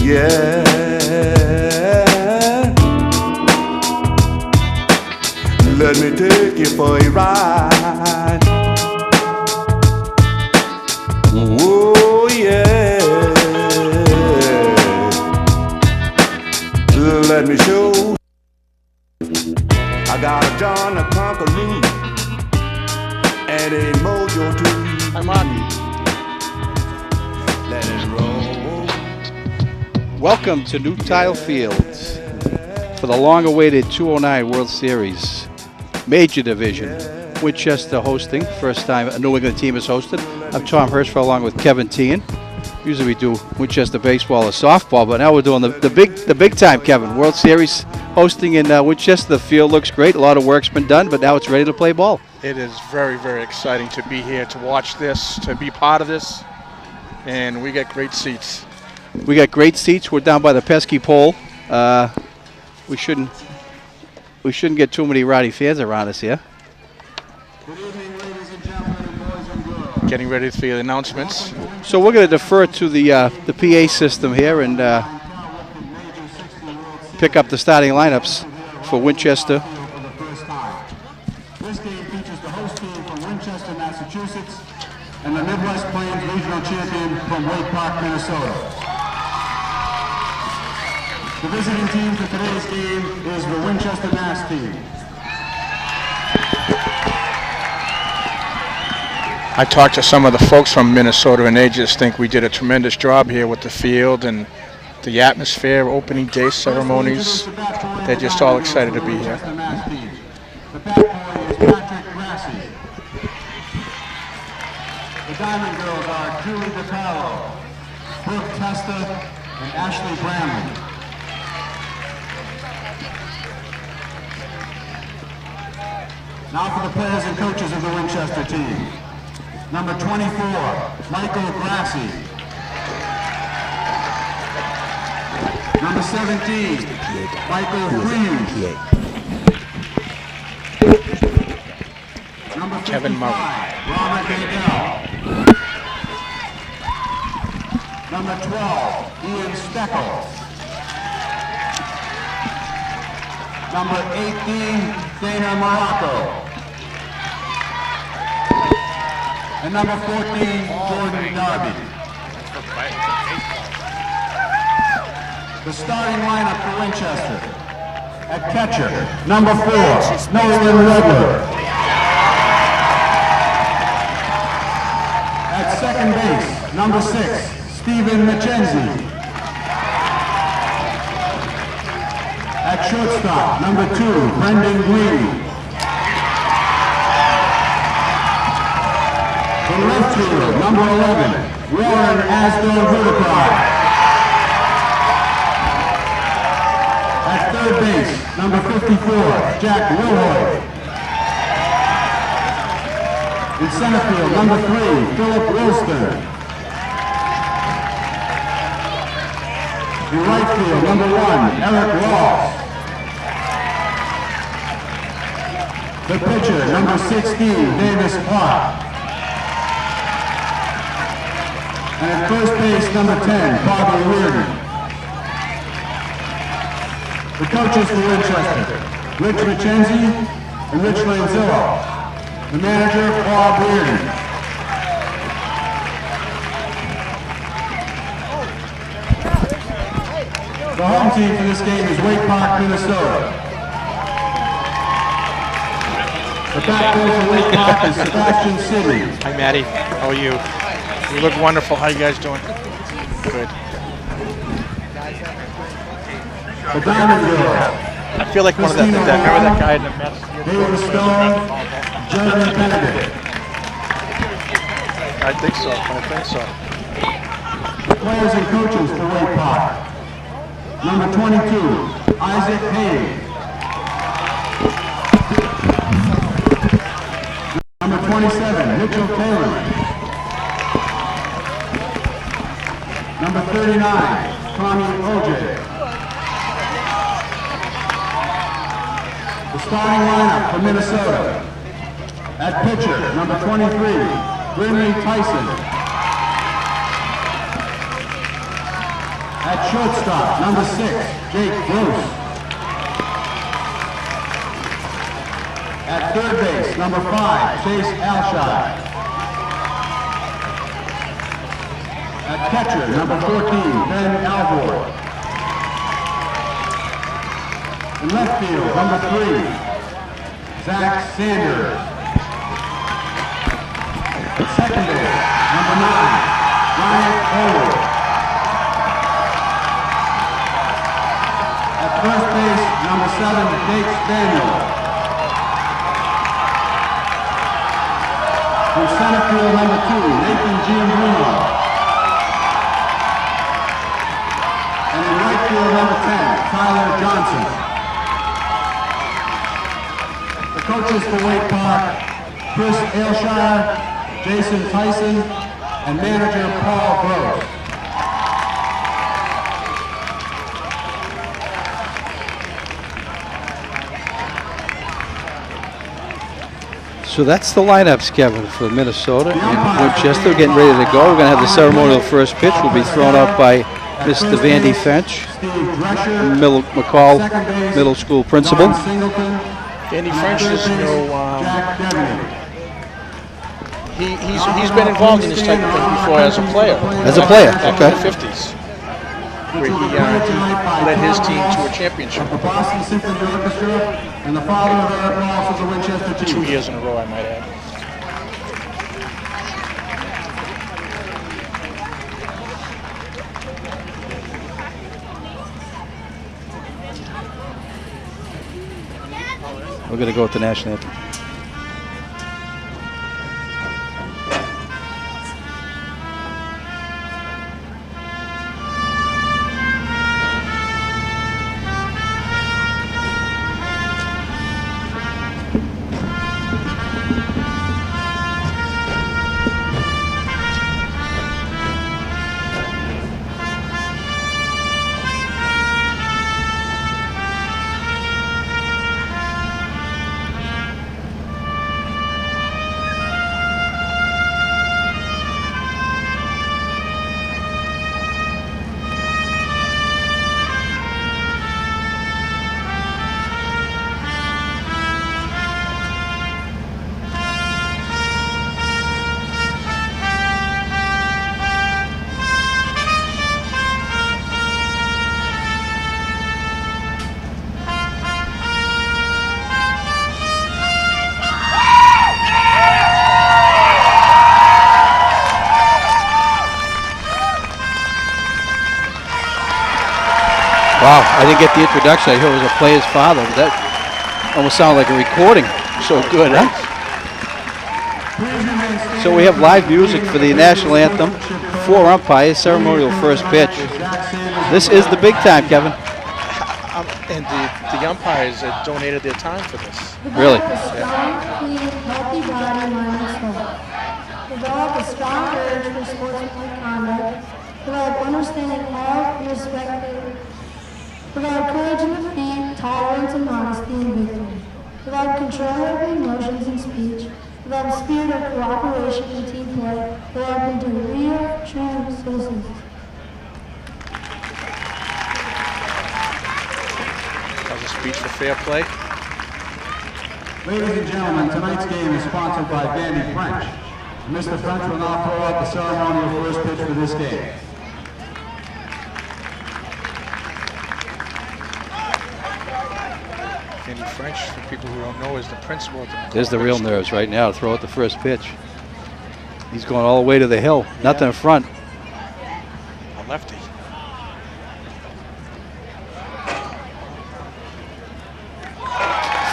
yeah. Let me take you for a ride. Oh yeah. Let me show. I got a John a Conqueror and a Mojo too. I'm on. Let it roll. Welcome to New Tile Field for the long-awaited 209 World Series Major Division. Winchester hosting. First time a New England team is hosted. I'm Tom Hirschfeld along with Kevin Teahan. Usually we do Winchester baseball or softball, but now we're doing the big time, Kevin. World Series hosting in Winchester. The field looks great. A lot of work's been done, but now it's ready to play ball. It is very, very exciting to be here, to watch this, to be part of this, and we got great seats. We got great seats. We're down by the pesky pole. We shouldn't get too many rowdy fans around us here. Good evening, ladies and gentlemen, boys and girls. Getting ready for the announcements. So we're going to defer to the PA system here and pick up the starting lineups for Winchester. This game features the host team from Winchester, Massachusetts, and the Midwest Plains Regional Champion from Waite, Minnesota. The visiting team for today's game is the Winchester Mass team. I talked to some of the folks from Minnesota, and they just think we did a tremendous job here with the field and the atmosphere, opening day ceremonies. They're just all excited to be here. The bat boy is Patrick Grassi. The Diamond Girls are Julie DePaolo, Brooke Testa, and Ashley Bramley. Now for the players and coaches of the Winchester team. Number 24, Michael Grassi. Number 17, Michael Green. Number 55, Kevin Murray. Robert Nadell. Number 12, Ian Steckel. Number 18, Dana Morocco. And number 14, Jordan Darby. The starting lineup for Winchester. At catcher, number 4, Nolan Redler. At second base, number 6, Stephen McKenzie. At shortstop, number 2, Brendan Green. In left field, number 11, Warren Asdor-Hudepar. At third base, number 54, Jack Wilhoy. In center field, number 3, Philip Wilston. In right field, number 1, Eric Ross. The pitcher, number 16, Davis Clark. And at first base, number 10, Bobby Reardon. The coaches for Winchester, Rich McKenzie and Rich Lanzillo. The manager, Bob Reardon. The home team for this game is Waite, Minnesota. The back door for Waite is Sebastian City. Hi, Maddie. How are you? You look wonderful. How you guys doing? Good. The Diamond Girls. I feel like one of them. Remember that guy in the Mets? David Stone, Jeremy Benedict. I think so. The players and coaches for Waite Park. Number 22, Isaac Hayes. Number 27, Mitchell Taylor. Number 39, Tommy Ojay. The starting lineup for Minnesota. At pitcher, number 23, Brinley Tyson. At shortstop, number 6, Jake Bruce. At third base, number 5, Chase Alshire. At catcher, number 14, Ben Alvord. In left field, number 3, Zach Sanders. At second base, number 9, Ryan Howard. At first base, number 7, Jake Spaniel. In center field, number 2, Nathan Giambrino. And in right field, number 10, Tyler Johnson. The coaches for Waite Park, Chris Ailshire, Jason Tyson, and manager Paul Gross. So that's the lineups, Kevin, for Minnesota and Winchester getting ready to go. We're going to have the ceremonial first pitch will be thrown out by Mr. Vandy French, McCall Middle School principal. Vandy French is, he's been involved in this type of thing before as a player. As a player, back okay. in the 50s, where he led his team to a championship. The Boston Symphony Orchestra and the father of Eric Ross of the Winchester team. 2 years in a row, I might add. We're going to go with the national anthem. Wow, I didn't get the introduction. I heard it was a player's father. That almost sounded like a recording. So good, huh? So we have live music for the national anthem, 4 umpires, ceremonial first pitch. This is the big time, Kevin. And the umpires had donated their time for this. Really? Develop a strong urge for sportsmanlike conduct. Develop understanding of and respect. Develop courage in defeat, tolerance and honesty in victory. Develop control over emotions in speech. Develop spirit of cooperation and team play. Develop into real, true citizens. That was a speech for fair play. Ladies and gentlemen, tonight's game is sponsored by Vandy French. Mr. French will now throw out the ceremonial first pitch for this game. Vandy French, for people who don't know, is the principal. There's the real nerves right now to throw out the first pitch. He's going all the way to the hill, nothing in front. A lefty.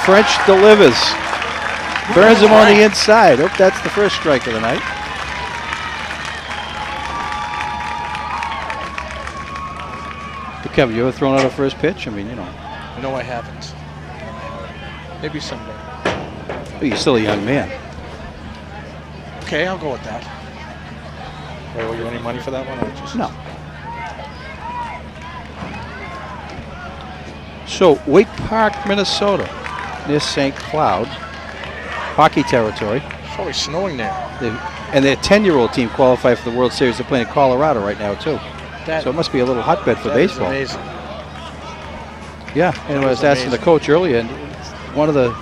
French delivers. Burns him on the inside. Oh, that's the first strike of the night. But Kevin, you ever thrown out a first pitch? I mean, you know. No, I haven't. Maybe someday. Well, you're still a young man. Okay, I'll go with that. Wait, owe you any money for that one? Or just... No. So, Waite Park, Minnesota, near St. Cloud, hockey territory. It's always snowing there. And their 10-year-old team qualified for the World Series. They're playing in Colorado right now, too. So it must be a little hotbed for baseball. Amazing. Yeah, and I was asking the coach earlier, and one of the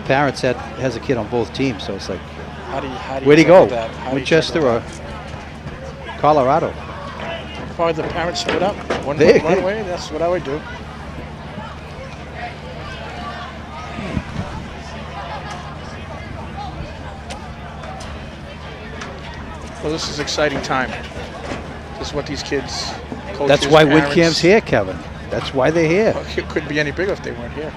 parents has a kid on both teams, so it's like, How do you where'd he go? that? How do you Winchester juggle or Colorado? Probably the parents split up. One They- way, way. That's what I would do. Well, this is an exciting time. This is what these kids, coaches, That's why parents, WinCam's here, Kevin. That's why they're here. Well, it couldn't be any bigger if they weren't here.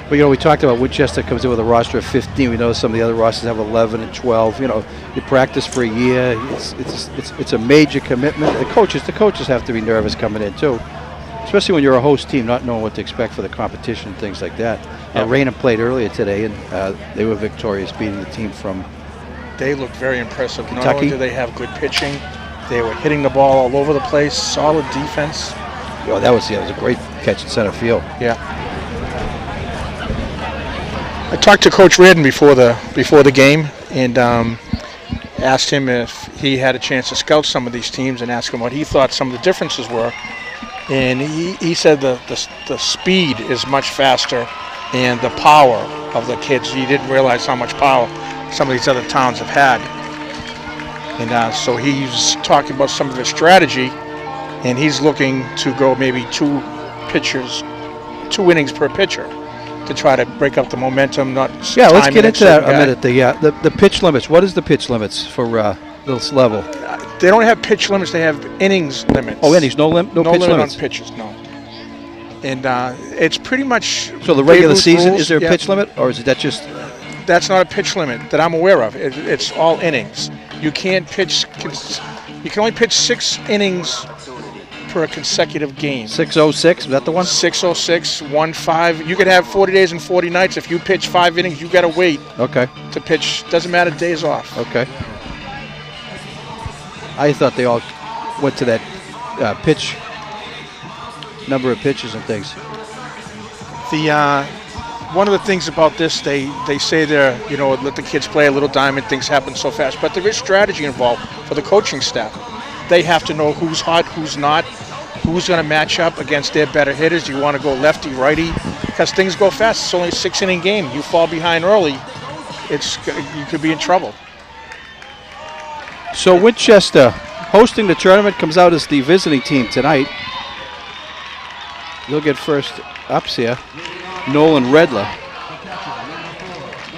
But, we talked about Winchester comes in with a roster of 15. We know some of the other rosters have 11 and 12. You practice for a year. It's a major commitment. The coaches have to be nervous coming in, too. Especially when you're a host team, not knowing what to expect for the competition and things like that. Yeah. Raynham played earlier today, and they were victorious, beating the team from They looked very impressive. Not Kentucky. only do they have good pitching, they were hitting the ball all over the place, solid defense. that was a great catch in center field. Yeah. I talked to Coach Reardon before the game and asked him if he had a chance to scout some of these teams and ask him what he thought some of the differences were. And he said the speed is much faster and the power of the kids. He didn't realize how much power some of these other towns have had. And so he's talking about some of his strategy, and he's looking to go maybe 2 innings per pitcher to try to break up the momentum. Let's get into that a minute. The pitch limits. What is the pitch limits for this level? They don't have pitch limits. They have innings limits. Oh, innings. No pitch limit limits. on pitches. No. And it's pretty much. So the regular Babe Ruth season, rules. is there a Yeah. pitch limit, or is that just? That's not a pitch limit that I'm aware of. It's all innings. You can't pitch. You can only pitch 6 innings per consecutive game. 606, is that the one? 606, 15. You could have 40 days and 40 nights. If you pitch 5 innings, you got to wait Okay. to pitch. Doesn't matter days off. Okay. I thought they all went to that pitch number of pitches and things. One of the things about this, they say they're, let the kids play a little diamond, things happen so fast, but there is strategy involved for the coaching staff. They have to know who's hot, who's not, who's going to match up against their better hitters. Do you want to go lefty, righty? Because things go fast. It's only a 6-inning game. You fall behind early, you could be in trouble. So Winchester hosting the tournament comes out as the visiting team tonight. You'll get first ups here. Nolan Redler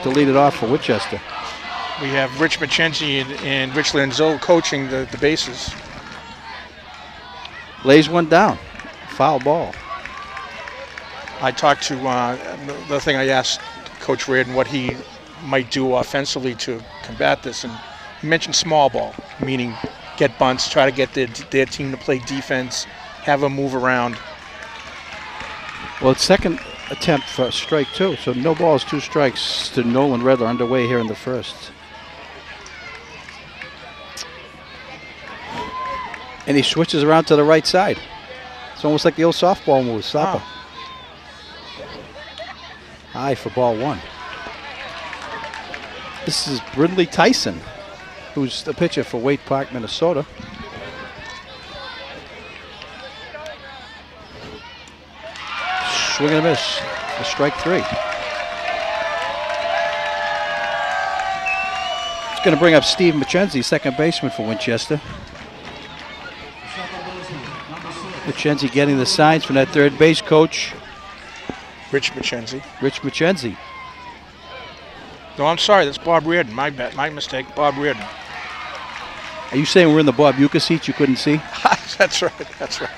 to lead it off for Winchester. We have Rich McChenzie and Rich Lanzo coaching the bases. Lays one down. Foul ball. I talked to the thing I asked Coach Reardon what he might do offensively to combat this, and he mentioned small ball, meaning get bunts, try to get their team to play defense, have them move around. Well, it's second attempt for strike 2, so no balls, 2 strikes to Nolan Redler underway here in the first. And he switches around to the right side. It's almost like the old softball move, stopper. High for ball 1. This is Brindley Tyson, who's the pitcher for Waite Park, Minnesota. Swing and a miss for strike 3. It's going to bring up Steve McChenzie, second baseman for Winchester. McChenzie getting the signs from that third base coach, Rich McChenzie. Rich McChenzie. No, I'm sorry, that's Bob Reardon. My mistake, Bob Reardon. Are you saying we're in the Bob Uecker seats you couldn't see? That's right, that's right.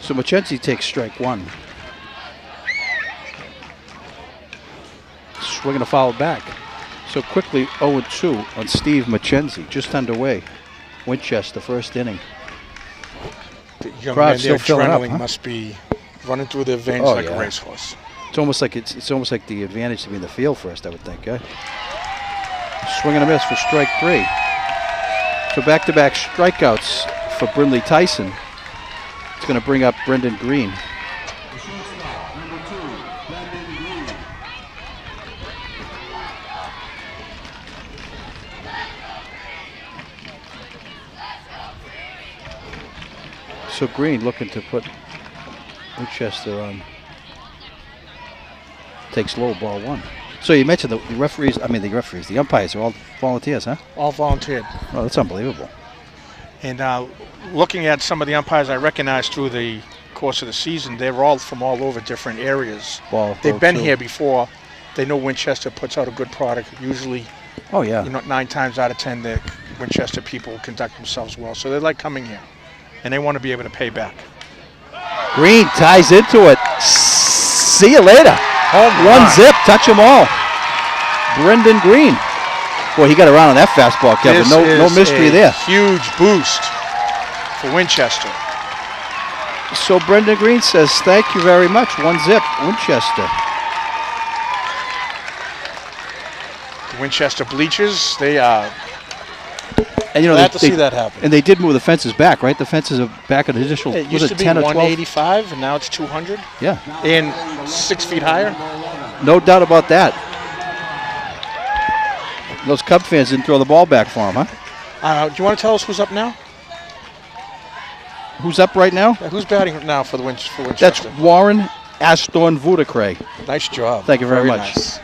So McChenzie takes strike 1. Swinging a foul back. So quickly 0-2 on Steve McChenzie, just underway. Winchester, first inning. The young Crowd men, their still filling up, adrenaline huh? must be running through their veins Oh, like yeah. a racehorse. It's almost like the advantage to be in the field first, I would think. Swing and a miss for strike 3. So back-to-back strikeouts for Brindley Tyson. It's going to bring up Brendan Green. So Green looking to put Winchester on. Takes low, ball 1. So you mentioned the umpires are all volunteers, huh? All volunteered. Oh, that's unbelievable. And looking at some of the umpires I recognize through the course of the season, they're all from all over different areas. They've been here before. They know Winchester puts out a good product. Usually, 9 times out of 10, the Winchester people conduct themselves well. So they like coming here, and they want to be able to pay back. Green ties into it. See you later. One zip, touch them all. Brendan Green. Boy, he got around on that fastball, Kevin. No mystery there. Huge boost for Winchester. So Brendan Green says, thank you very much. 1 zip, Winchester. The Winchester bleachers, they are and glad to see that happen. And they did move the fences back, right? The fences are back at an additional, it used to be 10 or 12? 185, and now it's 200. Yeah. And 6 feet higher. No doubt about that. Those Cub fans didn't throw the ball back for him, huh? Do you want to tell us who's up now? Who's up right now? Who's batting now for Winchester? That's Warren Astorn Vodacray. Nice job. Thank you very much. Nice.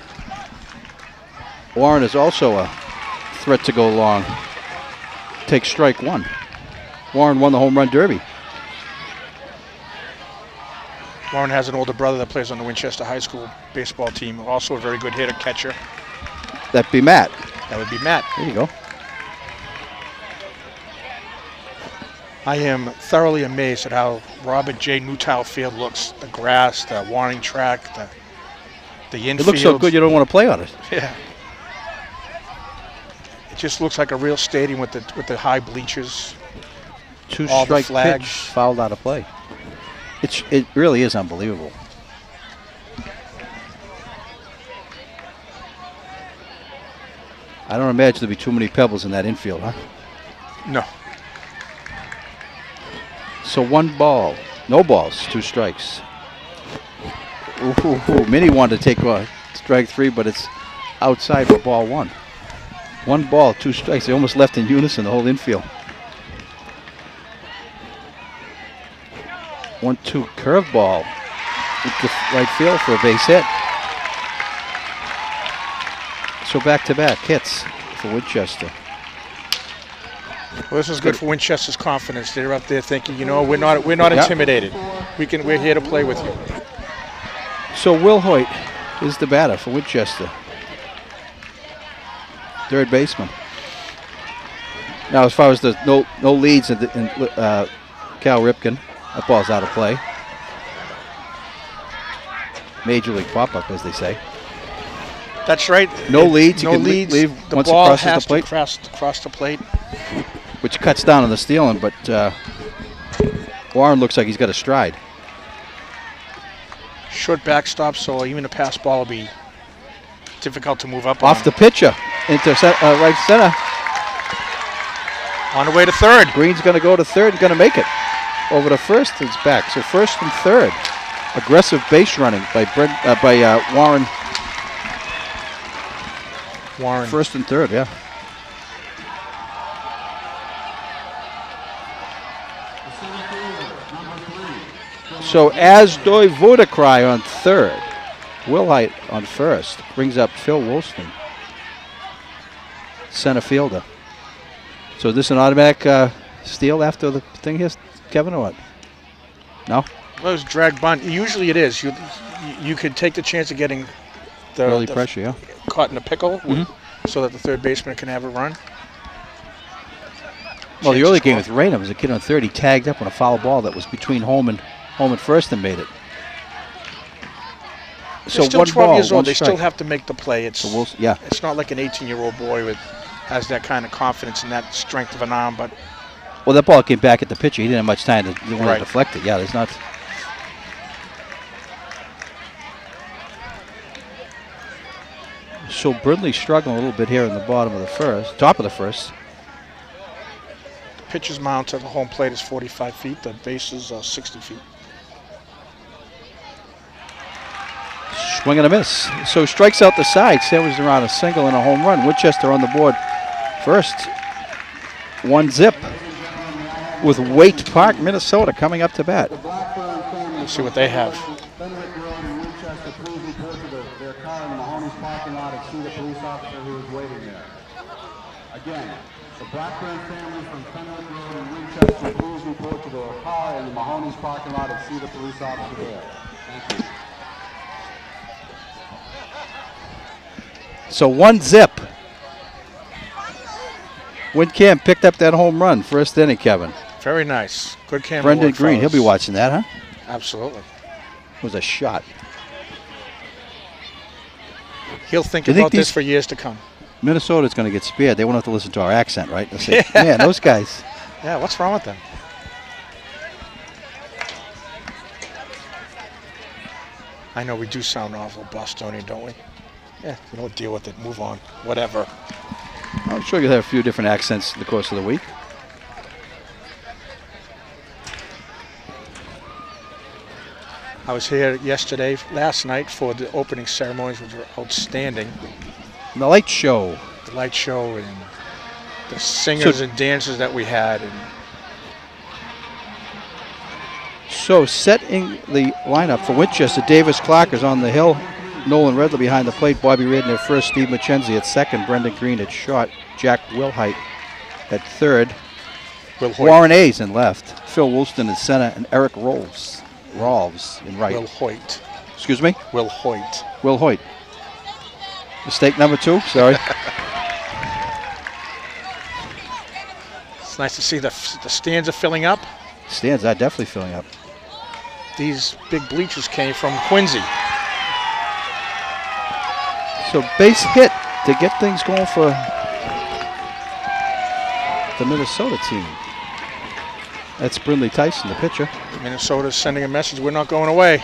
Warren is also a threat to go long. Take strike 1. Warren won the home run derby. Warren has an older brother that plays on the Winchester High School baseball team. Also a very good hitter, catcher. That'd be Matt. That would be Matt. There you go. I am thoroughly amazed at how Robert J. Newtown Field looks. The grass, the warning track, the infield. It looks so good you don't want to play on it. Yeah. It just looks like a real stadium with the high bleachers. 2 all strike the flags. pitch, fouled out of play. It really is unbelievable. I don't imagine there'll be too many pebbles in that infield, huh? No. So 1 ball, no balls, 2 strikes. Ooh, Minnie wanted to take strike 3, but it's outside for ball 1. 1 ball, 2 strikes. They almost left in unison, the whole infield. 1-2 curveball into right field for a base hit. So back-to-back hits for Winchester. Well, this is good for Winchester's confidence. They're up there thinking, we're not intimidated. We're here to play with you. So Will Hoyt is the batter for Winchester. Third baseman. Now, as far as the no leads in Cal Ripken, that ball's out of play. Major league pop-up, as they say. That's right. No leads. No leads. Leave the once ball it crosses has the plate. to cross the plate. Which cuts down on the stealing, but Warren looks like he's got a stride. Short backstop, so even a pass ball will be difficult to move up Off on. the pitcher into right center. On the way to third. Green's going to go to third and going to make it. Over to first, it's back. So first and third. Aggressive base running by Warren. Warren. First and third, yeah. So Asdoy Vodacry on third. Will Height on first. Brings up Phil Woolston, center fielder. So is this an automatic steal after the thing here, Kevin, or what? No? Well, it was drag bunt. Usually it is. You could take the chance of getting the Early pressure, yeah. Caught in a pickle so that the third baseman can have a run. Well, the early game with Raynham was a kid on third. He tagged up on a foul ball that was between home and first and made it. So They're still 1 12 ball, years 1 old. They strike. still have to make the play. It's yeah. It's not like an 18-year-old boy has that kind of confidence and that strength of an arm. But Well, that ball came back at the pitcher. He didn't have much time to Right. deflect it. Yeah, there's not. So Brindley struggling a little bit here in the bottom of the first, top of the first. the pitcher's mound to the home plate is 45 feet. The base is 60 feet. Swing and a miss. So strikes out the side. Sandwiches around a single and a home run. Winchester on the board first. 1 zip. with Waite Park, Minnesota, coming up to bat. Let's see what they have. Fenwick Road in Winchester, please report to their car in the Mahoney's parking lot and see the police officer who is waiting there. Again, the Blackburn family from Fenwick Road in Winchester, please report to their car in the Mahoney's parking lot and see the police officer there. Thank you. So 1-0. Windcamp picked up that home run, first inning, Kevin. Very nice. Good camera Brendan work, Green, he'll fellas. be watching that, huh? Absolutely. It was a shot. He'll think Do you think about this these- for years to come. Minnesota's going to get spared. They won't have to listen to our accent, right? They'll say, man, those guys. Yeah, what's wrong with them? I know we do sound awful Bostonian, don't we? Yeah, we don't deal with it. Move on. Whatever. I'm sure you'll have a few different accents in the course of the week. I was here last night for the opening ceremonies, which were outstanding. And the light show. The light show and the singers and dancers that we had. And So setting the lineup for Winchester, Davis Clark is on the hill. Nolan Redler behind the plate. Bobby Reardon at first. Steve McKenzie at second. Brendan Green at short. Jack Wilhite at third. Will Hoyt. Warren Hayes in left. Phil Woolston in center. And Eric Rolfs in right. Will Hoyt. Excuse me? Will Hoyt. Will Hoyt. Mistake number 2. Sorry. It's nice to see the stands are filling up. Stands are definitely filling up. These big bleachers came from Quincy. So base hit to get things going for the Minnesota team. That's Brindley Tyson, the pitcher. Minnesota's sending a message, we're not going away.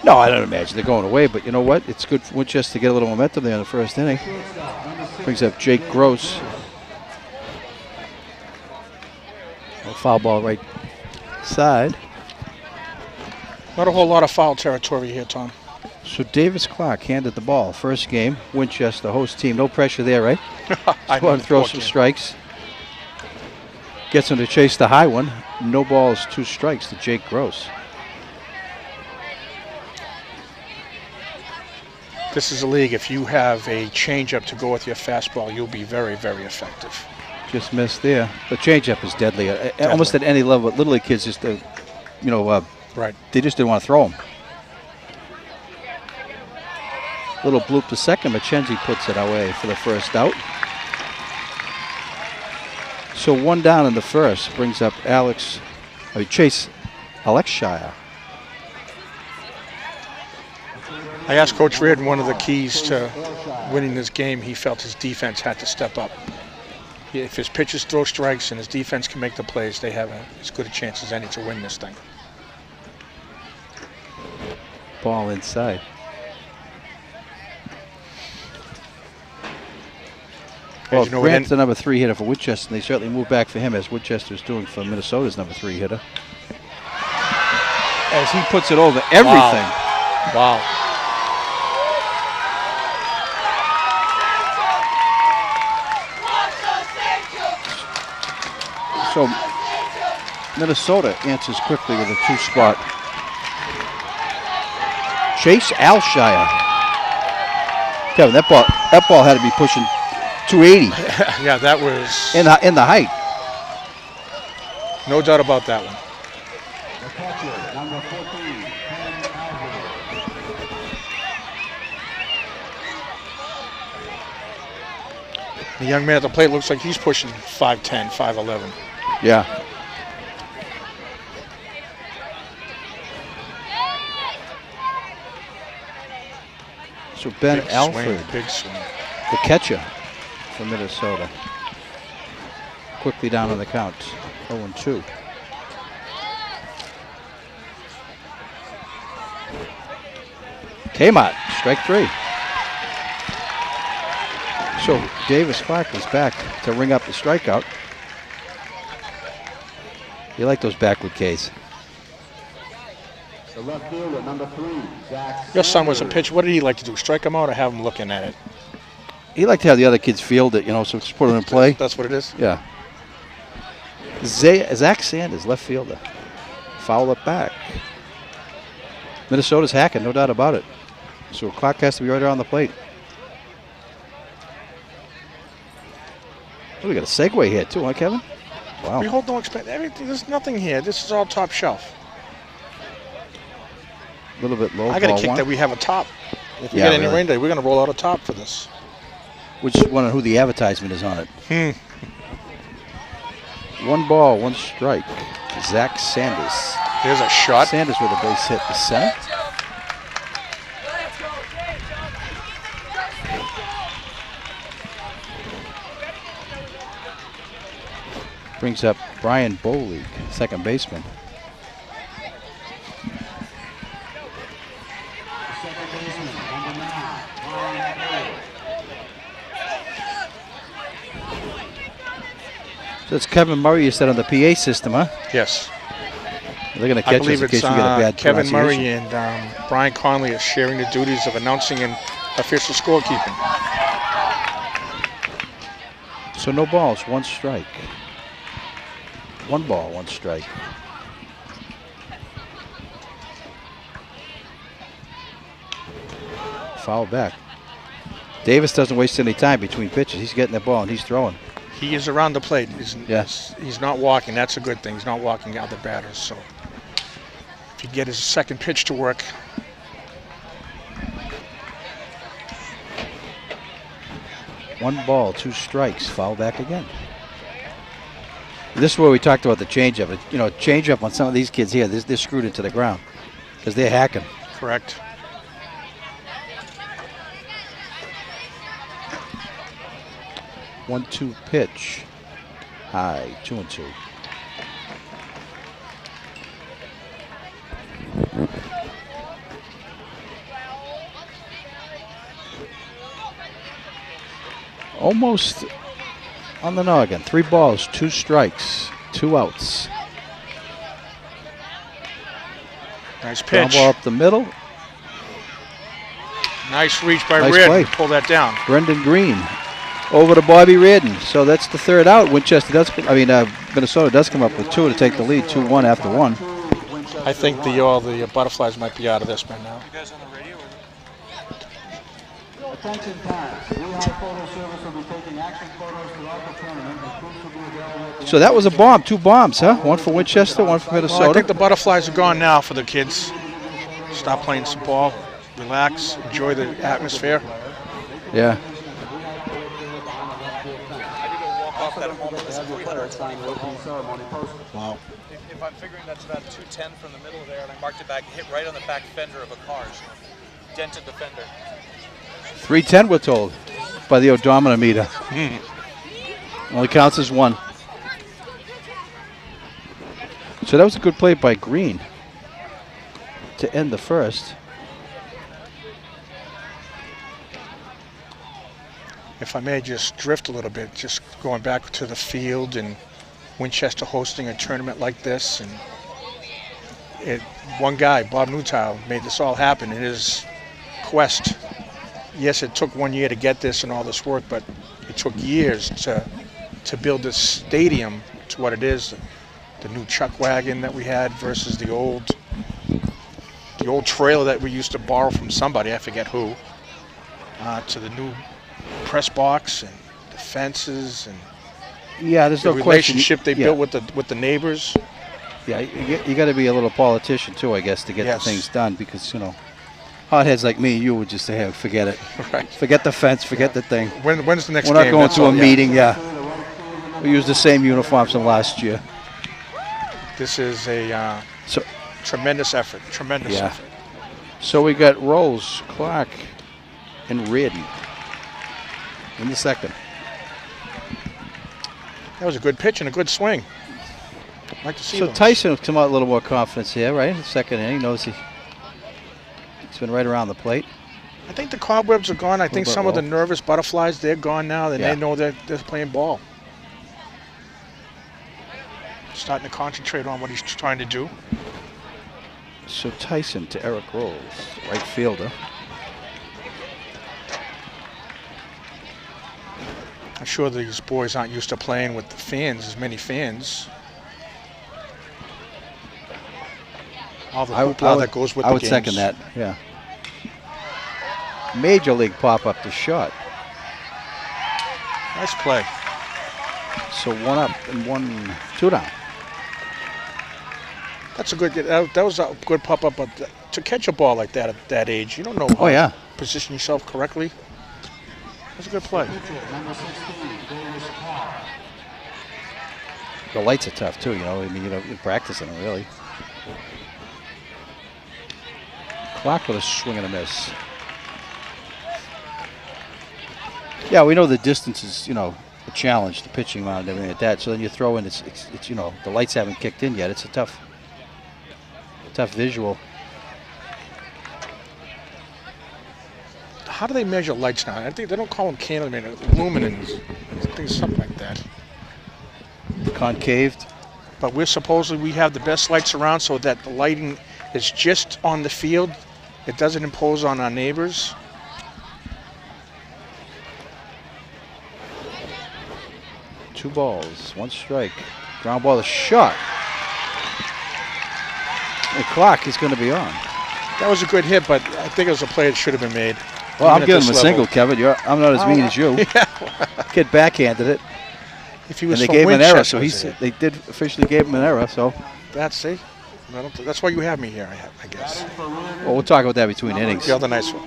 No, I don't imagine they're going away, but you know what? It's good for Winchester to get a little momentum there in the first inning. Brings up Jake Gross. A foul ball right side. Not a whole lot of foul territory here, Tom. So Davis Clark handed the ball. First game, Winchester, host team. No pressure there, right? I Go out and throw poor some kid. strikes. Gets him to chase the high one. No balls, 2 strikes to Jake Gross. This is a league. If you have a changeup to go with your fastball, you'll be very, very effective. Just missed there. The changeup is deadly. Almost at any level. Little league kids just, Right. they just didn't want to throw them. Little bloop to second. McKenzie puts it away for the first out. So 1 down in the first brings up Chase Alexshire. I asked Coach Reardon one of the keys to winning this game. He felt his defense had to step up. If his pitchers throw strikes and his defense can make the plays, they have as good a chance as any to win this thing. Ball inside. Well, you know, Grant's the number 3 hitter for Winchester, and they certainly moved back for him as Winchester's doing for Minnesota's number 3 hitter. As he puts it over everything. Wow. So Minnesota answers quickly with a 2 spot. Chase Alshire. Kevin, that ball had to be pushing 280 Yeah, that was in the height. no doubt about that one. The catcher, number 14, Ken Alvarez. The young man at the plate looks like he's pushing 5'10", 5'11". Yeah. So Ben Big Alford, swing, big swing. the catcher for Minnesota. Quickly down on the count, 0-2. Kmart, strike 3. So Davis Clark is back to ring up the strikeout. You like those backward Ks. The left fielder, number 3, Zach. Your son was a pitcher. What did he like to do? Strike him out or have him looking at it? He liked to have the other kids field it, so just put it in play. That's what it is? Yeah. Zach Sanders, left fielder. Foul it back. Minnesota's hacking, no doubt about it. So clock has to be right around the plate. Oh, we got a segue here too, huh, Kevin? Wow. We hold no expect everything. There's nothing here. This is all top shelf. A little bit low. I got ball a kick one. that we have a top. If we Yeah, get any really. rain day, we're going to roll out a top for this. Which one? Who the advertisement is on it? One ball, one strike. Zach Sanders. There's a shot. Sanders with a base hit to center. Brings up Brian Bowley, second baseman. So it's Kevin Murray you said on the PA system, huh? Yes. They're going to I catch us believe in it's case you get a bad Kevin Murray pronunciation. and Brian Conley are sharing the duties of announcing and official scorekeeping. So no balls, one strike. One ball, one strike. Foul back. Davis doesn't waste any time between pitches. He's getting the ball and he's throwing. He is around the plate. Yes. He's not walking. That's a good thing. He's not walking other batters. So if he get his second pitch to work. One ball, two strikes. Foul back again. This is where we talked about the changeup. You know, changeup on some of these kids here, they're screwed into the ground because they're hacking. Correct. One-two pitch. High, 2-2. Almost on the noggin. 3 balls, 2 strikes, 2 outs. Nice Ground pitch. ball up the middle. Nice reach by Nice Reardon. play. Pull that down. Brendan Green over to Bobby Reardon. So that's the third out. Winchester does, Minnesota does come up with 2 to take the lead, 2-1 after 1. I think all the butterflies might be out of this by now. Attention parents, Lehigh Photo Service will be taking action photos throughout the tournament. And proofs will be available at the So that was a bomb, 2 bombs, huh? One for Winchester, one for Minnesota. Well, I think the butterflies are gone now for the kids. Stop playing some ball, relax, enjoy the atmosphere. Yeah. Wow. If I'm figuring that's about 210 from the middle there, and I marked it back, hit right on the back fender of a car, so dented the fender. 310 we're told by the odometer meter. Only counts as 1. So that was a good play by Green to end the first. If I may just drift a little bit, just going back to the field and Winchester hosting a tournament like this, and one guy, Bob Newtile, made this all happen in his quest. Yes, it took 1 year to get this and all this work, but it took years to build this stadium to what it is. The new chuck wagon that we had versus the old trailer that we used to borrow from somebody, I forget who, to the new press box and the fences and Yeah, there's the no question. relationship they Yeah. built with the neighbors. Yeah, you got to be a little politician too, I guess, to get Yes. the things done because, hotheads like me, you would just say, hey, forget it. Right. Forget the fence, forget the thing. When's the next We're game? not going That's to a all, yeah. meeting, yeah. We use the same uniforms from last year. This is a So, tremendous effort. Tremendous yeah. effort. So we got Rose, Clark, and Reardon in the second. That was a good pitch and a good swing. I'd like to see So those. Tyson will come out a little more confidence here, right? In the second inning, knows he's been right around the plate. I think the cobwebs are gone. I think bit some of the low. nervous butterflies, they're gone now. Then Yeah. they know that they're playing ball. Starting to concentrate on what he's trying to do. So Tyson to Eric Rose, right fielder. I'm sure these boys aren't used to playing with the fans, as many fans. All the hoopla that goes with the games. I would second that, yeah. Major league pop-up to shot. Nice play. So 1 up and 2 down. That's a good. That was a good pop-up, but to catch a ball like that at that age, you don't know how to position yourself correctly. That's a good play. The lights are tough too, you know. I mean, you're practicing them really. Clark with a swing and a miss. Yeah, we know the distance is, a challenge, the pitching mound and everything like that. So then you throw in, it's the lights haven't kicked in yet. It's a tough visual. How do they measure lights now? I think they don't call them candles, luminance. I think something like that. Concaved. But we have the best lights around, so that the lighting is just on the field. It doesn't impose on our neighbors. Two balls, 1 strike. Ground ball, a shot. The clock is going to be on. That was a good hit, but I think it was a play that should have been made. Well, I'm giving him a single, Kevin. I'm not as mean as you. Kid backhanded it. If he was and they from gave him an error, Winchester, so they did officially gave him an error. So that's why you have me here, I guess. Well, we'll talk about that between innings. The other nice one.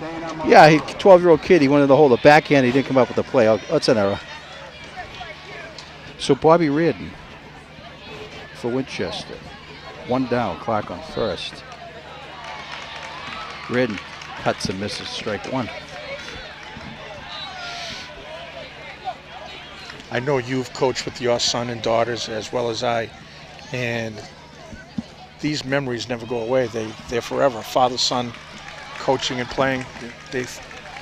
Yeah, 12-year-old kid. He wanted to hold a backhand. He didn't come up with the play. That's an error. So Bobby Reardon for Winchester. 1 down. Clark on first. Reardon cuts and misses. Strike 1. I know you've coached with your son and daughters as well as I, and these memories never go away. They're forever. Father, son, coaching and playing, they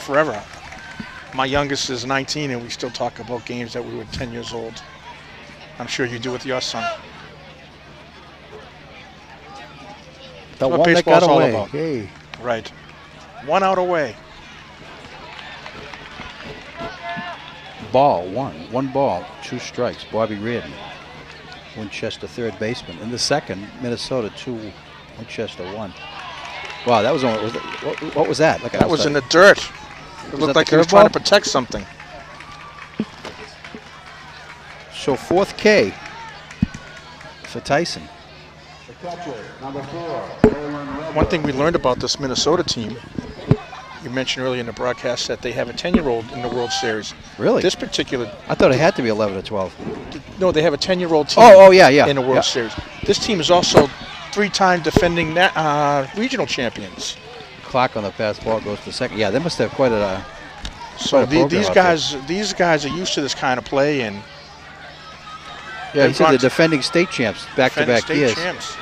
forever. My youngest is 19, and we still talk about games that we were 10 years old. I'm sure you do with your son. The what one that got baseball's all away. about. Hey. Right. 1 out away. Ball, 1 ball, 2 strikes. Bobby Reardon, Winchester third baseman. In the second, Minnesota 2, Winchester 1. Wow, that was only. What was that? That was in the dirt. It looked like he was trying to protect something. So 4th K for Tyson. One thing we learned about this Minnesota team, you mentioned earlier in the broadcast that they have a 10-year-old in the World Series. Really? This particular... I thought it had to be 11 or 12. No, they have a 10-year-old team in the World Series. This team is also 3-time defending regional champions. Clock on the pass ball goes to second. Yeah, they must have quite a... So these guys are used to this kind of play. And yeah, he said the defending state champs, back-to-back years. Champs.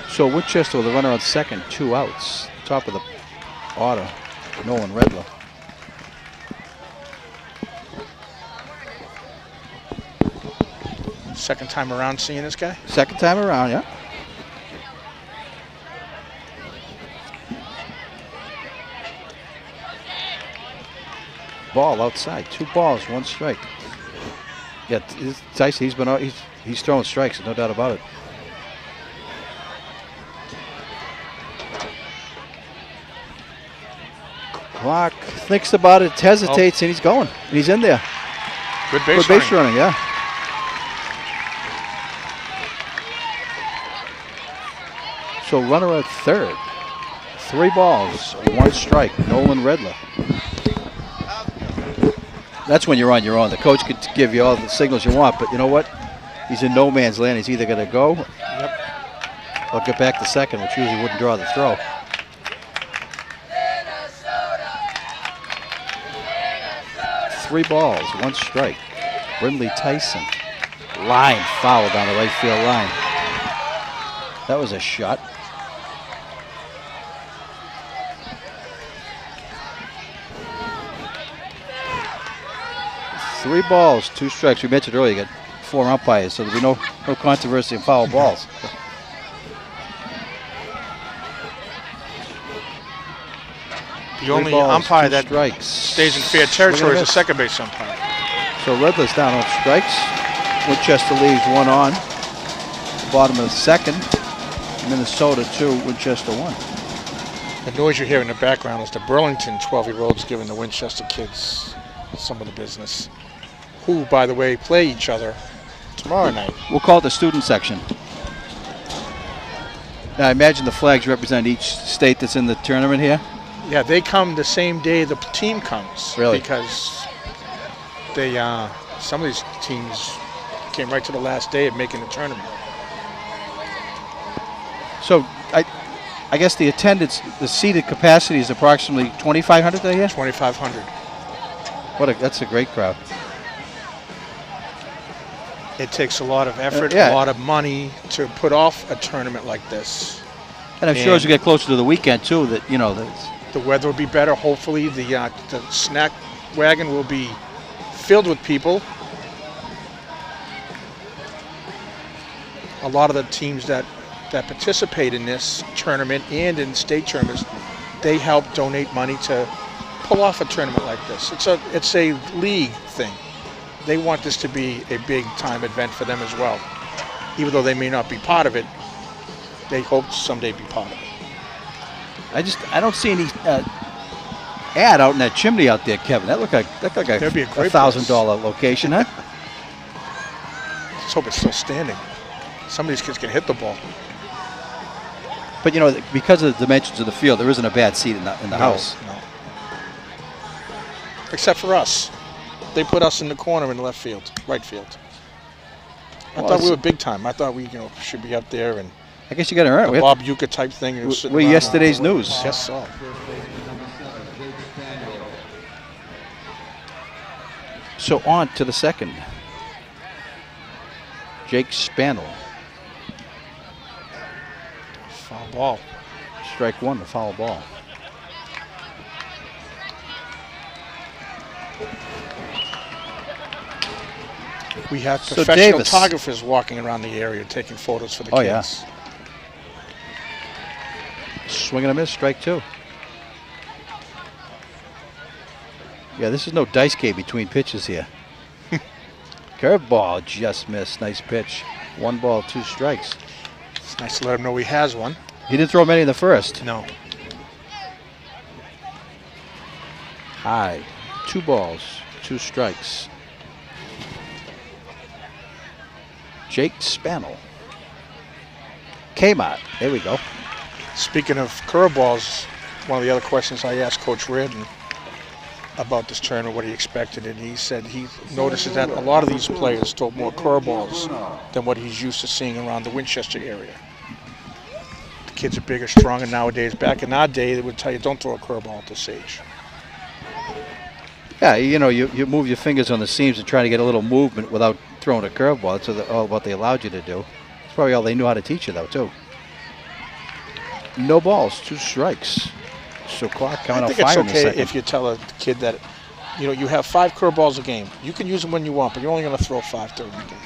So Winchester with a runner on second, 2 outs. Top of the order, Nolan Redler. Second time around seeing this guy? Second time around, yeah. Ball outside, 2 balls, 1 strike. Yeah, Tyson, he's throwing strikes, no doubt about it. Clark thinks about it, hesitates, and he's going. And he's in there. Good base running, yeah. So runner at third. 3 balls, 1 strike. Nolan Redler. That's when you're on your own. The coach could give you all the signals you want, but you know what? He's in no man's land. He's either going to go or get back to second, which usually wouldn't draw the throw. Three balls, 1 strike. Brindley Tyson. Line foul down the right field line. That was a shot. Three balls, 2 strikes. We mentioned earlier, you got 4 umpires, so there'll be no controversy in foul balls. The only umpire that stays in fair territory is the second base umpire. So Redler's down on strikes. Winchester leaves 1 on. Bottom of the second. Minnesota 2, Winchester 1. The noise you hear in the background is the Burlington 12-year-olds giving the Winchester kids some of the business, who, by the way, play each other tomorrow night. We'll call it the student section. Now, I imagine the flags represent each state that's in the tournament here. Yeah, they come the same day the team comes. Really? Because they, some of these teams came right to the last day of making the tournament. So, I guess the attendance, the seated capacity is approximately 2,500 there here? 2,500. That's a great crowd. It takes a lot of effort, yeah. a lot of money to put off a tournament like this. And I'm sure as we get closer to the weekend too, that the weather will be better. Hopefully, the snack wagon will be filled with people. A lot of the teams that participate in this tournament and in state tournaments, they help donate money to pull off a tournament like this. It's a league thing. They want this to be a big time event for them as well. Even though they may not be part of it, they hope to someday be part of it. I don't see any ad out in that chimney out there, Kevin. That looked like That'd be a great $1,000 location, huh? Let's hope it's still standing. Some of these kids can hit the ball. But because of the dimensions of the field, there isn't a bad seat in the house. No. Except for us. They put us in the corner in the right field. I thought we were big time. I thought we should be up there and I guess you got to earn it. Bob Uecker type thing. We're yesterday's news. Yes, so. So on to the second. Jake Spaniel. Foul ball. Strike one, the foul ball. We have professional photographers walking around the area taking photos for the kids. Yeah. Swing and a miss, strike two. Yeah, this is no dice game between pitches here. Curveball just missed. Nice pitch. 1 ball, 2 strikes. It's nice to let him know he has one. He didn't throw many in the first. No. High. 2 balls, 2 strikes. Jake Spaniel. Kmart. There we go. Speaking of curveballs, one of the other questions I asked Coach Reardon about this tournament, what he expected, and he said he notices that a lot of these players throw more curveballs than what he's used to seeing around the Winchester area. The kids are bigger, stronger nowadays. Back in our day, they would tell you don't throw a curveball at this age. Yeah, you move your fingers on the seams and try to get a little movement without throwing a curveball. That's all what they allowed you to do. It's probably all they knew how to teach you, though, too. No balls, 2 strikes. So clock coming out fire in the second. I think it's okay if you tell a kid that, you have 5 curveballs a game. You can use them when you want, but you're only going to throw 5 during the game.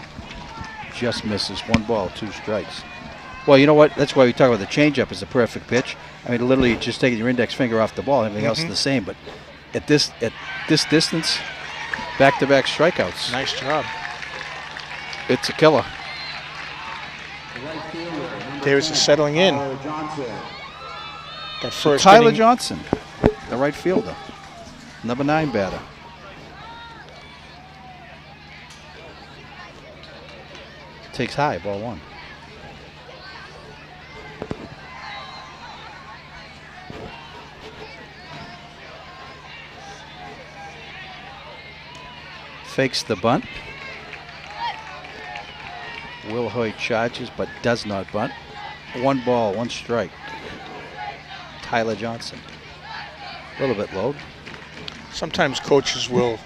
Just misses. 1 ball, 2 strikes. Well, you know what? That's why we talk about the changeup as a perfect pitch. I mean, literally just taking your index finger off the ball. Everything else is the same. But at this distance, back-to-back strikeouts. Nice job. It's a killer. Davis is settling in. That first Tyler inning. Johnson, the right fielder, number 9 batter. Takes high, ball 1. Fakes the bunt. Will Hoyt charges but does not bunt. 1 ball, 1 strike. Tyler Johnson. A little bit low. Sometimes coaches will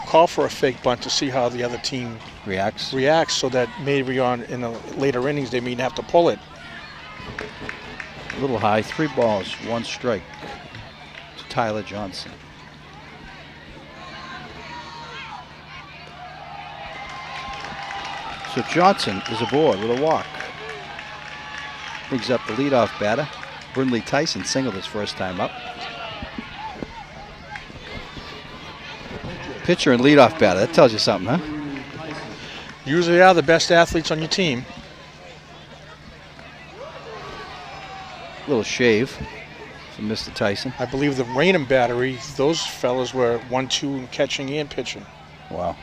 call for a fake bunt to see how the other team reacts so that maybe in the later innings they may have to pull it. A little high. 3 balls, 1 strike to Tyler Johnson. So Johnson is aboard with a walk. Brings up the leadoff batter. Brindley Tyson singled his first time up. Pitcher and leadoff batter. That tells you something, huh? Usually are the best athletes on your team. Little shave from Mr. Tyson. I believe the Raynham battery, those fellas were 1-2 in catching and pitching. Wow.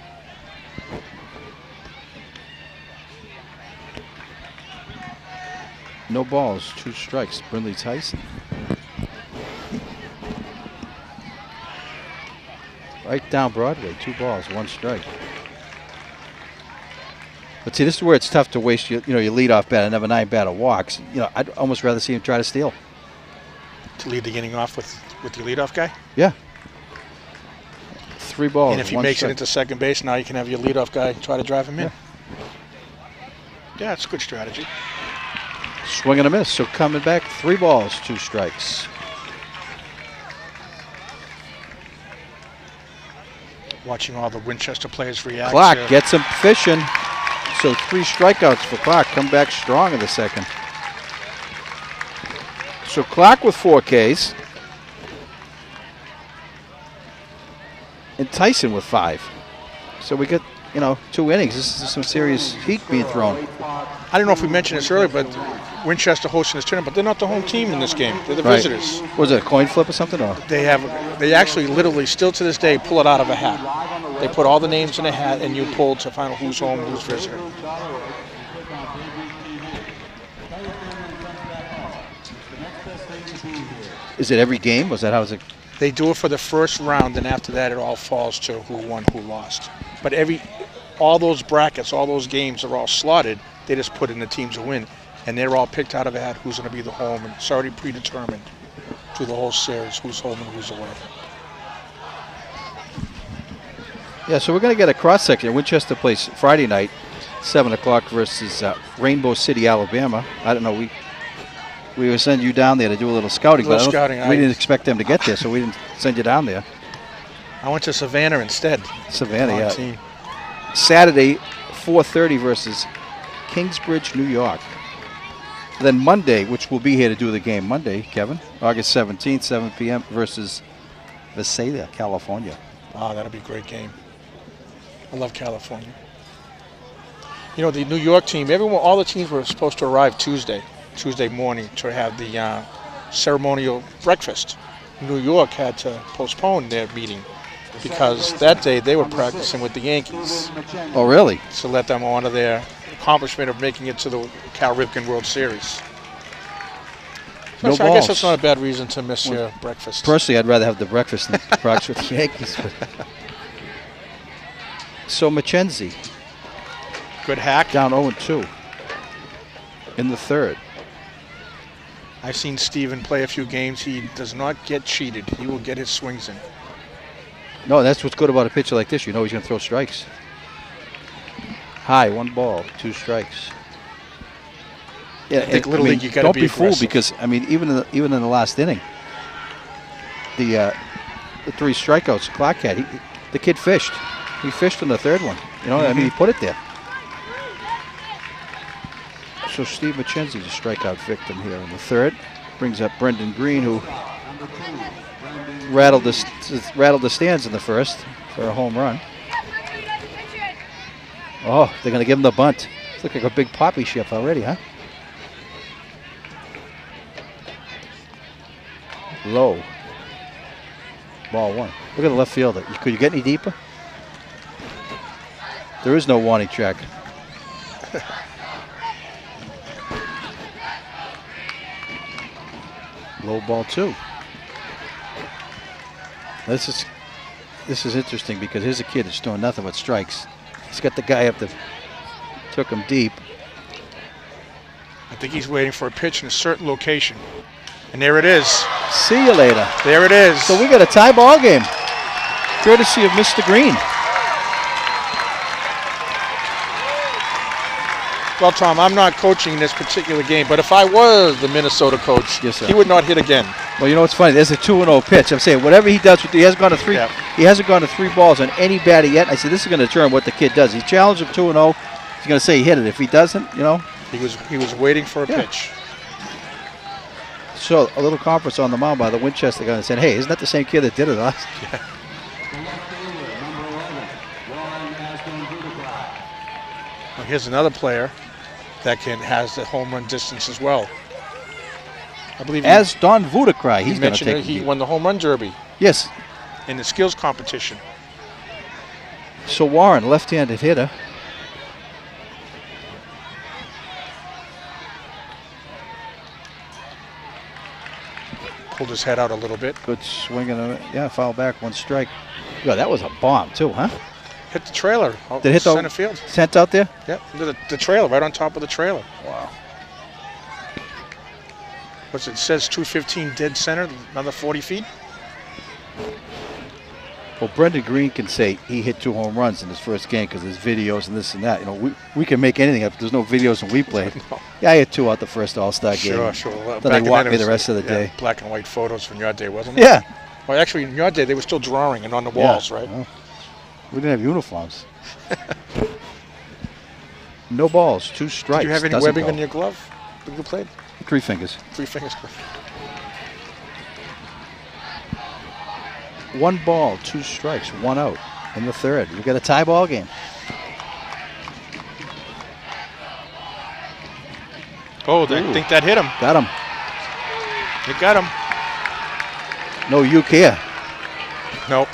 No balls, 2 strikes. Brindley Tyson. Right down Broadway, 2 balls, 1 strike. But see, this is where it's tough to waste your leadoff bat and have a 9 batter walks. I'd almost rather see him try to steal. To lead the inning off with your leadoff guy? Yeah. 3 balls. And if he makes it into second base, now you can have your leadoff guy try to drive him in. Yeah, it's a good strategy. Swing and a miss. So coming back, 3 balls, 2 strikes. Watching all the Winchester players react. Clark gets him fishing. So 3 strikeouts for Clark. Come back strong in the second. So Clark with 4 Ks. And Tyson with 5. So we get, 2 innings. This is some serious heat being thrown. I don't know if we mentioned this earlier, but Winchester hosting this tournament, but they're not the home team in this game. They're the visitors. Was it a coin flip or something? Or? They actually literally still to this day pull it out of a hat. They put all the names in a hat and you pull to find out who's home, who's visitor. Is it every game? Was that how it? They do it for the first round, and after that it all falls to who won, who lost. But all those brackets, all those games are all slotted. They just put in the teams who win, and they're all picked out of a hat who's going to be the home, and it's already predetermined through the whole series who's home and who's away. Yeah, so we're going to get a cross-section. Winchester plays Friday night, 7 o'clock versus Rainbow City, Alabama. I don't know, we would send you down there to do a little scouting. We didn't expect them to get there, so we didn't send you down there. I went to Savannah instead. Savannah, yeah. Team. Saturday, 4:30 versus Kingsbridge, New York. Then Monday, which we'll be here to do the game Monday, Kevin, August 17th, 7 p.m. versus Visalia, California. Oh, that'll be a great game. I love California. The New York team, all the teams were supposed to arrive Tuesday morning to have the ceremonial breakfast. New York had to postpone their meeting because that day they were practicing with the Yankees. Oh, really? To let them honor their accomplishment of making it to the Cal Ripken World Series. No balls. I guess that's not a bad reason to miss your breakfast. Personally, I'd rather have the breakfast than practice with the Yankees. So Mackenzie. Good hack. Down 0-2 in the third. I've seen Steven play a few games. He does not get cheated. He will get his swings in. No, that's what's good about a pitcher like this. He's going to throw strikes. High, 1 ball, 2 strikes. Yeah, I think Little League, you got to be aggressive. Don't be fooled because even in the last inning, the 3 strikeouts Clark had, the kid fished. He fished in the third one. He put it there. So Steve Mackenzie, the strikeout victim here in the third, brings up Brendan Green, who rattled the stands in the first for a home run. Oh, they're going to give him the bunt. It's looking like a big poppy shift already, huh? Low. Ball 1. Look at the left fielder. Could you get any deeper? There is no warning track. Low ball 2. This is interesting because here's a kid that's doing nothing but strikes. He's got the guy up that took him deep. I think he's waiting for a pitch in a certain location. And there it is. See you later. There it is. So we got a tie ball game, courtesy of Mr. Green. Well, Tom, I'm not coaching this particular game, but if I was the Minnesota coach, yes, sir, he would not hit again. Well, you know what's funny? There's a 2-0 pitch. I'm saying whatever he does, he hasn't gone to 3. Yeah. He hasn't gone to 3 balls on any batter yet. I said this is going to determine what the kid does. He challenged him 2-0. He's going to say he hit it. If he doesn't, he was waiting for a pitch. So a little conference on the mound by the Winchester guy and said, "Hey, isn't that the same kid that did it last?" Yeah. Well, here's another player that has the home run distance as well. I believe As Don Vodacry, he's going to take he won the home run derby. Yes. In the skills competition. So Warren, left-handed hitter. Pulled his head out a little bit. Good swing and foul back, 1 strike. Yeah, that was a bomb too, huh? Hit the trailer. Did it hit the center field? Sent out there? Yeah, the trailer, right on top of the trailer. Wow. It says 215 dead center, another 40 feet. Well, Brendan Green can say he hit 2 home runs in his first game because there's videos and this and that. You know, we can make anything up. There's no videos when we played. No. Yeah, I hit 2 out the first All-Star game. Sure. Well, then they walked me the rest of the day. Black and white photos from your day, wasn't it? Yeah. Well, actually, in your day, they were still drawing and on the walls, right? Well, we didn't have uniforms. No balls, 2 strikes. Did you have any webbing on your glove when you played? 3 fingers. 3 fingers. 1 ball, 2 strikes, 1 out in the 3rd. We got a tie ball game. Oh, I think that hit him. Got him. It got him. No, you care. Nope.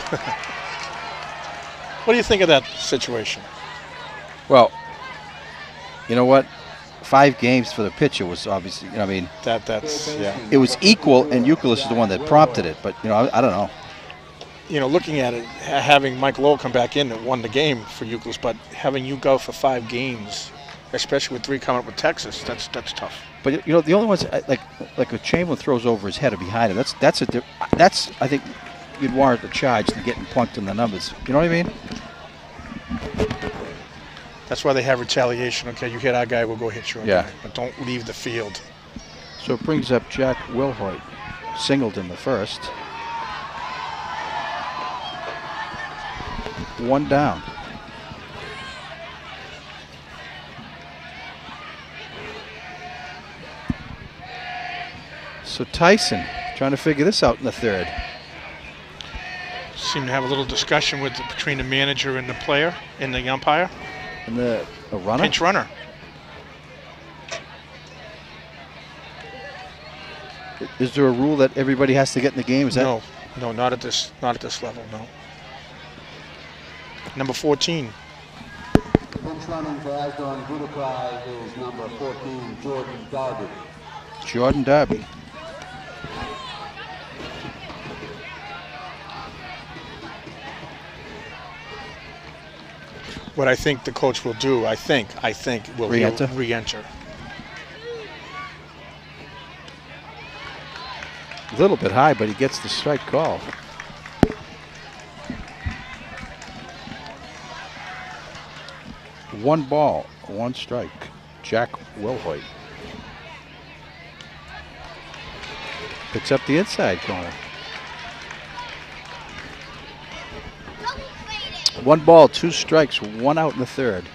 What do you think of that situation? Well, you know what? 5 games for the pitcher was obviously, you know, I mean, That's yeah. it was equal, and Euclid is the one that prompted it. But, you know, I don't know. You know, looking at it, having Mike Lowell come back in that won the game for Euclid, but having you go for 5 games, especially with 3 coming up with Texas, that's tough. But, you know, the only ones, like if Chamberlain throws over his head or behind him, that's I think you'd warrant the charge than getting plunked in the numbers. You know what I mean? That's why they have retaliation. Okay, you hit our guy, we'll go hit your guy. But don't leave the field. So it brings up Jack Wilhoit, singled in the first. 1 down. So Tyson trying to figure this out in the 3rd. Seem to have a little discussion between the manager and the player and the umpire. And the runner? Pinch runner. Is there a rule that everybody has to get in the game? No, not at this level, no. Number 14. Pinch running for Asdon Vodacry is number 14, Jordan Darby. Jordan Darby. What I think the coach will do, I think will Re-enter? re-enter. A little bit high, but he gets the strike call. One ball, 1 strike. Jack Wilhoit picks up the inside corner. 1 ball, 2 strikes, 1 out in the 3rd.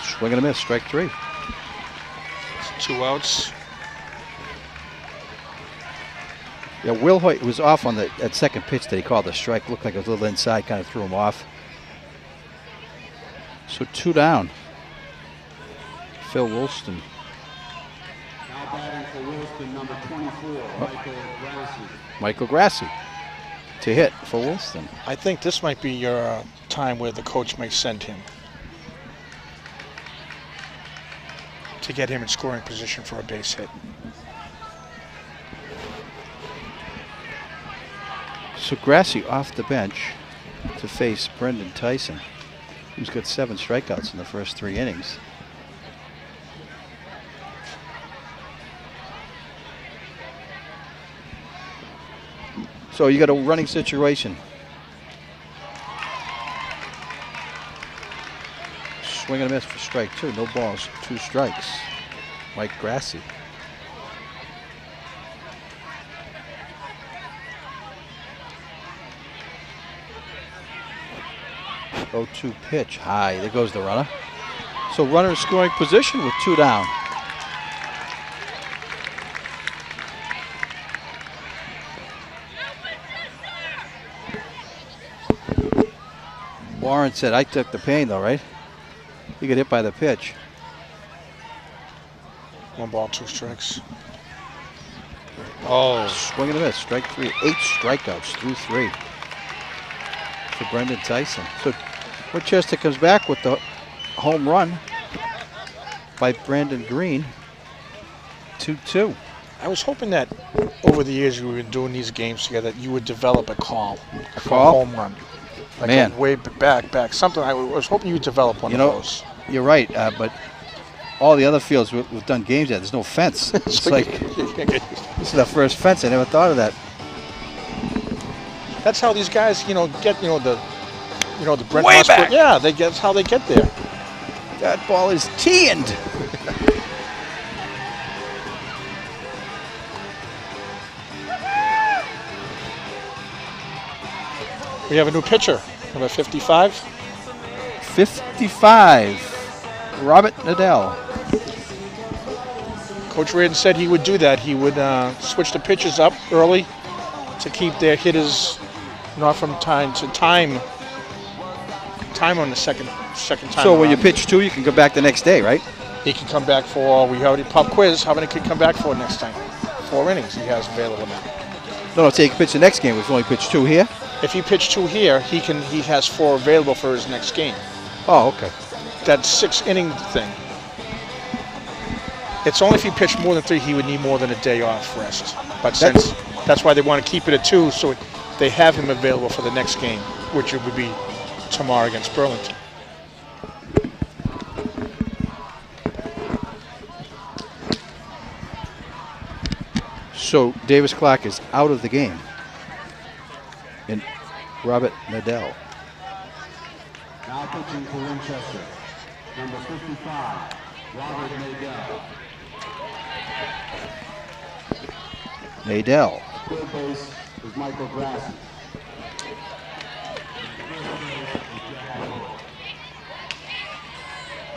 Swing and a miss, strike 3. 2 outs. Yeah, Wilhoit was off on that second pitch that he called the strike. Looked like it was a little inside, kind of threw him off. So 2 down. Phil Woolston. Now batting for Wilson, number 24, Michael Grassi. Michael Grassi to hit for Woolston. I think this might be your time where the coach may send him to get him in scoring position for a base hit. So Grassi off the bench to face Brendan Tyson, who's got 7 strikeouts in the first 3 innings. So you got a running situation. Swing and a miss for strike 2. No balls, 2 strikes. Mike Grassi. Oh, 2 pitch high. There goes the runner. So runner in scoring position with 2 down. Warren said, I took the pain though, right? He got hit by the pitch. 1 ball, 2 strikes. Oh, Swing and a miss. Strike 3. 8 strikeouts through 3 for Brendan Tyson. So Winchester comes back with the home run by Brandon Green. 2-2. I was hoping that over the years we were doing these games together, you would develop a call. A call? home run. Like Man. way back. Something I was hoping you'd develop one of those. You're right, but all the other fields we've done games at, there's no fence. It's So like, you can't get- this is the first fence. I never thought of that. That's how these guys, get, the Brent Way Hospital. back. Yeah, that's how they get there. That ball is teened. We have a new pitcher, number 55. 55, Robert Nadell. Coach Reardon said he would do that. He would switch the pitchers up early to keep their hitters not from time to time on the second time. So when you around. pitch 2, you can go back the next day, right? He can come back for, we already pop quiz, how many could come back for next time? 4 innings he has available now. No, so you can pitch the next game. We've only pitched 2 here. If he pitched 2 here, he has 4 available for his next game. Oh, okay. That 6-inning thing. It's only if he pitched more than 3, he would need more than a day off rest. But since that's why they want to keep it at 2, so they have him available for the next game, which it would be tomorrow against Burlington. So Davis Clark is out of the game. And Robert Nadell. Now pitching for Winchester, number 55, Robert Nadell. Nadell. Third base is Michael Grassi.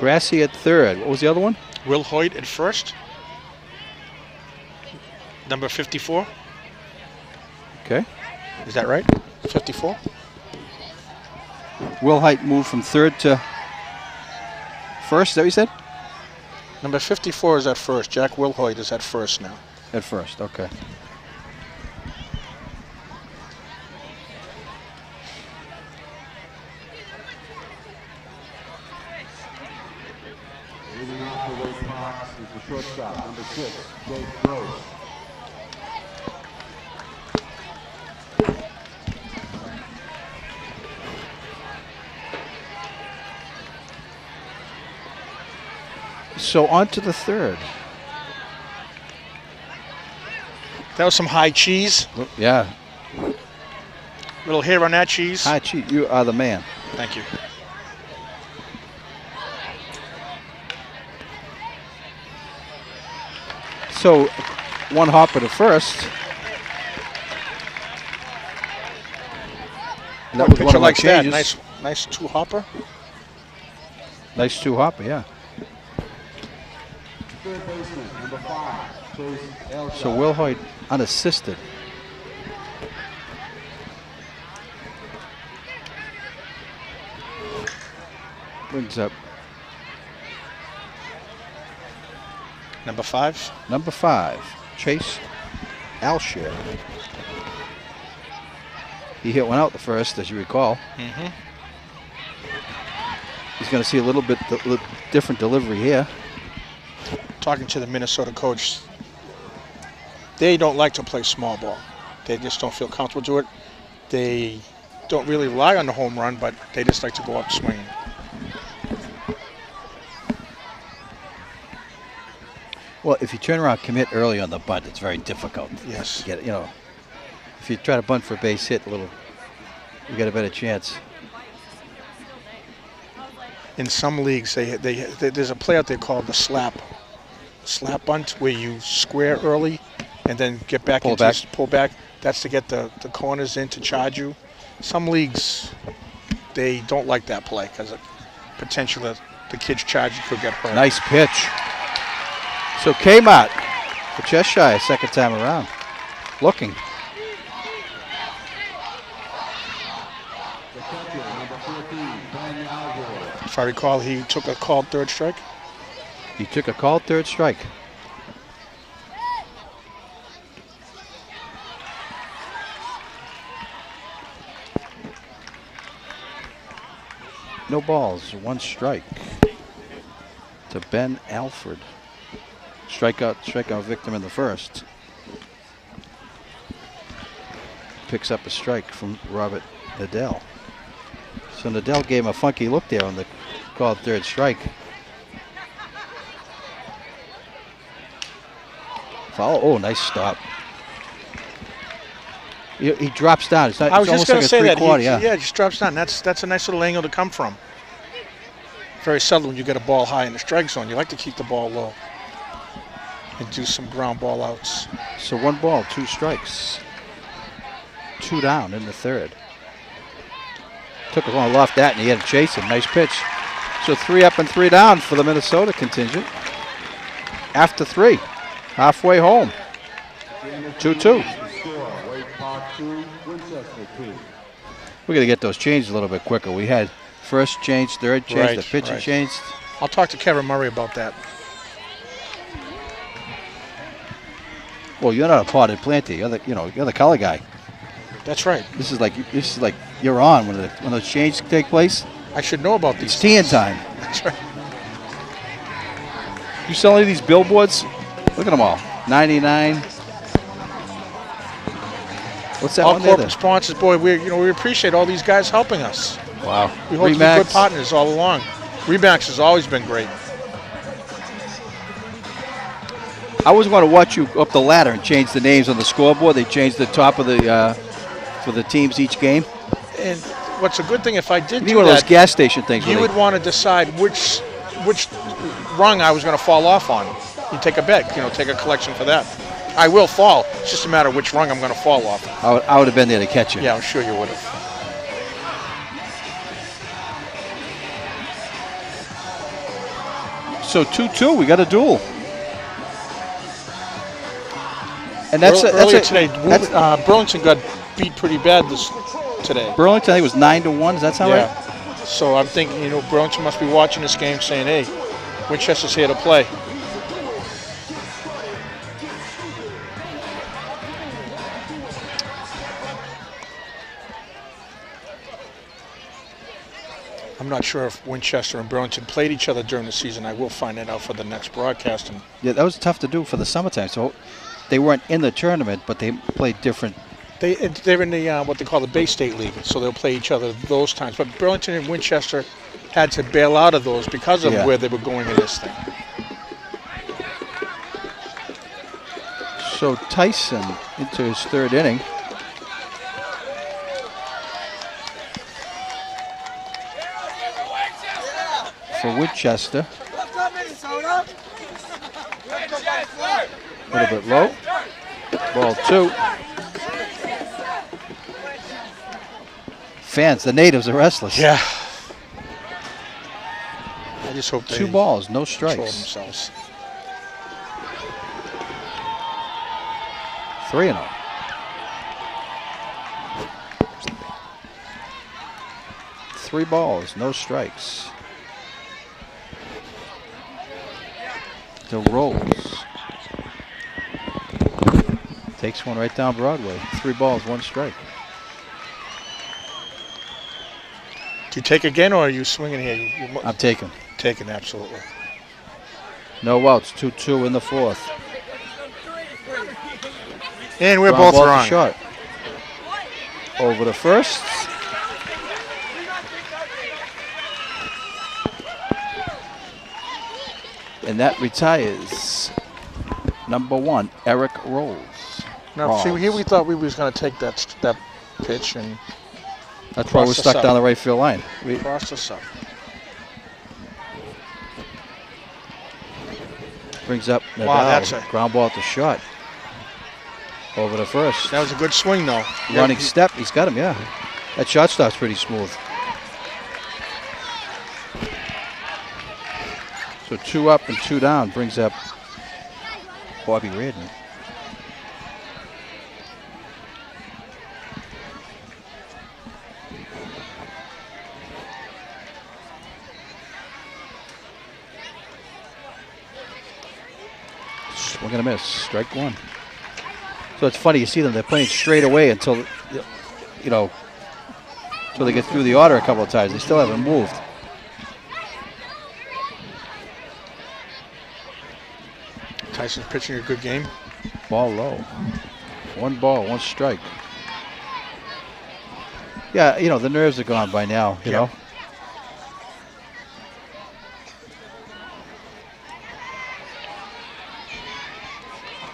Grassi at third. What was the other one? Will Hoyt at first. Number 54. Okay. Is that right? 54? Will Height moved from third to first. Is that what you said? Number 54 is at first. Jack Wilhoit is at first now. At first. Okay. Moving off the Waite box is the shortstop, number 6, Jake Gross. So on to the third. That was some high cheese. Yeah. Little hair on that cheese. Hi, Chief. You are the man. Thank you. So one hopper to first. And that was one Pitcher of my likes that. changes. Nice 2-hopper. Nice 2 hopper, yeah. Third baseman, number 5, Chase Elshot. So Will Hoyt unassisted. Brings up Number 5. number 5, Chase Alshire. He hit one out the first, as you recall. Mm-hmm. He's going to see a little bit different delivery here. Talking to the Minnesota coach, they don't like to play small ball. They just don't feel comfortable doing it. They don't really rely on the home run, but they just like to go up swinging. Well, if you turn around, commit early on the bunt, it's very difficult. Yes. To get, if you try to bunt for a base hit, you got a better chance. In some leagues, there's a play out there called the slap bunt, where you square early and then get back Pull pull back. That's to get the corners in to charge you. Some leagues, they don't like that play because potentially the kid's charging could get hurt. Nice pitch. So Kmart for Cheshire, second time around. Looking. The catcher, number 14, Ben Alvord. If I recall, he took a called third strike. He took a called third strike. No balls, 1 strike to Ben Alford. Strikeout victim in the first. Picks up a strike from Robert Nadell. So Nadell gave him a funky look there on the called third strike. Foul. Oh, nice stop. He drops down. It's not, I was it's just going almost to like say a that. three-quarter, He just drops down. That's a nice little angle to come from. Very seldom when you get a ball high in the strike zone. You like to keep the ball low and do some ground ball outs. So 1 ball, 2 strikes. 2 down in the third. Took a long off that, and he had to chase him. Nice pitch. So 3 up and 3 down for the Minnesota contingent. After 3, halfway home. 2-2. We're going to get those changed a little bit quicker. We had first change, third change, the pitcher changed. I'll talk to Kevin Murray about that. Well, you're not a potted planter. You're the color guy. That's right. This is like you're on when those changes take place. I should know about these. It's teeing time. That's right. You sell any of these billboards? Look at them all. 99. What's that All one there? corporate sponsors, boy. We appreciate all these guys helping us. Wow. We hope to be good partners all along. Remax has always been great. I always want to watch you up the ladder and change the names on the scoreboard. They change the top of the for the teams each game. And what's a good thing if I did Maybe do one that, of those gas station things. you would want to decide which rung I was going to fall off on. You take a bet, take a collection for that. I will fall. It's just a matter of which rung I'm going to fall off. I would have been there to catch you. Yeah, I'm sure you would have. So 2-2, we got a duel. And earlier today, Burlington got beat pretty bad today. Burlington, I think it was 9-1. Does that sound right? So I'm thinking, Burlington must be watching this game saying, hey, Winchester's here to play. I'm not sure if Winchester and Burlington played each other during the season. I will find that out for the next broadcast. Yeah, that was tough to do for the summertime. So they weren't in the tournament, but they played different. They're in the what they call the Bay State League, so they'll play each other those times. But Burlington and Winchester had to bail out of those because of where they were going in this thing. So Tyson into his third inning. For Winchester. A little bit low. Ball 2. Fans, the natives are restless. Yeah. I just hope they 2 balls, no strikes. control themselves. 3-0. Three balls, no strikes. To Rolls. Takes one right down Broadway. 3 balls, 1 strike. Do you take again, or are you swinging here? I'm taking. Taking, absolutely. No outs, 2-2 in the fourth. And we're Ground both ball to wrong. short. Over the first. And that retires number 1, Eric Rolls. Now, see, here we thought we was going to take that pitch and that's why we're stuck down the right field line. cross us up. Brings up Nadal. Wow, that's a ground ball to short. Over the first. That was a good swing, though. Running step, he's got him, yeah. That shortstop's pretty smooth. So 2 up and 2 down brings up Bobby Reardon. Swing and a miss, strike 1. So it's funny, you see them, they're playing straight away until, until they get through the order a couple of times. They still haven't moved. Tyson's pitching a good game. Ball low. 1 ball, 1 strike. Yeah, you know, the nerves are gone by now, you know.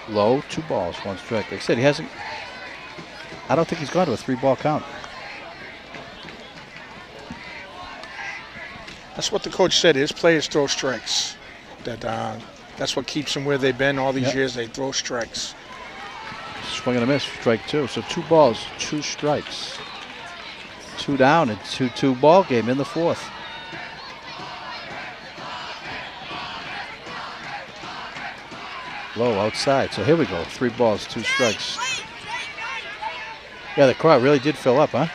Low, 2 balls, 1 strike. Like I said, he hasn't, I don't think he's gone to a 3-ball count. That's what the coach said. His players throw strikes. That's what keeps them where they've been all these years. They throw strikes. Swing and a miss, strike 2. So 2 balls, 2 strikes. 2 down and 2-2 ball game in the 4th. Low outside. So here we go. 3 balls, 2 strikes. Yeah, the crowd really did fill up, huh?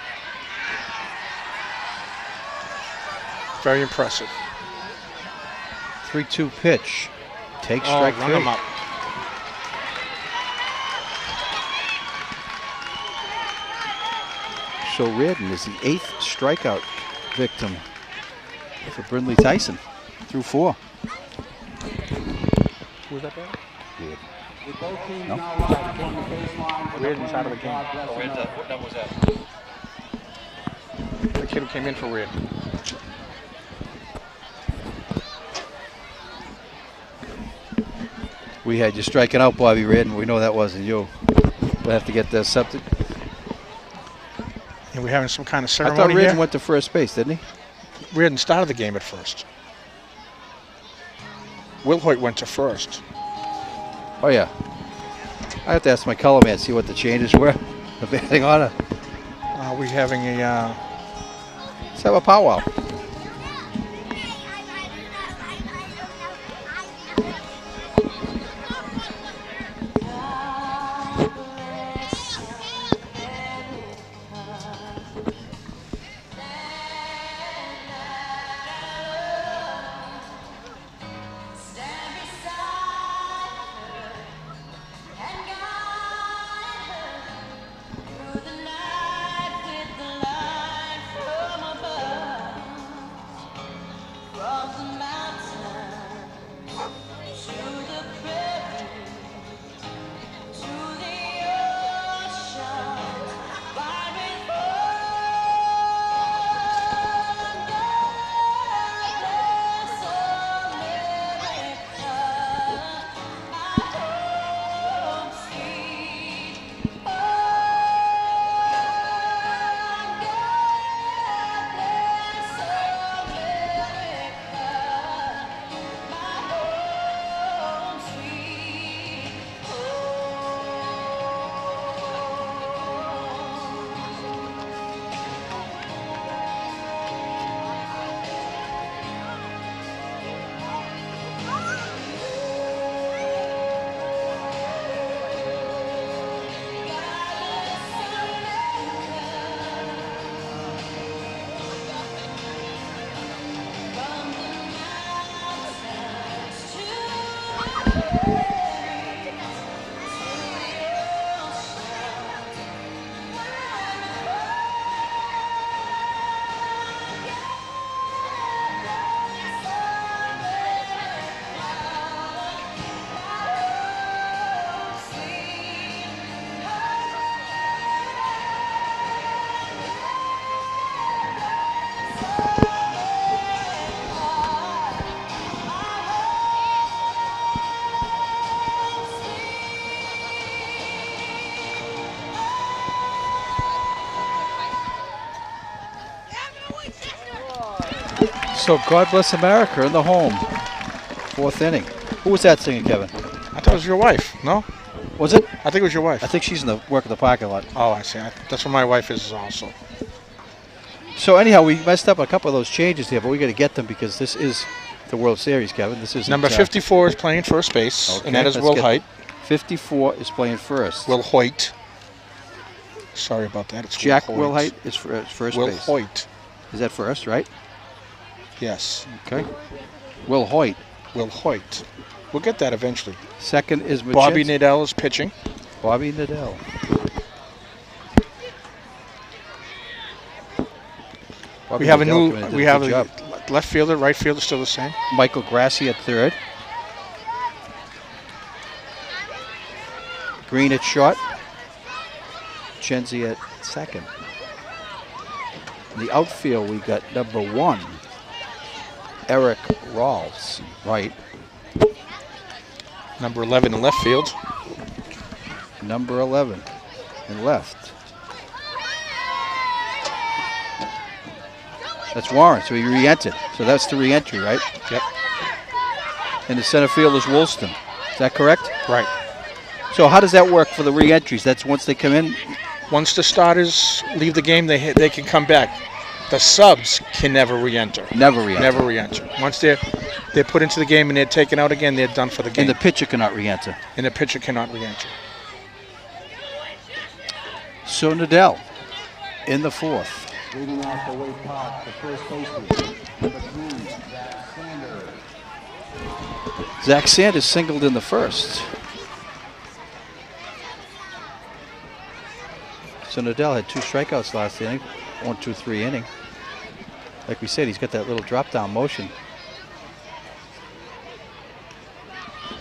Very impressive. 3-2 pitch. Take strike 3. Run him up. So Reardon is the 8th strikeout victim for Brindley Tyson through 4. Who was that there? Reardon. With both teams No. now live from the baseline. Reardon's out of the game. What number was that? The kid who came in for Reardon. We had you striking out, Bobby Reardon. We know that wasn't you. We'll have to get that septic. And we're having some kind of I ceremony thought Reardon here. went to first base, didn't he? Reardon started the game at first. Will Hoyt went to first. Oh, yeah. I have to ask my color man, see what the changes were. The batting order. We're having a Let's have a powwow. So God Bless America in the home. 4th inning. Who was that singing, Kevin? I thought it was your wife. No? Was it? I think it was your wife. I think she's in the work in the parking lot. Oh, I see. That's what my wife is also. So anyhow, we messed up a couple of those changes here, but we got to get them because this is the World Series, Kevin. This is Number 54 is playing first base, okay, and that is let's Will get- Hoyt. 54 is playing first. Will Hoyt. Sorry about that. It's Jack Will Will Hoyt. Hoyt is first Will base. Hoyt. Is that first, right? Yes. Okay. Will Hoyt. Will Hoyt. We'll get that eventually. Second is Bobby Machins- Nadell is pitching. Bobby Nadell. Bobby We have a Nadell new. coming in and We did a have good a job. left fielder, right fielder still the same. Michael Grassi at third. Green at short. Chenzi at second. In the outfield, we got number 1, Eric Rawls, right. Number 11 in left field. Number 11 in left. That's Warren, so he re-entered. So that's the re-entry, right? Yep. And the center field is Woolston. Is that correct? Right. So how does that work for the re-entries? That's once they come in? Once the starters leave the game, they can come back. The subs can never re-enter. Never re-enter. Never re-enter. Once they're put into the game and they're taken out again, they're done for the game. And the pitcher cannot re-enter. And the pitcher cannot re-enter. So Nadell in the 4th. Leading off the Waite Park, the first baseman, number 3, Zach Sanders. Zach Sanders singled in the 1st. So Nadell had 2 strikeouts last inning. 1-2-3 inning. Like we said, he's got that little drop-down motion.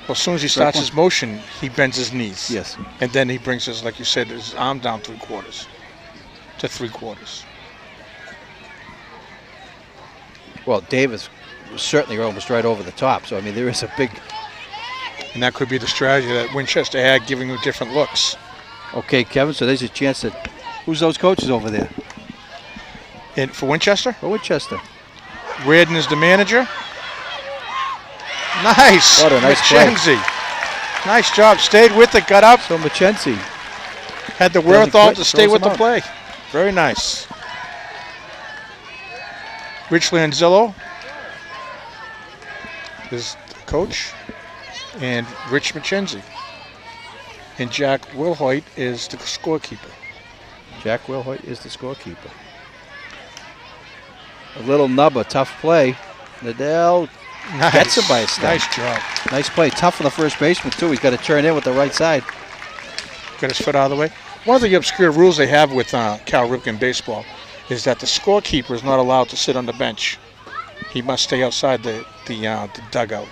Well, as soon as he starts his motion, he bends his knees. Yes. And then he brings his, like you said, his arm down 3/4 to 3/4. Well, Davis was certainly almost right over the top. So, I mean, there is a big... And that could be the strategy that Winchester had, giving him different looks. Okay, Kevin, so there's a chance that... Who's those coaches over there? And for Winchester? For Winchester. Reardon is the manager. Nice. What a nice play. Mackenzie. Nice job. Stayed with it, got up. So Mackenzie had the wherewithal to stay with the play. Very nice. Rich Lanzillo is the coach. And Rich Mackenzie. And Jack Wilhoit is the scorekeeper. Jack Wilhoit is the scorekeeper. A little nub, a tough play. Nadell gets him by a step. Nice job. Nice play. Tough for the first baseman, too. He's got to turn in with the right side. Got his foot out of the way. One of the obscure rules they have with Cal Ripken baseball is that the scorekeeper is not allowed to sit on the bench. He must stay outside the dugout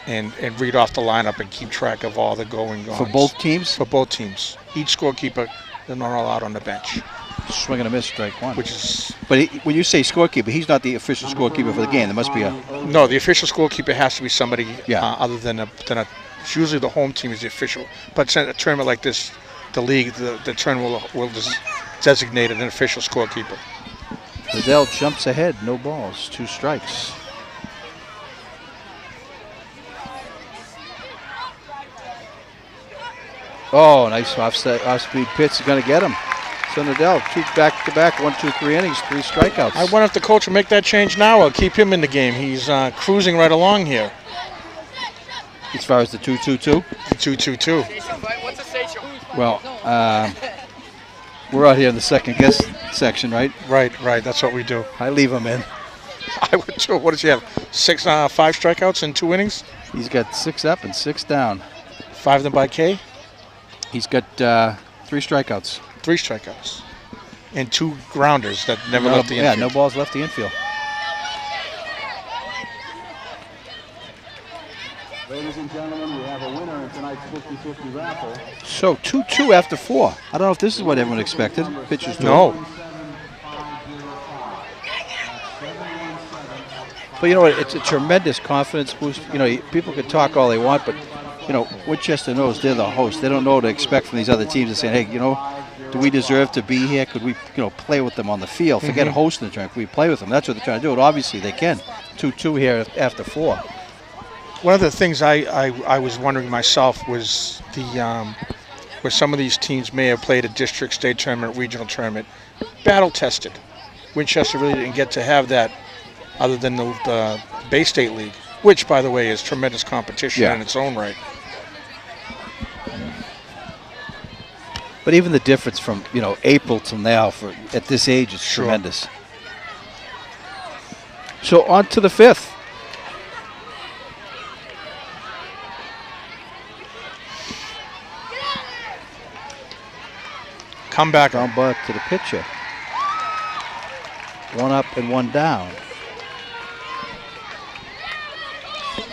and read off the lineup and keep track of all the going-ons. For both teams? For both teams. Each scorekeeper is not allowed on the bench. Swing and a miss, strike 1. Which is... But when you say scorekeeper, he's not the official scorekeeper for the game. There must be a... No, the official scorekeeper has to be somebody other than a... It's usually the home team is the official. But a tournament like this, the league, the tournament will designate an official scorekeeper. Nadell jumps ahead. No balls. 2 strikes. Oh, nice off-speed pitch. He's going to get him. So Nadell, 2 back-to-back, 1-2-3 innings, 3 strikeouts. I wonder if the coach will make that change now or keep him in the game. He's cruising right along here. As far as the 2-2-2? 2-2-2. Well, we're out here in the second guess section, right? Right. That's what we do. I leave him in. I would too. What does he have? 5 strikeouts in 2 innings? He's got 6 up and 6 down. 5 of them by K? He's got 3 strikeouts. 3 strikeouts. And 2 grounders that never left the infield. Yeah, no balls left the infield. Ladies and gentlemen, we have a winner in tonight's 50-50 raffle. So 2-2 after 4. I don't know if this is what everyone expected. Pitchers do. No. But you know what? It's a tremendous confidence boost. You know, people can talk all they want, but you know, Winchester knows they're the host. They don't know what to expect from these other teams. They're saying, hey, you know, do we deserve to be here? Could we, you know, play with them on the field? Forget hosting the tournament. Could we play with them? That's what they're trying to do. And obviously they can. 2-2 here after 4. One of the things I was wondering myself was where some of these teams may have played a district, state tournament, regional tournament, battle tested. Winchester really didn't get to have that other than the Bay State League, which, by the way, is tremendous competition in its own right. But even the difference from, you know, April till now at this age is tremendous. So on to the 5th. Come back. Down back to the pitcher. 1 up and 1 down.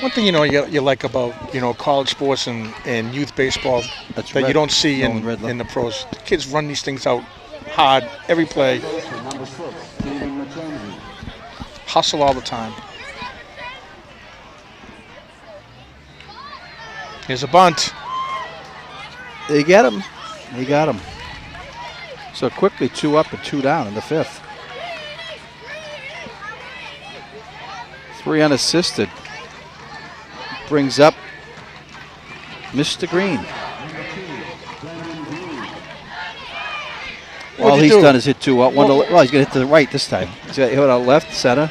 One thing you like about college sports and youth baseball that you don't see in the pros. The kids run these things out hard every play. Hustle all the time. Here's a bunt. They get him. They got him. So quickly 2 up and 2 down in the 5th. 3 unassisted. Brings up Mr. Green. All he's done is hit 2 out. He's going to hit to the right this time. He's got to hit out left, center.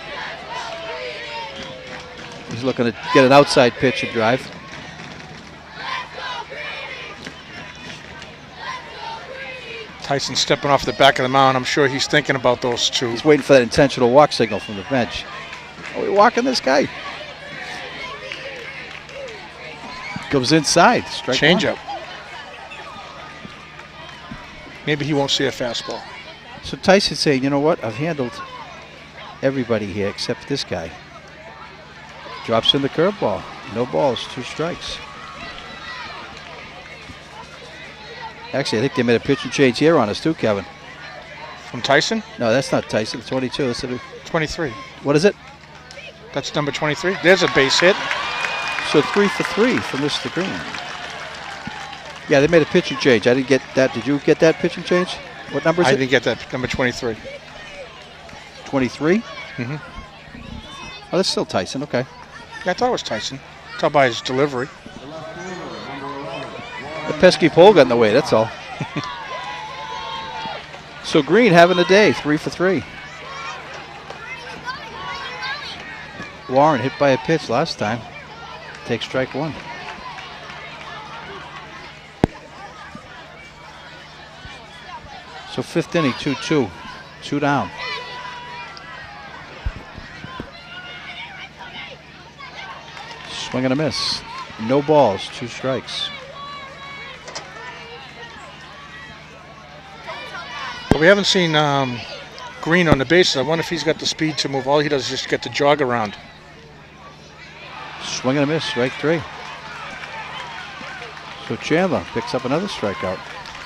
He's looking to get an outside pitch and drive. Tyson stepping off the back of the mound. I'm sure he's thinking about those 2. He's waiting for that intentional walk signal from the bench. Are we walking this guy? Goes inside. Strike Change one. up. Maybe he won't see a fastball. So Tyson's saying, you know what? I've handled everybody here except this guy. Drops in the curveball. No balls, 2 strikes. Actually, I think they made a pitching change here on us too, Kevin. From Tyson? No, that's not Tyson. 22. That's 23. What is it? That's number 23. There's a base hit. So 3 for 3 for Mr. Green. Yeah, they made a pitching change. I didn't get that. Did you get that pitching change? What number is it? I didn't get that. Number 23. 23? Mm-hmm. Oh, that's still Tyson. Okay. Yeah, I thought it was Tyson. Tell by his delivery. The pesky pole got in the way, that's all. So Green having a day, 3 for 3. Warren hit by a pitch last time. Takes strike 1. So 5th inning, 2-2. 2 down. Swing and a miss. No balls, 2 strikes. But we haven't seen Green on the bases. I wonder if he's got the speed to move. All he does is just get to jog around. Swing and a miss, strike 3. So Chandler picks up another strikeout.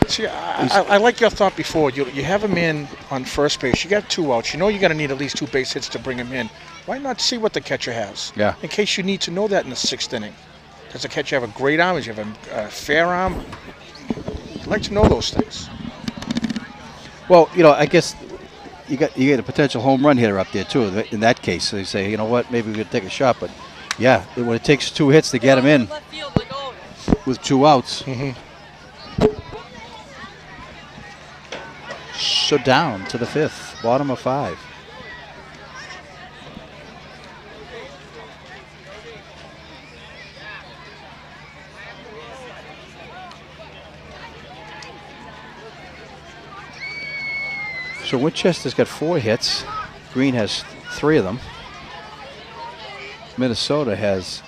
See, I like your thought before. You have a man on first base. You got 2 outs. You know you're going to need at least 2 base hits to bring him in. Why not see what the catcher has? Yeah. In case you need to know that in the 6th inning. Does the catcher have a great arm? Does he have a fair arm? I'd like to know those things. Well, I guess you get a potential home run hitter up there too. In that case, so you say, you know what, maybe we could take a shot. But yeah, when it takes 2 hits to get him in with 2 outs. Mm-hmm. So down to the 5th, bottom of 5. So Winchester's got 4 hits. Green has 3 of them. Minnesota has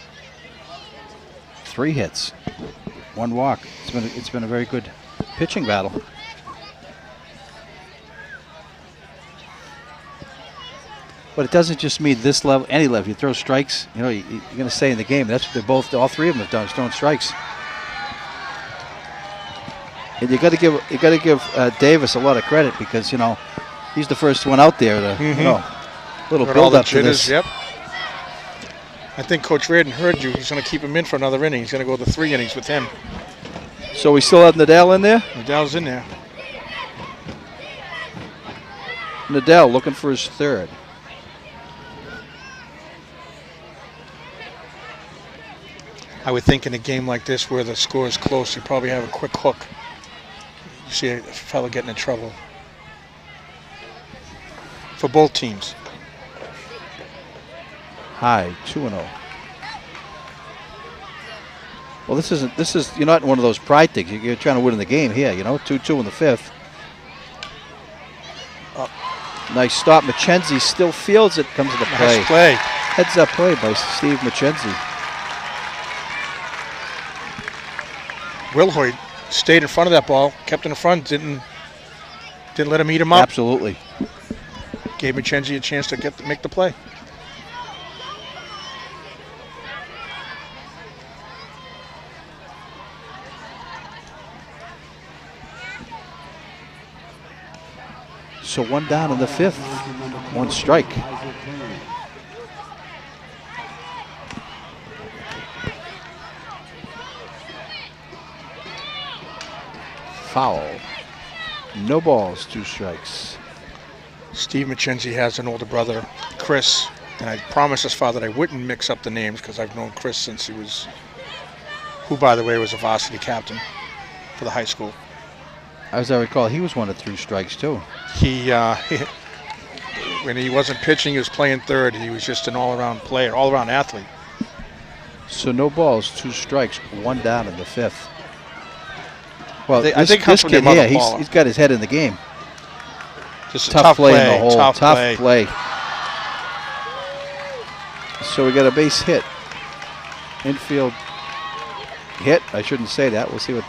3 hits, 1 walk. It's been a very good pitching battle. But it doesn't just mean this level, any level. You throw strikes, you're going to stay in the game. That's what all 3 of them have done, is throwing strikes. And you got to give Davis a lot of credit because he's the first one out there to little build up to this. Yep. I think Coach Reardon heard you. He's going to keep him in for another inning. He's going to go the 3 innings with him. So we still have Nadal in there. Nadal's in there. Nadal looking for his 3rd. I would think in a game like this where the score is close, you probably have a quick hook. You see a fellow getting in trouble. For both teams. High, 2-0. Well, you're not in one of those pride things. You're trying to win in the game here, 2-2 in the 5th. Nice stop. McKenzie still fields it, comes to the play. Nice play. Heads up play by Steve McKenzie. Wilhoit stayed in front of that ball, kept in front, didn't let him eat him up. Absolutely. Gave McKenzie a chance to make the play. So one down in the fifth. One strike. Foul. No balls, 2 strikes. Steve McKenzie has an older brother, Chris, and I promised his father that I wouldn't mix up the names because I've known Chris since he was, who by the way was a varsity captain for the high school. As I recall, he was one of 3 strikes too. He when he wasn't pitching, he was playing third. He was just an all-around player, all-around athlete. So no balls, 2 strikes, 1 down in the fifth. Well, I think this kid here, he's got his head in the game. Just a tough play in the hole. Tough play. So we got a base hit. Infield hit. I shouldn't say that. We'll see what.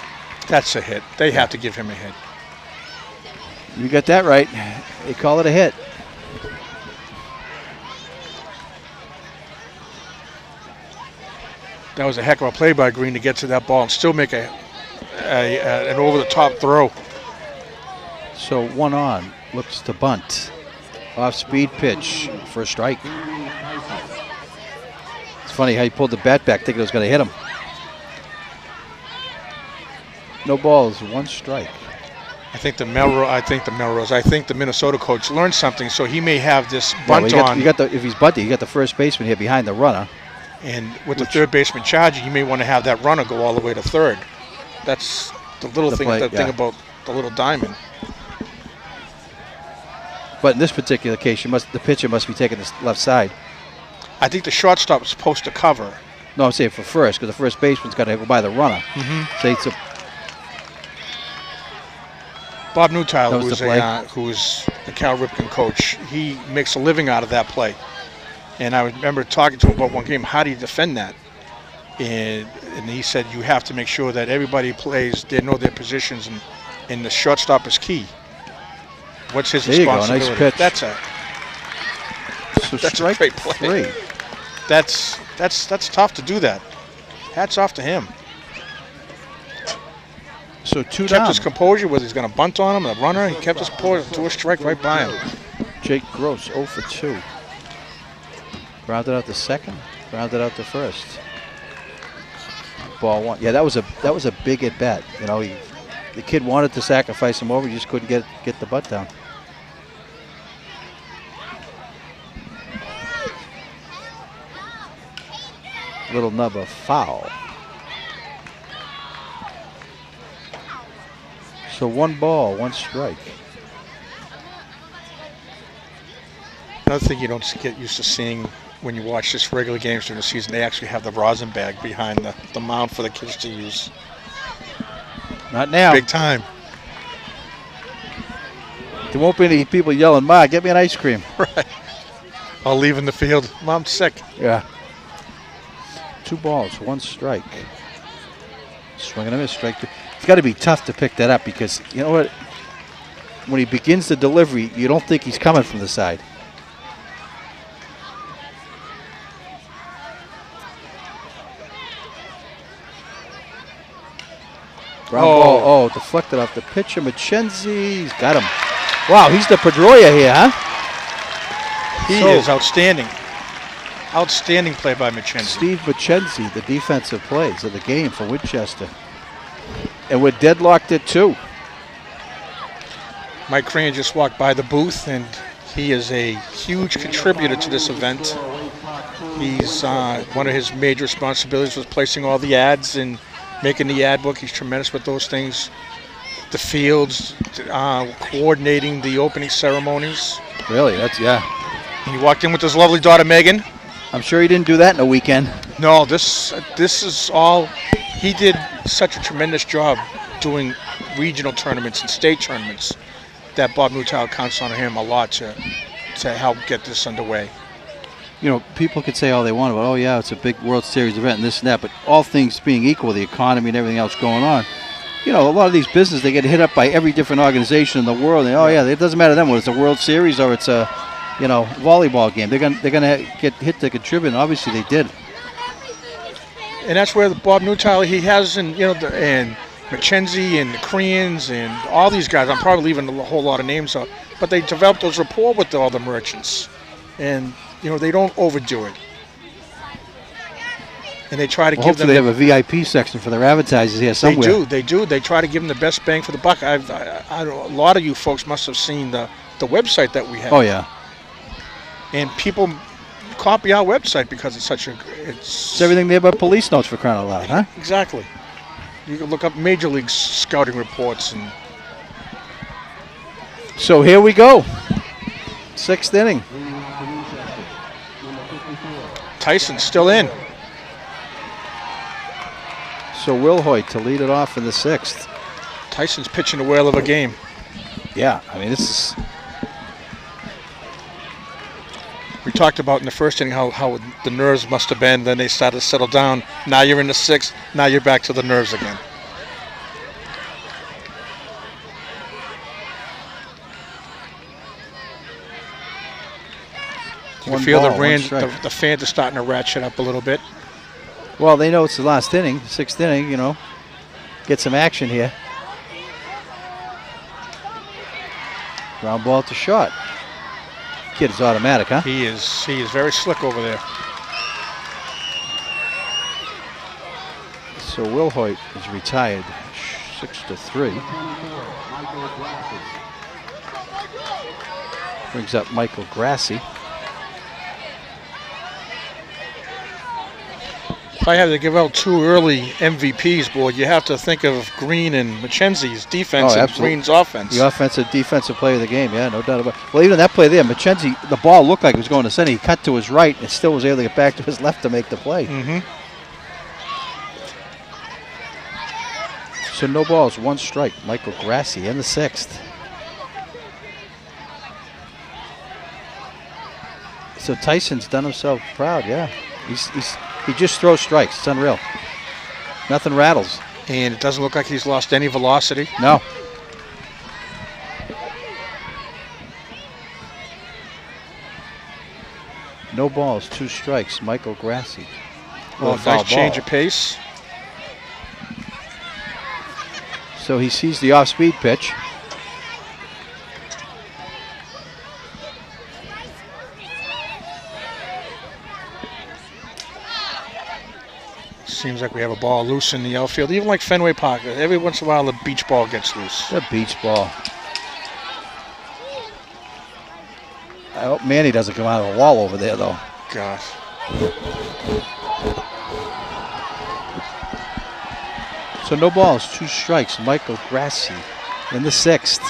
That's a hit. They have to give him a hit. You got that right. They call it a hit. That was a heck of a play by Green to get to that ball and still make an over-the-top throw. So 1 on. Looks to bunt. Off-speed pitch for a strike. It's funny how he pulled the bat back thinking it was going to hit him. No balls, 1 strike. I think the Minnesota coach learned something, so he may have this bunt on. If he's bunting, you got the first baseman here behind the runner. And with the third baseman charging, you may want to have that runner go all the way to third. That's the little thing about the little diamond. But in this particular case, the pitcher must be taking the left side. I think the shortstop is supposed to cover. No, I'm saying for first, because the first baseman's got to go by the runner. So Bob Newtile, who's the Cal Ripken coach, he makes a living out of that play. And I remember talking to him about one game, how do you defend that? And he said you have to make sure that everybody plays, they know their positions, and the shortstop is key. What's his responsibility? Nice pitch. That's a great play. 3. That's tough to do that. Hats off to him. So 2 kept down. His composure, whether he's going to bunt on him, the runner, he kept his composure to a strike right by him. Jake Gross 0 for 2. Grounded out the second, grounded out the first. Ball 1. Yeah, that was a big at bat. You know, the kid wanted to sacrifice him over, he just couldn't get the butt down. Little nub of foul. So 1 ball, 1 strike. Another thing you don't get used to seeing when you watch this regular games during the season, they actually have the rosin bag behind the mound for the kids to use. Not now. Big time. There won't be any people yelling, "Ma, get me an ice cream." Right. I'll leave in the field. Mom's sick. Yeah. 2 balls, 1 strike. Swing and a miss, strike 2. It's got to be tough to pick that up because, you know what? When he begins the delivery, you don't think he's coming from the side. Ground ball, deflected off the pitcher. McKenzie's got him. Wow, he's the Pedroia here, huh? He is outstanding. Outstanding play by McKenzie. Steve McKenzie, the defensive plays of the game for Winchester. And we're deadlocked at 2. Mike Crane just walked by the booth, and he is a huge contributor to this event. He's one of his major responsibilities was placing all the ads and making the ad book. He's tremendous with those things. The fields, coordinating the opening ceremonies. Really? Yeah. And he walked in with his lovely daughter, Megan. I'm sure he didn't do that in a weekend. No, this is all. He did such a tremendous job doing regional tournaments and state tournaments that Bob Newtown counts on him a lot to help get this underway. You know, people could say all they want about, oh yeah, it's a big World Series event and this and that, but all things being equal, the economy and everything else going on, you know, a lot of these businesses, they get hit up by every different organization in the world. And, oh yeah, it doesn't matter to them whether it's a World Series or it's a, volleyball game. They're gonna get hit to contribute. And obviously, they did. And that's where Bob Newtile, he has, and McKenzie and the Koreans and all these guys. I'm probably leaving a whole lot of names out. But they developed those rapport with all the merchants. And, they don't overdo it. And they try to give them... Hopefully they have a VIP section for their advertisers here somewhere. They do. They try to give them the best bang for the buck. A lot of you folks must have seen the website that we have. Oh, yeah. And people copy our website because it's such a... It's everything there but police notes, for crying out loud, huh? Exactly. You can look up Major League scouting reports. And so here we go. 6th inning. Tyson's still in. So Will Hoyt to lead it off in the 6th. Tyson's pitching a whale of a game. Yeah, I mean, this is... We talked about in the first inning how the nerves must have been. Then they started to settle down. Now you're in the 6th. Now you're back to the nerves again. You can feel the fans are starting to ratchet up a little bit. Well, they know it's the last inning, 6th inning, Get some action here. Ground ball to short. Kid is automatic, huh? He is very slick over there. So Will Hoyt is retired, 6-3. Brings up Michael Grassi. If I had to give out 2 early MVPs, boy, you have to think of Green and McKenzie's defense and Green's offense. The offensive, defensive player of the game, yeah, no doubt about it. Well, even that play there, McKenzie, the ball looked like it was going to center. He cut to his right and still was able to get back to his left to make the play. Mm-hmm. So no balls, 1 strike. Michael Grassi in the 6th. So Tyson's done himself proud, yeah. He just throws strikes. It's unreal. Nothing rattles. And it doesn't look like he's lost any velocity. No. No balls, 2 strikes. Michael Grassi. Well, nice change of pace. So he sees the off-speed pitch. Seems like we have a ball loose in the outfield. Even like Fenway Park, every once in a while the beach ball gets loose. The beach ball. I hope Manny doesn't come out of the wall over there, though. Gosh. So no balls, 2 strikes. Michael Grassi in the 6th.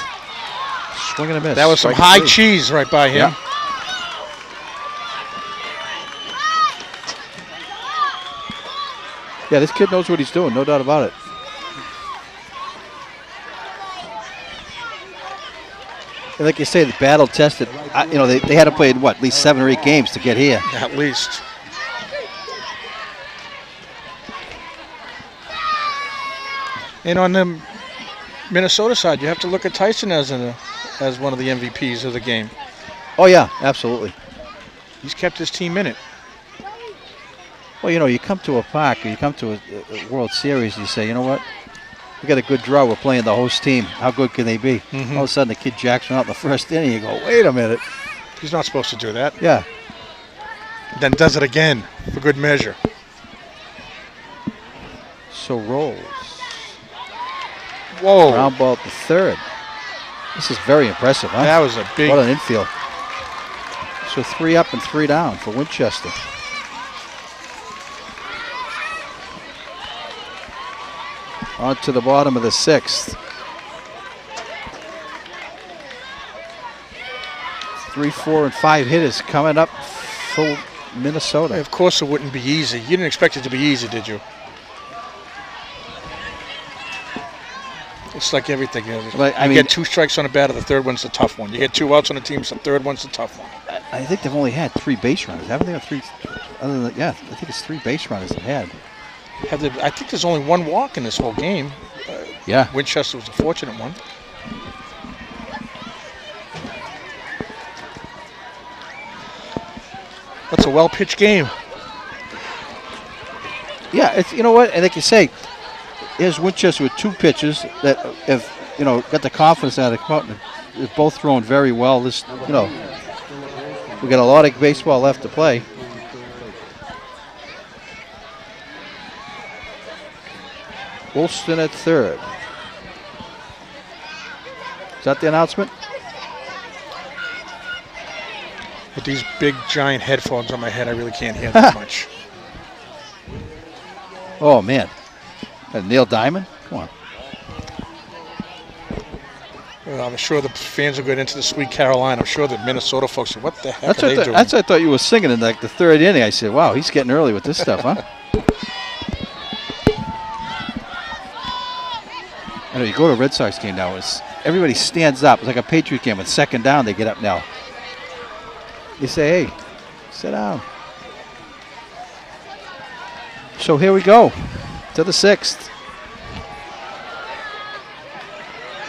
Swing and a miss. That was some high cheese right by him. Yeah. Yeah, this kid knows what he's doing, no doubt about it. And like you say, the battle tested. They had to play at least 7 or 8 games to get here. At least. And on the Minnesota side, you have to look at Tyson as one of the MVPs of the game. Oh yeah, absolutely. He's kept his team in it. Well, you come to a park or you come to a World Series and you say, you know what? We got a good draw. We're playing the host team. How good can they be? Mm-hmm. All of a sudden, the kid jacks one out in the first inning. You go, wait a minute. He's not supposed to do that. Yeah. Then does it again for good measure. So rolls. Whoa. Ground ball to 3rd. This is very impressive, huh? That was a big... What an infield. So 3 up and 3 down for Winchester. On to the bottom of the 6th. 3, 4, and 5 hitters coming up for Minnesota. Of course it wouldn't be easy. You didn't expect it to be easy, did you? It's like everything. You get 2 strikes on a batter, the 3rd one's the tough one. You get 2 outs on a team, so the 3rd one's the tough one. I think they've only had 3 base runners. Haven't they had 3? Other than I think it's 3 base runners they've had. I think there's only 1 walk in this whole game. Yeah. Winchester was a fortunate one. That's a well-pitched game. Yeah, it's, you know what? And like you say, here's Winchester with 2 pitchers that have, got the confidence out of come out, and they've both thrown very well. This, we got a lot of baseball left to play. Wolston at third. Is that the announcement? With these big, giant headphones on my head, I really can't hear that much. Oh, man. Neil Diamond? Come on. Well, I'm sure the fans will get into the Sweet Caroline. I'm sure the Minnesota folks say, what the heck are they doing? That's what I thought you were singing in like the 3rd inning. I said, wow, he's getting early with this stuff, huh? I know, you go to a Red Sox game now, everybody stands up. It's like a Patriot game. With 2nd down, they get up now. You say, hey, sit down. So here we go to the 6th.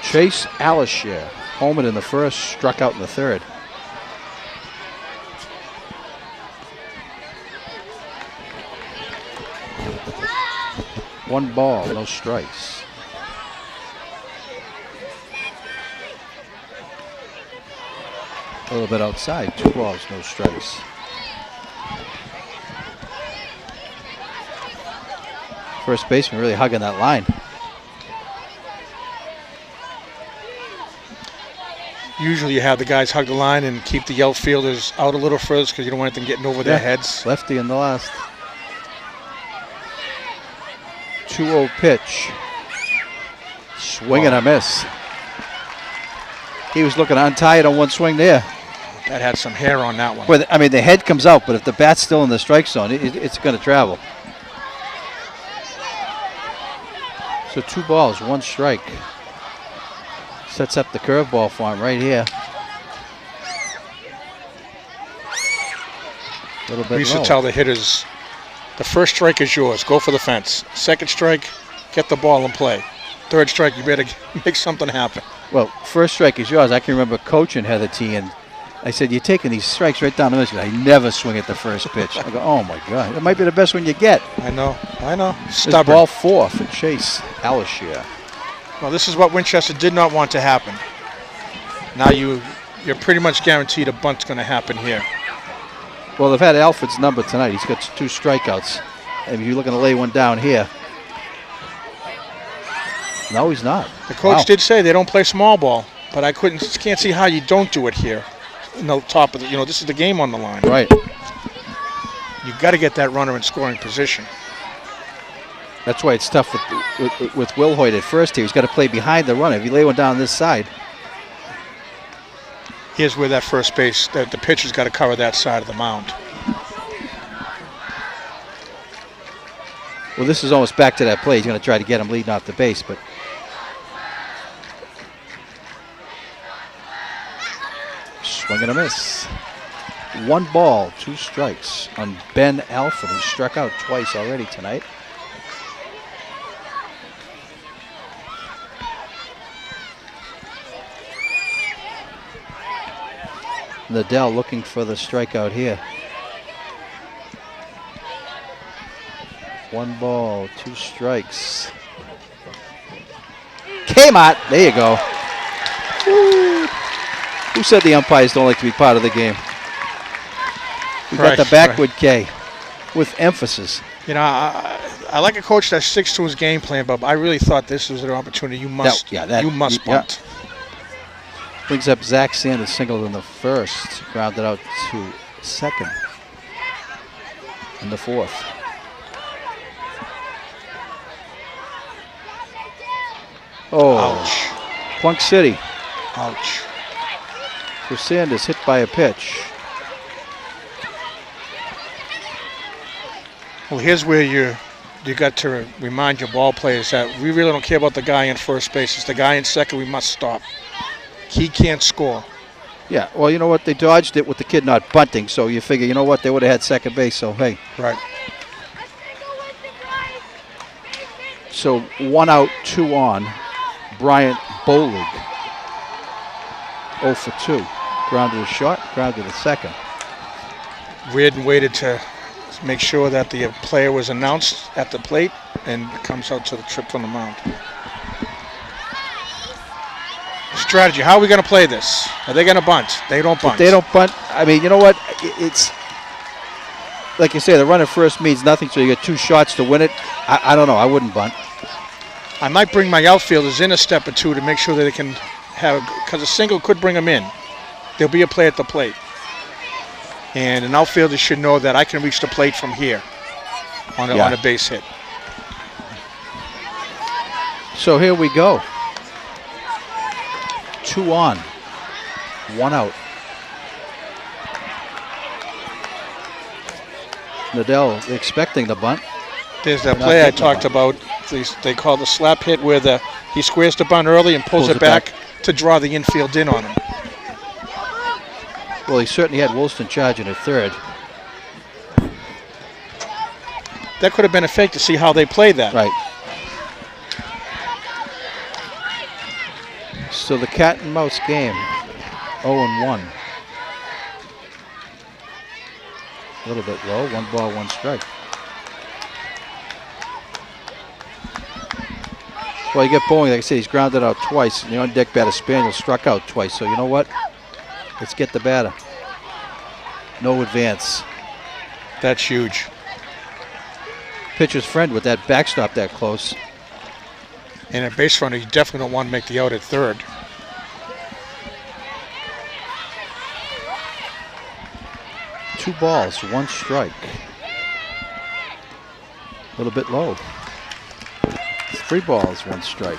Chase Alisher, homered in the 1st, struck out in the 3rd. One ball, no strikes. A little bit outside, 2 balls, no strikes. First baseman really hugging that line. Usually you have the guys hug the line and keep the outfielders out a little further because you don't want them getting over their heads. Lefty in the last. 2-0 pitch. Swing and a miss. He was looking untied on one swing there. That had some hair on that one. Well, I mean, the head comes out, but if the bat's still in the strike zone, it's going to travel. So 2 balls, 1 strike. Sets up the curveball for him right here. A little bit We used low. to tell the hitters, the first strike is yours. Go for the fence. 2nd strike, get the ball and play. 3rd strike, you better make something happen. Well, 1st strike is yours. I can remember coaching Heather T, and I said, you're taking these strikes right down the middle. I never swing at the first pitch. I go, oh, my God. It might be the best one you get. I know. It's Stubborn. ball 4 for Chase Alisher. Well, this is what Winchester did not want to happen. Now you're pretty much guaranteed a bunt's going to happen here. Well, they've had Alfred's number tonight. He's got 2 strikeouts. And if you're looking to lay one down here. No, he's not. The coach did say they don't play small ball, but I can't see how you don't do it here. No top of the, this is the game on the line. Right. You got to get that runner in scoring position. That's why it's tough with Will Hoyt at first here. He's got to play behind the runner. If you lay one down this side. Here's where that first base, the pitcher's got to cover that side of the mound. Well, this is almost back to that play. He's going to try to get him leading off the base, but swing and a miss. 1 ball, 2 strikes on Ben Alfred, who struck out twice already tonight. Liddell looking for the strikeout here. 1 ball, 2 strikes. Kmart, there you go. Woo. Who said the umpires don't like to be part of the game? We got the backward K with emphasis. I like a coach that sticks to his game plan, but I really thought this was an opportunity. You must bunt. Yeah. Brings up Zach Sanders, singled in the 1st, grounded out to 2nd in the 4th. Oh, ouch. Plunk City. Ouch. So Sanders hit by a pitch. Well, here's where you got to remind your ball players that we really don't care about the guy in first base. It's the guy in second we must stop. He can't score. Yeah, well, you know what? They dodged it with the kid not bunting, so you figure, you know what? They would have had second base, so hey. Right. So 1 out, 2 on. Bryant Bolig. 0 for 2. Grounded a short, grounded a 2nd. Reardon waited to make sure that the player was announced at the plate. and comes out to the trip from the mound. Strategy. How are we going to play this? Are they going to bunt? They don't bunt. If they don't bunt. I mean, you know what? It's like you say, the run at first means nothing, so you get 2 shots to win it. I don't know. I wouldn't bunt. I might bring my outfielders in a step or two to make sure that they can have, because a single could bring them in. There'll be a play at the plate. And an outfielder should know that I can reach the plate from here on a base hit. So here we go. 2 on, 1 out. Nadell expecting the bunt. There's that play I talked about. They call the slap hit where he squares the bunt early and pulls it back to draw the infield in on him. Well, he certainly had Woolston charging at third. That could have been a fake to see how they played that. Right. So the cat and mouse game, 0-1. A little bit low, 1 ball, 1 strike. Well, you get Boeing, like I said, he's grounded out twice. And the on-deck batter Spaniel struck out twice. So you know what? Let's get the batter. No advance. That's huge. Pitcher's friend with that backstop that close. And a base runner, you definitely don't want to make the out at third. Two balls, 1 strike. A little bit low. 3 balls, 1 strike.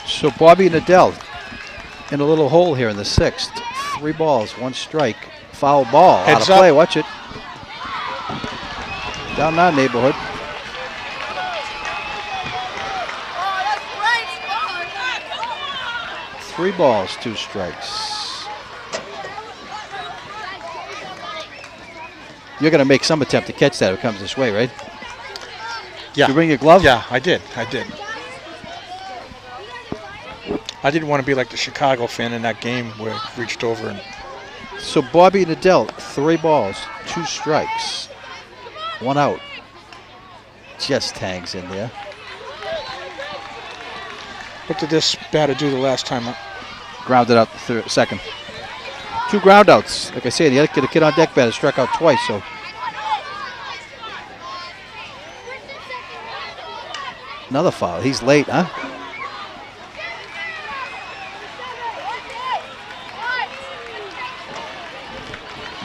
So Bobby Nadell in a little hole here in the 6th. 3 balls, 1 strike. Foul ball. Out of play. Watch it. Down that neighborhood. Three balls, 2 strikes. You're going to make some attempt to catch that if it comes this way, right? Yeah. Did you bring your glove? Yeah, I did. I didn't want to be like the Chicago fan in that game where it reached over and... So Bobby Nadell, 3 balls, 2 strikes, 1 out. Just hangs in there. What did this batter do the last time up? Grounded out the second. 2 ground outs. Like I said, the other kid on deck batter struck out twice, so. Another foul. He's late, huh?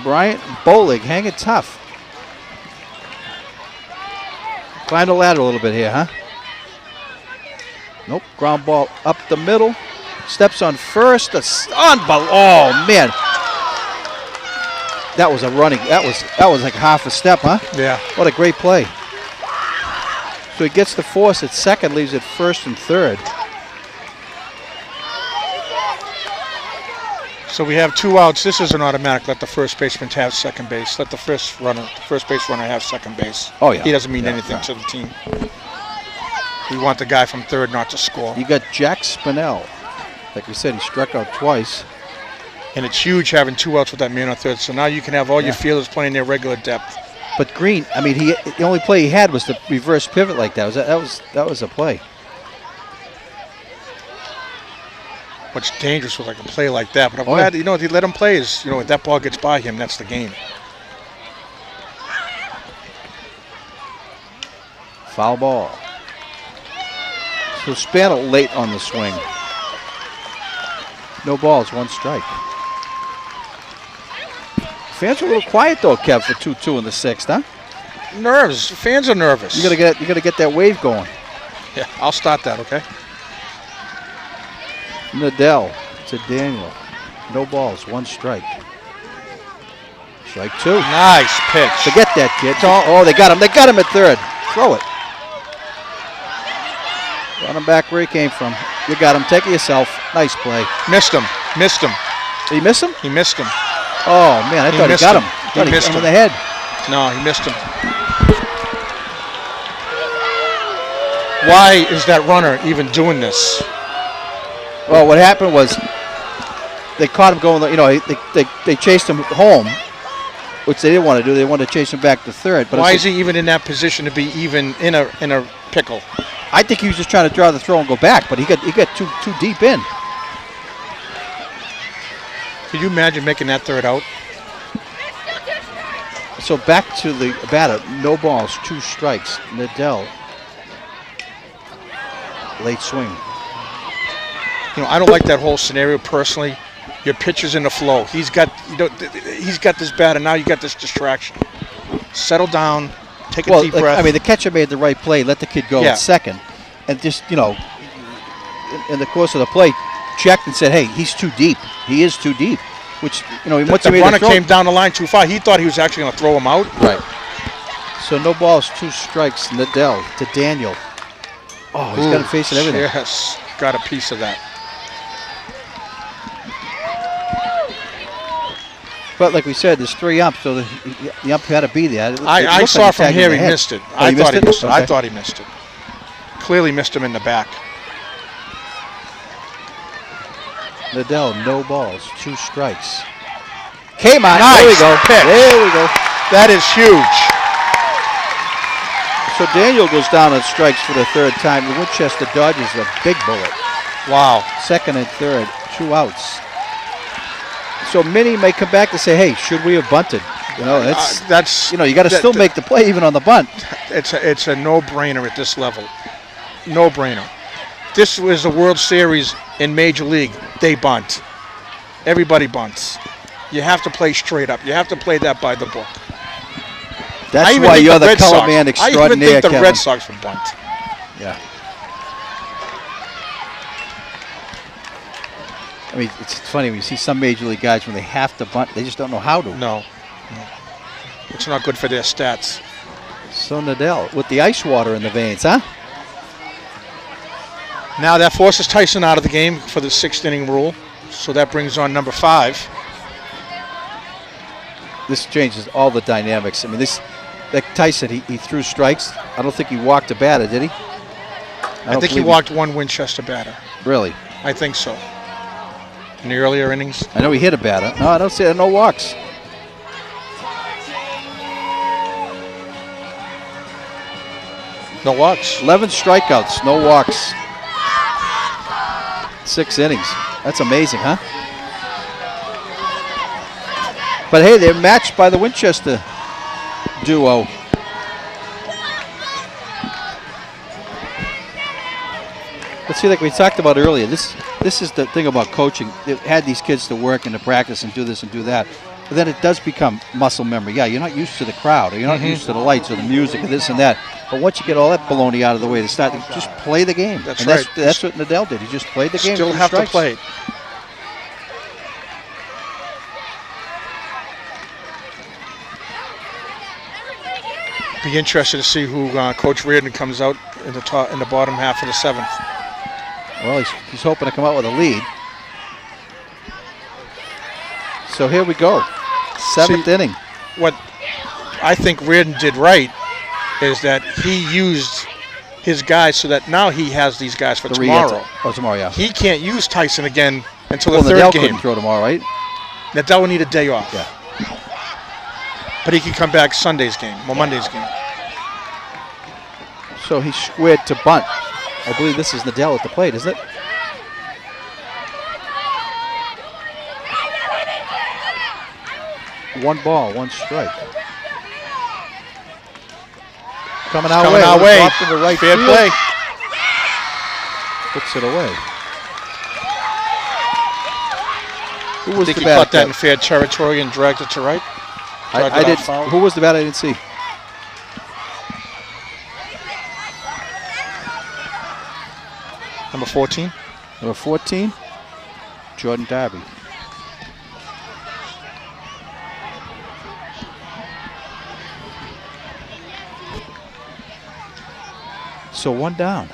Bryant Bolig hanging tough. Climb the ladder a little bit here, huh? Nope. Ground ball up the middle. Steps on first. Oh man, that was a running. That was like half a step, huh? Yeah. What a great play. So he gets the force at second, leaves it first and third. So we have 2 outs. This is an automatic. Let the first baseman have second base. Let the first base runner have second base. Oh yeah. He doesn't mean anything to the team. We want the guy from third not to score. You got Jack Spinell. Like we said, he struck out twice. And it's huge having 2 outs with that man on third. So now you can have all your fielders playing their regular depth. But Green, I mean, the only play he had was the reverse pivot like that. That was a play. What's dangerous with like a play like that. But I'm glad, if you let him play, if that ball gets by him, that's the game. Foul ball. So Spaniel late on the swing. No balls, 1 strike. Fans are a little quiet though, Kev, for 2-2 in the 6th, huh? Nerves. Fans are nervous. You gotta get that wave going. Yeah, I'll start that, okay? Nadell to Daniel. No balls, 1 strike. Strike 2. Nice pitch. Forget that, kid. Oh, they got him. They got him at third. Throw it. Run him back where he came from. You got him. Take it yourself. Nice play. Missed him. Did he miss him? He missed him. Oh, man. I thought he got him. He missed him in the head. No, he missed him. Why is that runner even doing this? Well, what happened was they caught him going, they chased him home which they didn't want to do. They wanted to chase him back to third. But why is he even in that position to be even in a pickle? I think he was just trying to draw the throw and go back, but he got too deep in. Could you imagine making that third out? So back to the batter. No balls, 2 strikes. Nadell. Late swing. You know, I don't like that whole scenario personally. Your pitcher's in the flow. He's got this batter. Now you got this distraction. Settle down. Take a deep breath. I mean, the catcher made the right play. Let the kid go at second, and just in the course of the play, checked and said, "Hey, he's too deep. He is too deep." Which once the runner came down the line too far. He thought he was actually going to throw him out. Right. So no balls, 2 strikes. Nadell to Daniel. Oh, he's got him facing everything. Yes, got a piece of that. But like we said, there's 3 umps, so the ump had to be there. I saw from here he missed it. I thought he missed it. Okay. I thought he missed it. Clearly missed him in the back. Nadell, no balls, 2 strikes. Came on. Nice. There we go. Pitch. There we go. That is huge. So Daniel goes down on strikes for the 3rd time. The Winchester dodges a big bullet. Wow. 2nd and 3rd, 2 outs. So Minnie may come back to say, "Hey, should we have bunted?" That's you got to still make the play even on the bunt. It's a no-brainer at this level. No-brainer. This was a World Series in Major League. They bunt. Everybody bunts. You have to play straight up. You have to play that by the book. That's why you're the color man extraordinaire, I even think the Kevin. Red Sox would bunt. Yeah. I mean, it's funny when you see some Major League guys when they have to bunt, they just don't know how to. No. It's not good for their stats. So Nadell with the ice water in the veins, huh? Now that forces Tyson out of the game for the 6th inning rule. So that brings on number 5. This changes all the dynamics. I mean, like Tyson, he threw strikes. I don't think he walked a batter, did he? I think he walked 1 Winchester batter. Really? I think so. In the earlier innings. I know he hit a batter. No, I don't see no walks. No walks. 11 strikeouts, no walks. 6 innings. That's amazing, huh? But hey, they're matched by the Winchester duo. But see, like we talked about earlier, this is the thing about coaching. They had these kids to work and to practice and do this and do that. But then it does become muscle memory. Yeah, you're not used to the crowd, or you're not used to the lights or the music or this and that. But once you get all that baloney out of the way, just play the game. That's and right. That's what Nadell did. He just played the game. Still have to play it. Be interested to see who Coach Reardon comes out in the bottom half of the 7th. Well, he's hoping to come out with a lead. So here we go. 7th inning. What I think Reardon did right is that he used his guys so that now he has these guys for tomorrow. Tomorrow, yeah. He can't use Tyson again until the Nadell 3rd game. Couldn't throw tomorrow, right? Nadell will need a day off. Yeah. But he can come back Sunday's game or Monday's game. So he squared to bunt. I believe this is Nadell at the plate, isn't it? One ball, 1 strike. Coming our way. Off to the right Fair field. play. Puts it away. Who was I think the he bat? caught that in fair territory and dragged it to right. I did. Who was the bat? I didn't see. Number 14. Number 14, Jordan Darby. So 1 down.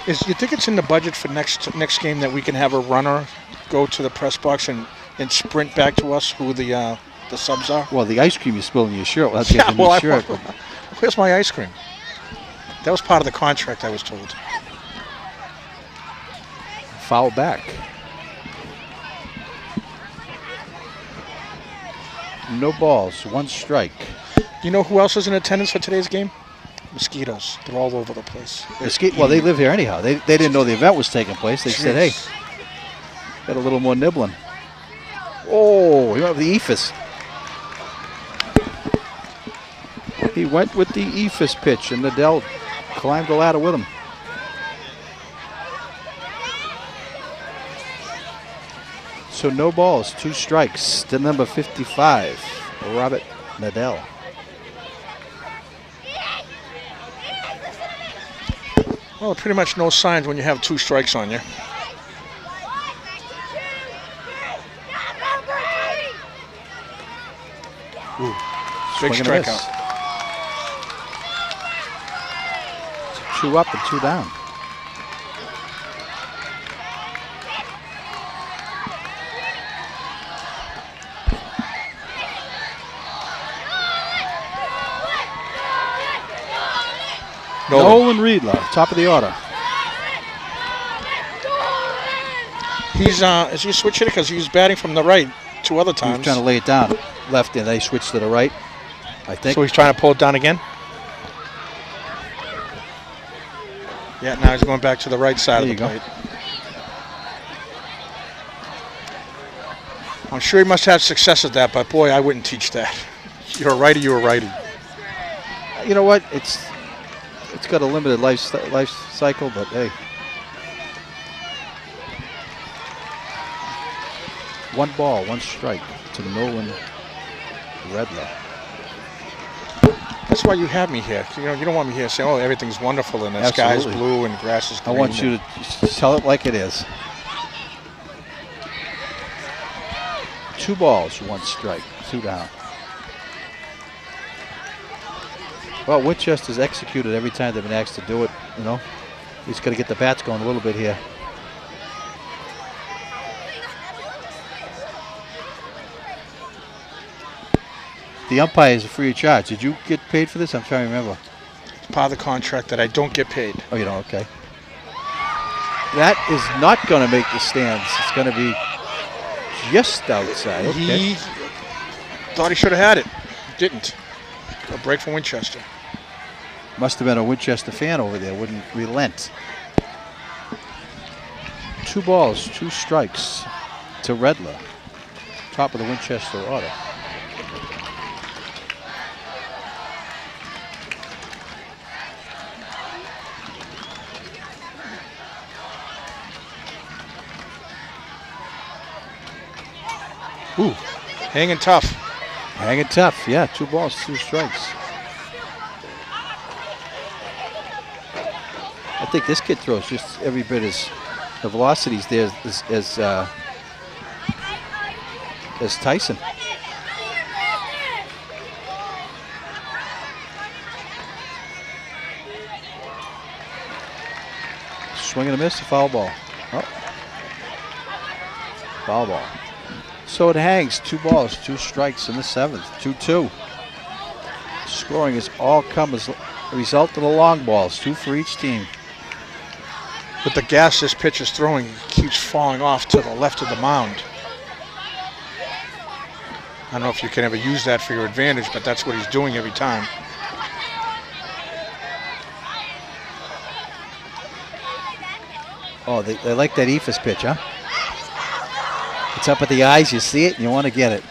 You think it's in the budget for next game that we can have a runner go to the press box and sprint back to us who the subs are? Well, the ice cream you spilled in your shirt. Well, that's your shirt. Where's my ice cream? That was part of the contract, I was told. Foul back. No balls, 1 strike. You know who else is in attendance for today's game? Mosquitoes. They're all over the place. Well, they live here anyhow. They didn't know the event was taking place. They said, hey, got a little more nibbling. Oh, he went with the ephus. He went with the ephus pitch, and Nadell climbed the ladder with him. So no balls, 2 strikes to number 55, Robert Nadell. Well, pretty much no signs when you have 2 strikes on you. Ooh, big strikeout. 2 up and 2 down. Nolan Riedler, top of the order. He's is he switching it because he was batting from the right 2 other times? He's trying to lay it down left, and they switched to the right, I think. So he's trying to pull it down again? Yeah, now he's going back to the right side of the plate. I'm sure he must have success at that, but boy, I wouldn't teach that. You're a righty, you're a righty. You know what? It's got a limited life cycle, but hey. 1 ball, 1 strike to Nolan Riedler. That's why you have me here. You know, you don't want me here saying, "Oh, everything's wonderful and the sky's blue and grass is green." I want you to tell it like it is. 2 balls, 1 strike, 2 down. Well, Winchester's executed every time they've been asked to do it, you know. He's got to get the bats going a little bit here. The umpires are free of charge. Did you get paid for this? I'm trying to remember. It's part of the contract that I don't get paid. Oh, you don't? Okay. That is not going to make the stands. It's going to be just outside. Okay. He thought he should have had it. Didn't. A break for Winchester. Must have been a Winchester fan over there. Wouldn't relent. 2 balls, 2 strikes to Riedler. Top of the Winchester order. Ooh, hanging tough. Hanging tough, yeah. 2 balls, 2 strikes. I think this kid throws just every bit as the velocities there as Tyson. Swing and a miss, a foul ball. Oh. Foul ball. So it hangs 2 balls, 2 strikes in the 7th, 2-2. Scoring has all come as a result of the long balls, 2 for each team. With the gas this pitch is throwing, he keeps falling off to the left of the mound. I don't know if you can ever use that for your advantage, but that's what he's doing every time. Oh, they like that ephus pitch, huh? It's up at the eyes, you see it, and you want to get it.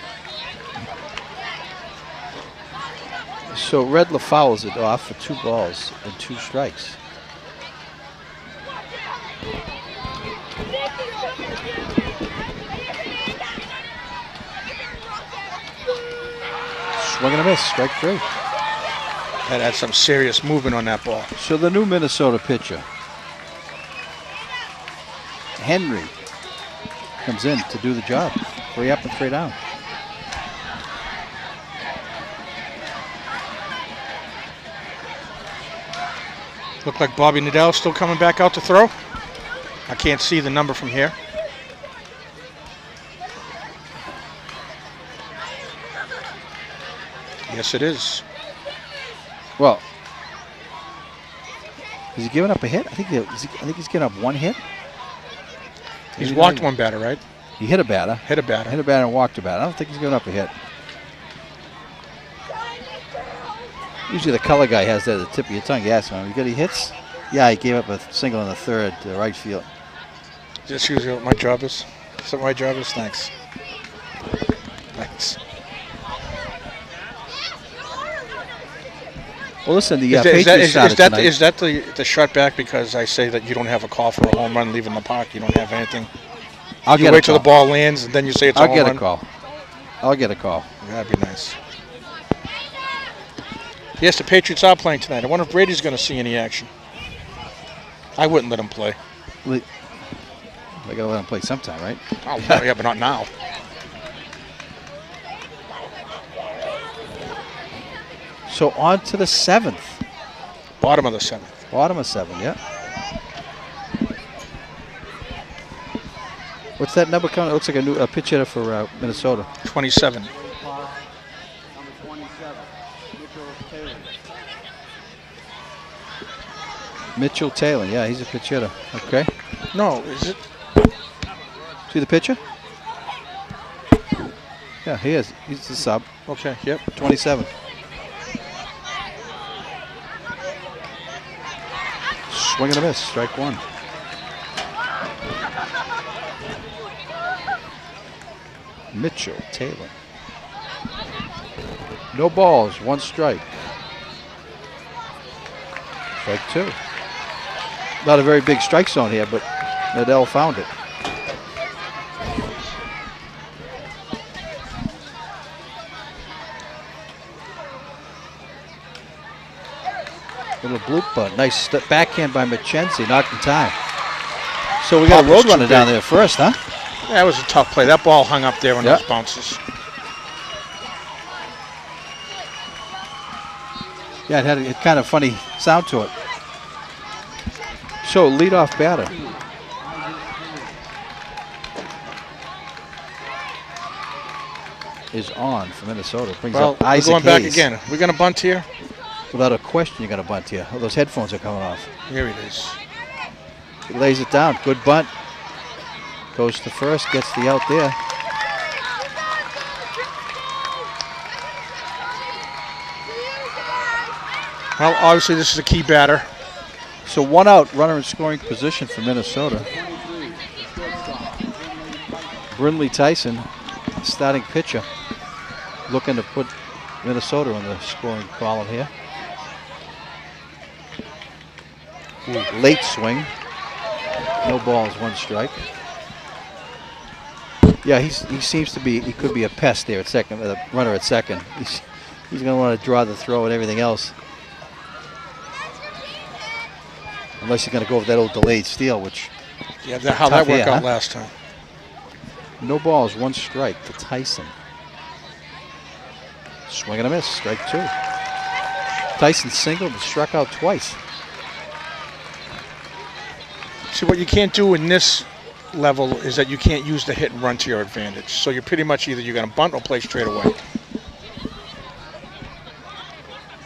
So Riedler fouls it off for 2 balls and 2 strikes. Swing and a miss, strike 3. That had some serious movement on that ball. So the new Minnesota pitcher, Henry, comes in to do the job. 3 up and 3 down. Look like Bobby Nadell still coming back out to throw. I can't see the number from here. Yes, it is. Well, has he given up a hit? I think he's given up 1 hit. He's walked 1 batter, right? He hit a batter. Hit a batter. Hit a batter and walked a batter. I don't think he's given up a hit. Usually the color guy has that at the tip of your tongue. You ask him, you got any hits? Yeah, he gave up a single in the third to right field. Just usually what my job is. Is that what my job is? Thanks. Thanks. Well, listen, the Is Patriots started tonight. Is that the shut back because I say that you don't have a call for a home run leaving the park? You don't have anything? You wait till the ball lands and then you say it's a home run? I'll get a call. Yeah, that'd be nice. Yes, the Patriots are playing tonight. I wonder if Brady's going to see any action. I wouldn't let him play. They got to let him play sometime, right? Oh, yeah, but not now. So on to the 7th. Bottom of the 7th. Bottom of 7, yeah. What's that number coming? It looks like a pitch hitter for Minnesota. 27. Number 27, Mitchell Taylor. Mitchell Taylor, yeah, he's a pitch hitter. Okay. No, is it? See the pitcher? Yeah, he is. He's the sub. Okay, yep. 27. Swing and a miss, strike one. Mitchell Taylor. No balls, one strike. Strike two. Not a very big strike zone here, but Nadell found it. Little bloop bunt. Nice backhand by Mackenzie, knocked in time. So we got a road runner down there first, huh? Yeah, it was a tough play. That ball hung up there on those bounces. Yeah, it had a kind of funny sound to it. So, leadoff batter. Is on for Minnesota. Brings up Isaac we're going back Hayes. again. We're going to bunt here? Without a question, you're going to bunt here. Oh, those headphones are coming off. Here it is. He lays it down. Good bunt. Goes to first, gets the out there. Well, obviously this is a key batter. So one out, runner in scoring position for Minnesota. Brindley Tyson, starting pitcher, looking to put Minnesota on the scoring column here. Late swing. No balls, one strike. Yeah, he seems to be, he could be a pest there at second, the runner at second. He's going to want to draw the throw and everything else. Unless you're going to go with that old delayed steal, which... Yeah, how that worked out last time. No balls, one strike to Tyson. Swing and a miss, strike two. Tyson singled and struck out twice. See, what you can't do in this level is that you can't use the hit and run to your advantage. So you're pretty much either you're going to bunt or play straight away.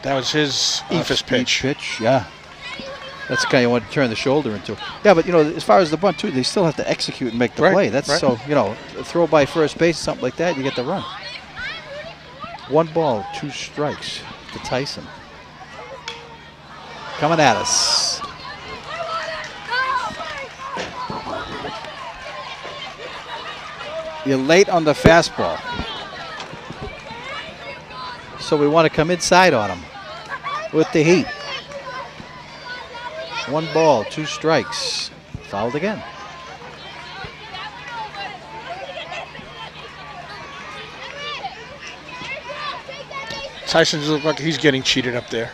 That was his Ephus pitch. Yeah. That's the kind you want to turn the shoulder into. Yeah, but, you know, as far as the bunt, too, they still have to execute and make the play. That's so, you know, throw by first base, something like that, you get the run. One ball, two strikes to Tyson. Coming at us. You're late on the fastball. So we want to come inside on him with the heat. One ball, two strikes. Fouled again. Tyson looks like he's getting cheated up there.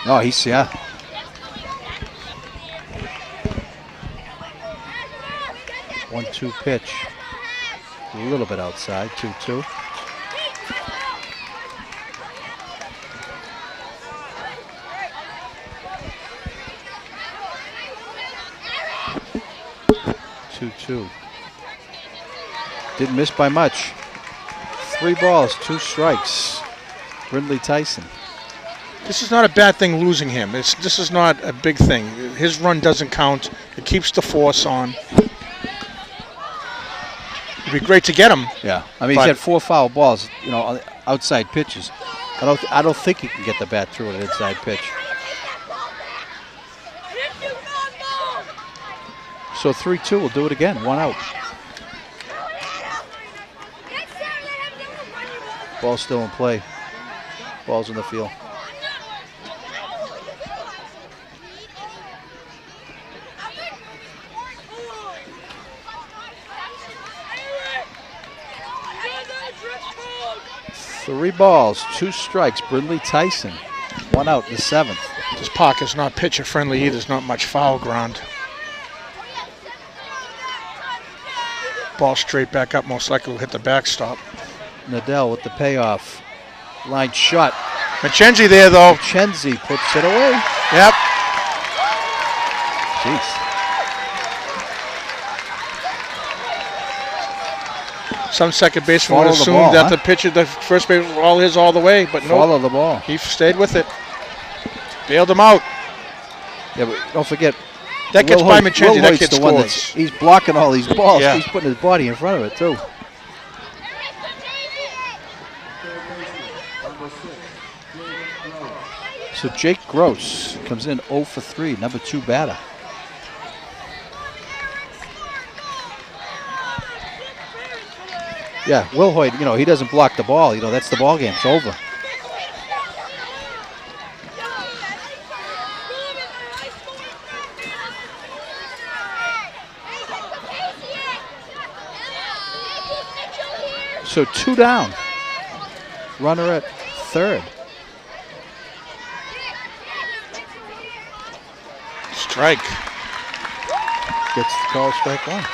Oh, he's, yeah. One-two pitch. A little bit outside, 2-2. Didn't miss by much. 3 balls, 2 strikes. Brindley Tyson. This is not a bad thing losing him. This is not a big thing. His run doesn't count. It keeps the force on. It'd be great to get him. Yeah, I mean, he's had 4 foul balls, you know, outside pitches. I don't think he can get the bat through an inside pitch. So 3-2 will do it again. 1 out. Ball's still in play. Ball's in the field. Three balls, 2 strikes. Brindley Tyson, 1 out in the 7th. This park is not pitcher friendly either. There's not much foul ground. Ball straight back up, most likely will hit the backstop. Nadell with the payoff. Line shot. McKenzie there though. McKenzie puts it away. Yep. Jeez. Some second baseman would Follow the assume ball, that the pitcher, the first base was all his all the way, but no. Follow the ball. He stayed with it. Bailed him out. Yeah, but don't forget. That gets by McKenzie, that kid the one scores. he's blocking all these balls. Yeah. He's putting his body in front of it, too. So Jake Gross comes in 0 for 3, number 2 batter. Yeah, Will Hoyt, he doesn't block the ball. That's the ball game. It's over. So 2 down. Runner at third. Strike. Gets the call, strike 1.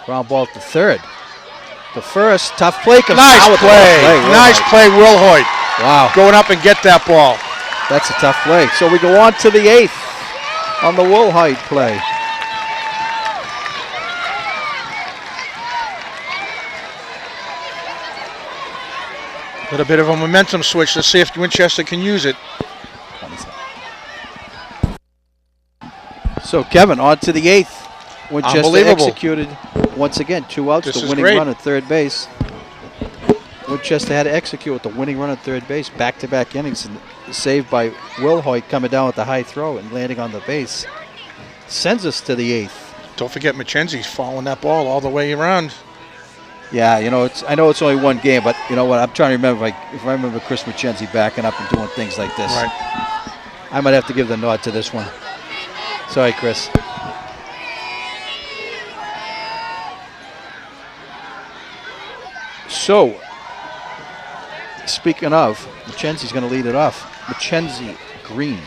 Ground ball to third. The first, tough play. Nice play. Nice play, Will Hoyt. Wow. Going up and get that ball. That's a tough play. So we go on to the 8th on the Will Hoyt play. A little bit of a momentum switch. Let's see if Winchester can use it. So Kevin, on to the 8th. Winchester Unbelievable. executed once again. 2 outs. This The is winning great. run at third base. Winchester had to execute with the winning run at third base. Back-to-back innings. And saved by Will Hoyt coming down with the high throw and landing on the base. Sends us to the 8th. Don't forget McKenzie's following that ball all the way around. Yeah, I know it's only one game, but you know what? I'm trying to remember if I remember Chris McKenzie backing up and doing things like this. Right. I might have to give the nod to this one. Sorry, Chris. So, speaking of, McKenzie's going to lead it off. McKenzie Green.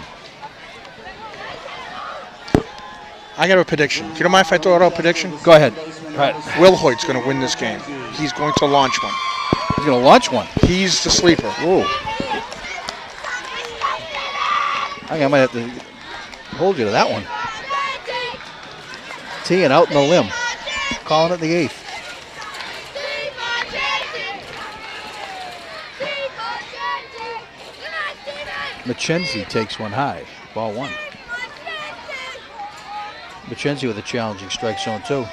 I got a prediction. Do you don't mind if I throw out a prediction? Go ahead. Right. Will Hoyt's going to win this game. He's going to launch one. He's going to launch one. He's the sleeper. Ooh. I think I might have to hold you to that one. Teeing out in the limb. Calling it the 8th. McKenzie takes one high. Ball 1. McKenzie with a challenging strike zone, too.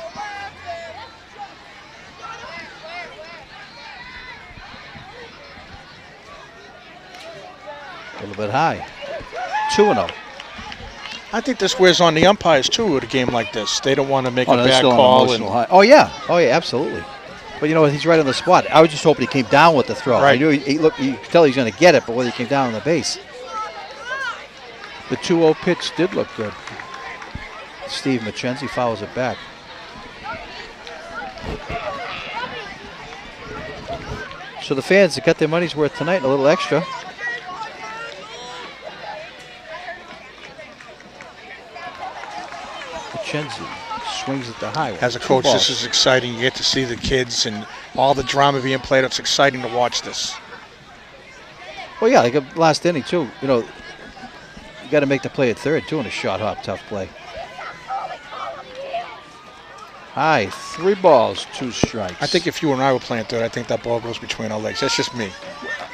A little bit high. 2-0. I think this wears on the umpires, too, at a game like this. They don't want to make a that's bad still an call. emotional high. Oh, yeah, absolutely. But you know what? He's right on the spot. I was just hoping he came down with the throw. Right. I knew you could tell he's going to get it, but whether he came down on the base. The 2-0 pitch did look good. Steve McKenzie fouls it back. So the fans that got their money's worth tonight, a little extra. McKenzie swings at the high. As a coach, this is exciting. You get to see the kids and all the drama being played. It's exciting to watch this. Well, yeah, like a last inning, too. You know, you got to make the play at third, too, in a shot hop, tough play. High, 3 balls, 2 strikes. I think if you and I were playing third, I think that ball goes between our legs. That's just me.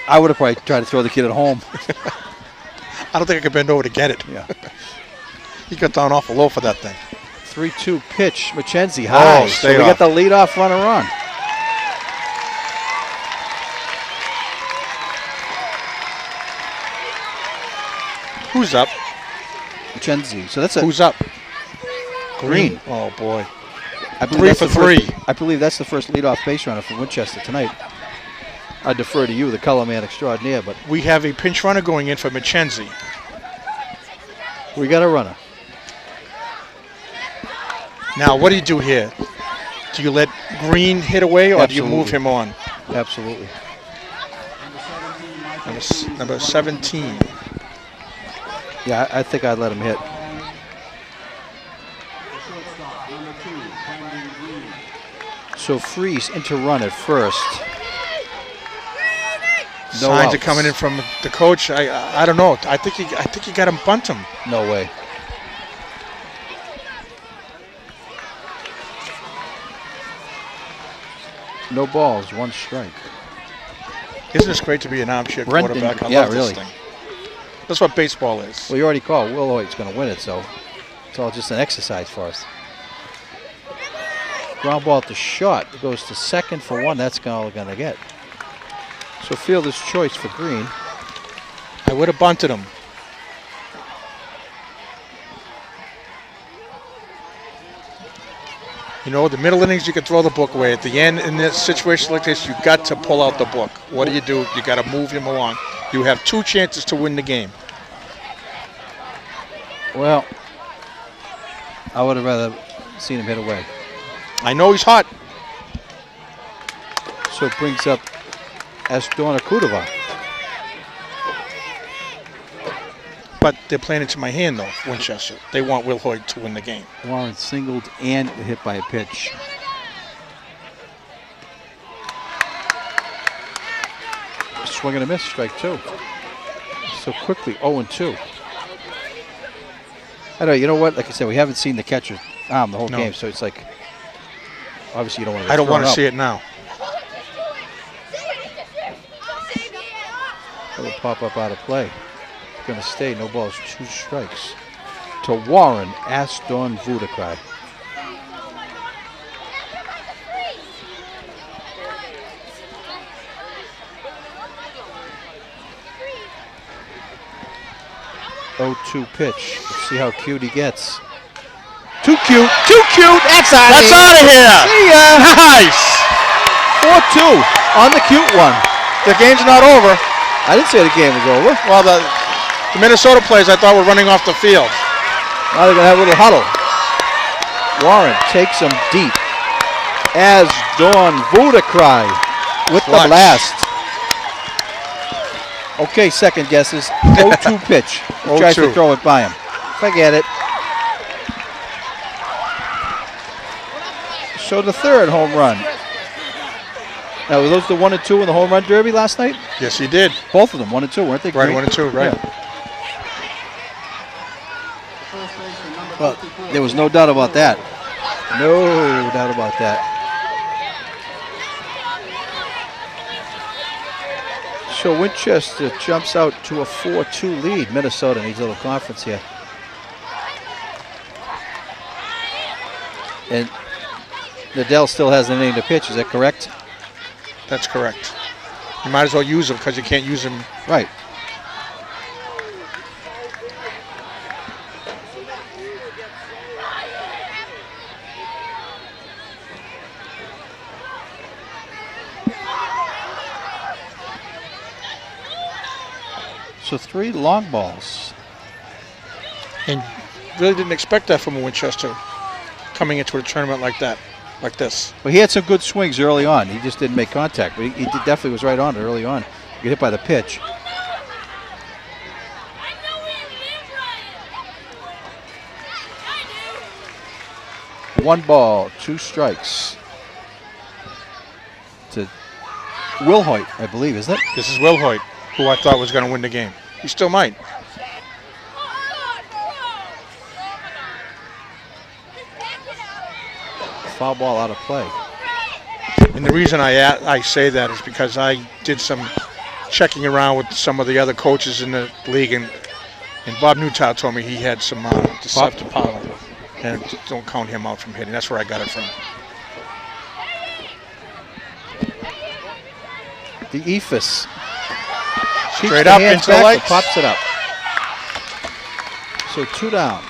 I would have probably tried to throw the kid at home. I don't think I could bend over to get it. Yeah. He got down awful low for that thing. 3-2 pitch. McKenzie high. Stay so we off. got the leadoff runner on. Who's up? McKenzie. So that's Who's up? Green. Oh, boy. I believe 3 that's for the first- 3. I believe that's the first leadoff base runner for Winchester tonight. I defer to you, the color man extraordinaire, but We have a pinch runner going in for McKenzie. we got a runner. Now, what do you do here? Do you let Green hit away, or do you move Absolutely. him on? Absolutely. Number 17. Yeah, I think I'd let him hit. So Freeze into run at first. No Signs are outs. coming in from the coach. I don't know. I think you got to bunt him. No way. No balls, 1 strike. Isn't this great to be an armchair Brendan, quarterback? I yeah, love really. this thing. That's what baseball is. Well, you already called. Will Hoyt's going to win it, so it's all just an exercise for us. Ground ball to short. It goes to second for 1. That's all we're going to get. So fielder's choice for Green. I would have bunted him. You know, the middle innings, you can throw the book away. At the end, in this situation like this, you got to pull out the book. What do? You got to move him along. You have 2 chances to win the game. Well, I would have rather seen him hit away. I know he's hot. So it brings up Asdorna Kudova. But they're playing into my hand, though, Winchester. They want Will Hoyt to win the game. Warren singled and hit by a pitch. Swing and a miss, strike 2. So quickly, 0-2. I know, you know what? Like I said, we haven't seen the catcher's arm the whole No. game, so it's like, obviously you don't want to. I don't want to see it now. It'll pop up out of play. It's going to stay, no balls, 2 strikes. To Warren Asdorn Vudakrai. Oh, 2 pitch. Let's see how cute he gets. Too cute. Too cute. That's out of That's here. out of here. See ya. Nice. 4-2 on the cute one. The game's not over. I didn't say the game was over. Well, the Minnesota players, I thought, were running off the field. Now they're going to have a little huddle. Warren takes him deep. As Dawn Vudakrai with the Clutch. blast. Okay, second guesses. 0-2 pitch. He tries to 0-2. throw it by him. Forget it. So the third home run. Now, were those the 1 and 2 in the home run derby last night? Yes, he did. Both of them, 1 and 2, weren't they? Right, Green? 1 and 2, right. Yeah. Well, there was no doubt about that. No doubt about that. So Winchester jumps out to a 4-2 lead. Minnesota needs a little conference here. And Nadell still has an inning to pitch, is that correct? That's correct. You might as well use him because you can't use him. Right. So 3 long balls. And really didn't expect that from Winchester coming into a tournament like that, like this. Well, he had some good swings early on. He just didn't make contact, but he definitely was right on it early on. He got hit by the pitch. One ball, 2 strikes. To Will Hoyt, I believe, isn't it? This is Will Hoyt, who I thought was going to win the game. He still might. Foul ball out of play. And the reason I say that is because I did some checking around with some of the other coaches in the league, and Bob Newtown told me he had some deceptive power. and don't count him out from hitting. That's where I got it from. The Ephus. Straight up into the lights. Pops it up. So 2 down.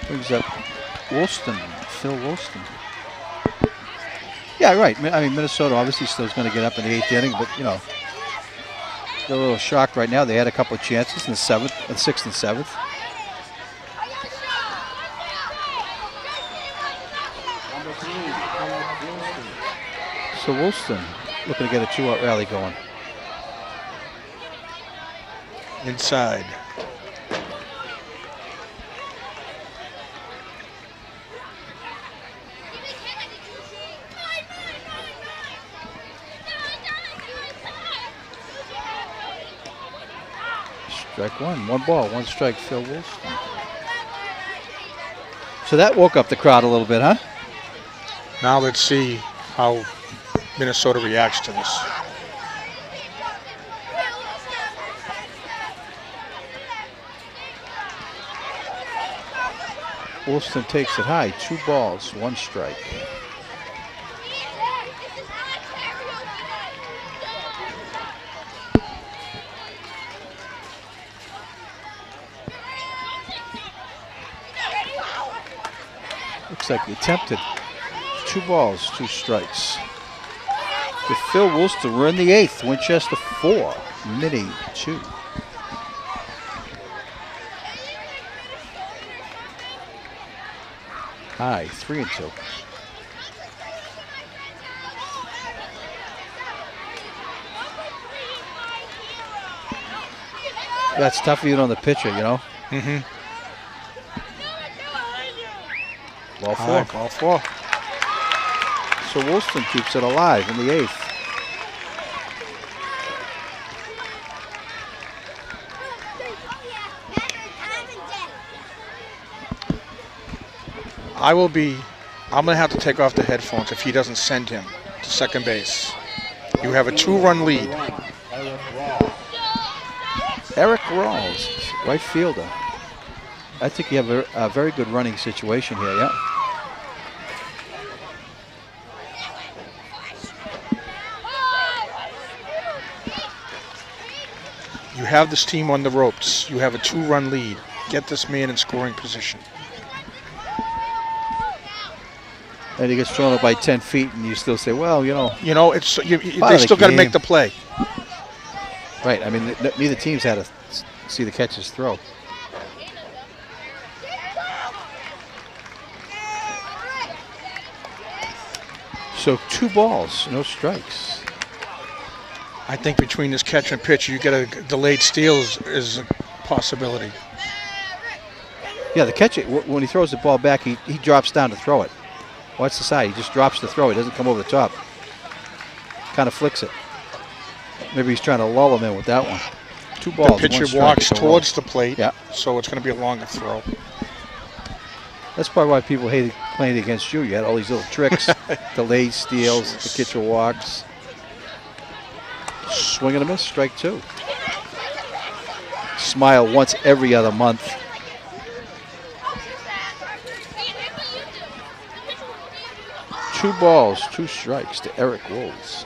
Brings up Woolston, Phil Woolston. Yeah, right. I mean, Minnesota obviously still is going to get up in the 8th inning, but, you know, they're a little shocked right now. They had a couple of chances in the 6th and 7th. So Woolston looking to get a 2-out rally going. Inside. Strike 1. 1 ball, 1 strike, Phil Woolston. So that woke up the crowd a little bit, huh? Now let's see how Minnesota reacts to this. Woolston takes it high. 2 balls, 1 strike. Looks like he attempted 2 balls, 2 strikes. With Phil Woolston, we're in the 8th. Winchester 4, Mini 2. High, 3-2. That's tough even on the pitcher, you know? Mm-hmm. Ball 4. Ball 4. So Woolston keeps it alive in the 8th. I'm going to have to take off the headphones if he doesn't send him to second base. You have a 2-run lead. Eric Rawls, right fielder. I think you have a very good running situation here, yeah. You have this team on the ropes. You have a 2-run lead. Get this man in scoring position. And he gets thrown up by 10 feet, and you still say, well, you know. You know, they still got to make the play. Right. I mean, neither team's had to see the catcher's throw. So 2 balls, no strikes. I think between this catcher and pitcher, you get a delayed steal is a possibility. Yeah, the catcher, when he throws the ball back, he drops down to throw it. Watch the side. He just drops the throw. He doesn't come over the top. Kind of flicks it. Maybe he's trying to lull him in with that one. 2 balls. The pitcher walks towards the plate, yeah. So it's going to be a longer throw. That's probably why people hated playing against you. You had all these little tricks, delayed steals, the catcher walks. Swing and a miss, strike 2. Smile once every other month. Two balls, 2 strikes to Eric Wolves.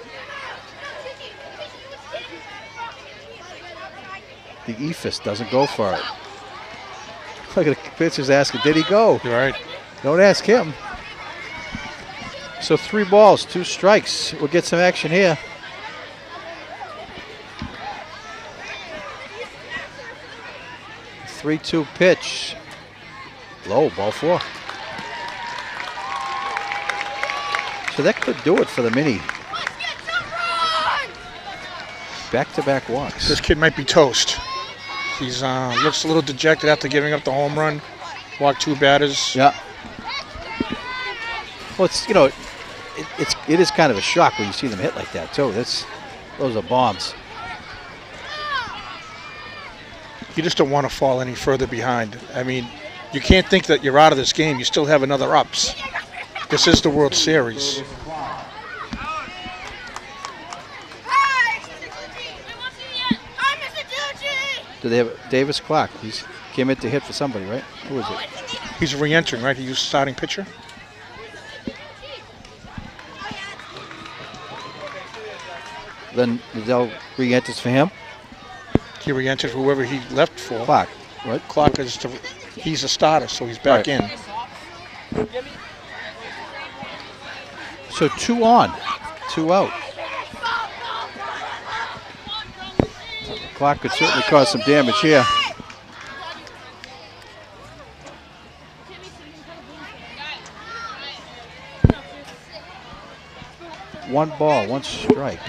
The Ephus doesn't go for it. Look at the pitcher's asking, did he go? You're right. Don't ask him. So 3 balls, 2 strikes. We'll get some action here. The 3-2 pitch. Low, ball 4. So that could do it for the Mini. Back-to-back walks. This kid might be toast. He's looks a little dejected after giving up the home run. Walked 2 batters. Yeah. Well, it's, you know, it is kind of a shock when you see them hit like that too. Those are bombs. You just don't want to fall any further behind. I mean, you can't think that you're out of this game. You still have another ups. This is the World Series. Do they have Davis Clark? He's came in to hit for somebody, right? Who is it? He's re-entering, right? He was starting pitcher. Then Liddell re-enters for him. He re-entered whoever he left for. Clark, right? Clark he's a starter, so he's back in. So 2 on, 2 out. Clark could certainly cause some damage here. One ball, 1 strike.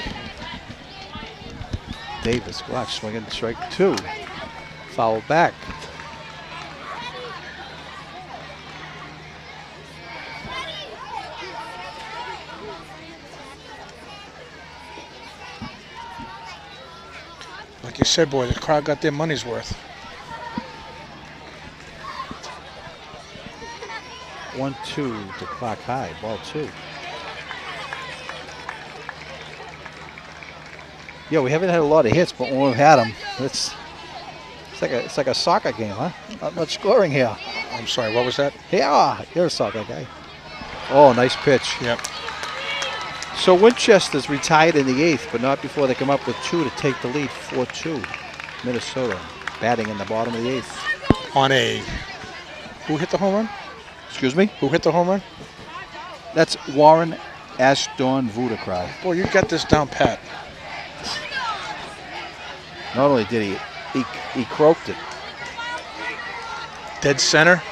Davis Clark swinging strike 2. Foul back. Like you said, boy, the crowd got their money's worth. 1-2 to Clark high, ball 2. Yeah, we haven't had a lot of hits, but when we've had them, it's like a soccer game, huh? Not much scoring here. I'm sorry, what was that? Yeah, you're a soccer guy. Oh, nice pitch. Yep. So Winchester's retired in the 8th, but not before they come up with 2 to take the lead. 4-2. Minnesota batting in the bottom of the 8th. On a... Who hit the home run? Excuse me? Who hit the home run? That's Warren Ashdown Vodacry. Boy, you got this down pat. Not only did he croaked it. Dead center.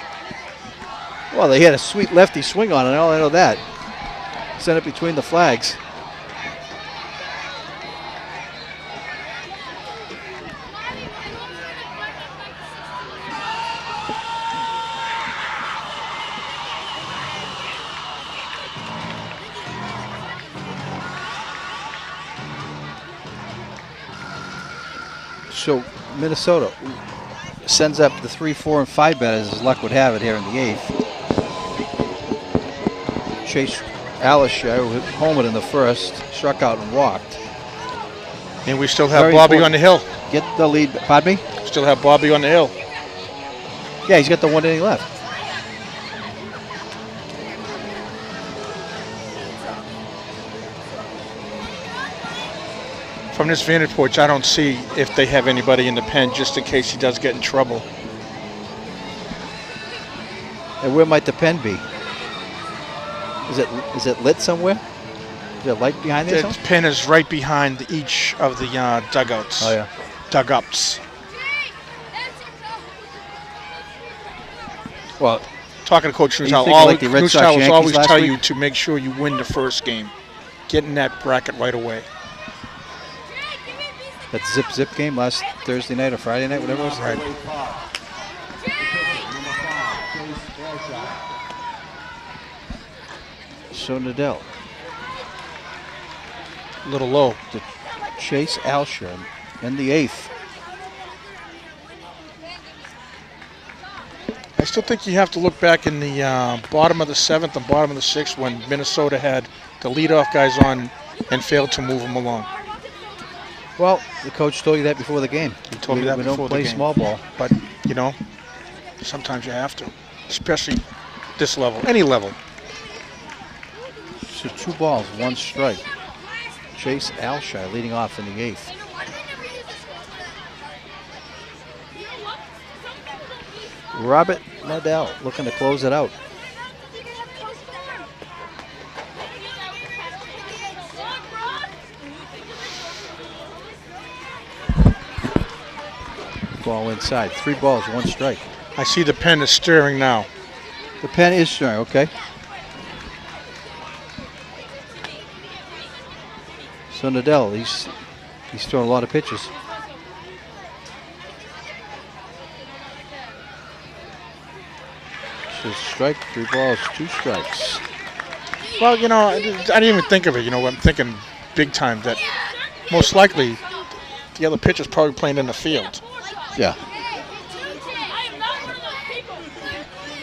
Well, they had a sweet lefty swing on it. I know that. Sent it between the flags. So Minnesota sends up the 3, 4, and 5 batters as luck would have it here in the 8th. Chase Alisher, who hit homered in the 1st, struck out and walked. And we still have Very Bobby important. on the hill. Get the lead. Pardon me? Still have Bobby on the hill. Yeah, he's got the 1 inning left. From this vantage point, I don't see if they have anybody in the pen just in case he does get in trouble. And where might the pen be? Is it lit somewhere? Is there a light behind there? The pen is right behind each of the dugouts. Oh, yeah. Dug-ups. Well, Talking to Coach you Newtown, thinking like the Red Sox Newtown will Yankees always last tell week? you to make sure you win the first game. Get in that bracket right away. that zip game last Thursday night or Friday night, whatever it was. Right. So Liddell. A little low. To Chase Alisher in the 8th. I still think you have to look back in the bottom of the 7th and bottom of the 6th when Minnesota had the leadoff guys on and failed to move them along. Well, the coach told you that before the game. He told me that we before don't play the game. small ball. But, you know, sometimes you have to, especially this level, any level. So 2 balls, 1 strike. Chase Alisher leading off in the 8th. Robert Liddell looking to close it out. Ball inside. 3 balls, 1 strike. I see the pen is stirring now. The pen is stirring, okay. So Liddell, he's throwing a lot of pitches. So strike, 3 balls, 2 strikes. Well, you know, I didn't even think of it. You know, I'm thinking big time that most likely the other pitcher's probably playing in the field. Yeah.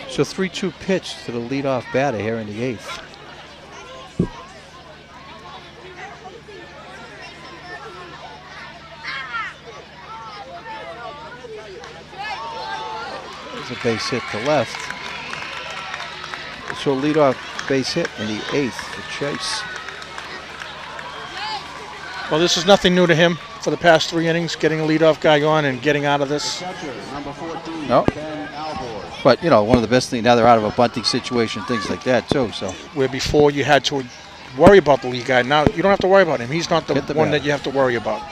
So 3-2 pitch to the leadoff batter here in the 8th. It's a base hit to left. So leadoff base hit in the 8th for Chase. Well, this is nothing new to him for the past 3 innings, getting a leadoff guy on and getting out of this. No. But, you know, one of the best things, now they're out of a bunting situation, things like that, too. So where before you had to worry about the lead guy, now you don't have to worry about him. He's not the one that you have to worry about.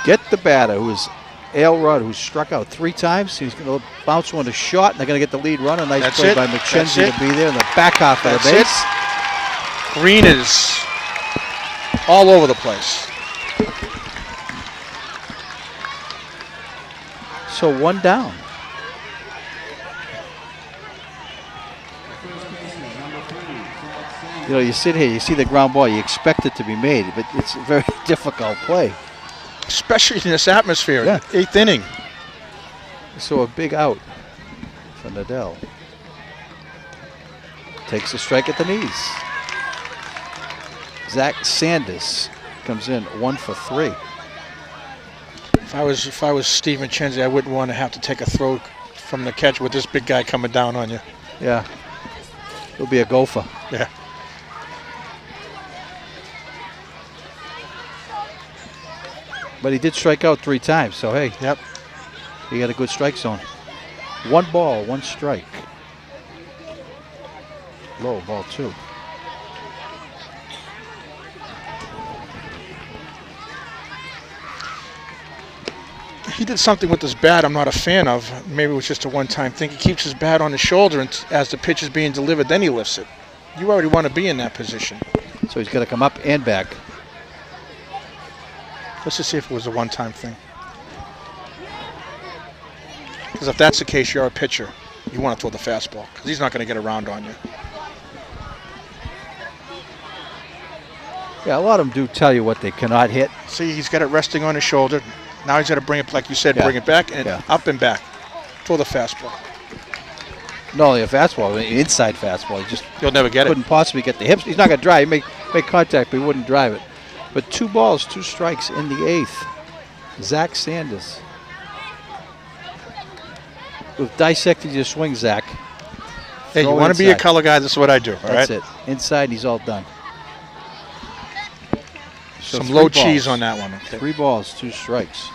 Get the batter, who is Aylrod, who's struck out 3 times. He's going to bounce one to short, and they're going to get the lead runner. Nice play by McKenzie to be there in the back half of the base. Green is all over the place. So 1 down. You know, you sit here, you see the ground ball, you expect it to be made, but it's a very difficult play. Especially in this atmosphere, yeah. 8th inning. So a big out for Nadell. Takes a strike at the knees. Zach Sanders comes in 1 for 3. If I was Steve McKenzie, I wouldn't want to have to take a throw from the catch with this big guy coming down on you. Yeah. He'll be a gopher. Yeah. But he did strike out 3 times, so hey. Yep. He got a good strike zone. 1 ball, 1 strike. Low, ball 2. He did something with his bat I'm not a fan of. Maybe it was just a one-time thing. He keeps his bat on his shoulder, and as the pitch is being delivered, then he lifts it. You already want to be in that position. So he's got to come up and back. Let's just see if it was a one-time thing. Because if that's the case, you're a pitcher. You want to throw the fastball, because he's not going to get around on you. Yeah, a lot of them do tell you what they cannot hit. See, he's got it resting on his shoulder. Now he's got to bring it, like you said, bring it back and up and back. Throw the fastball. Not only a fastball, an inside fastball. You'll never get it. Couldn't possibly get the hips. He's not going to drive. He make contact, but he wouldn't drive it. But 2 balls, 2 strikes in the 8th. Zach Sanders. We've dissected your swing, Zach. Hey, you want to be a color guy, this is what I do, all right? That's it. Inside, and he's all done. So some low cheese on that one. Okay. 3 balls, 2 strikes.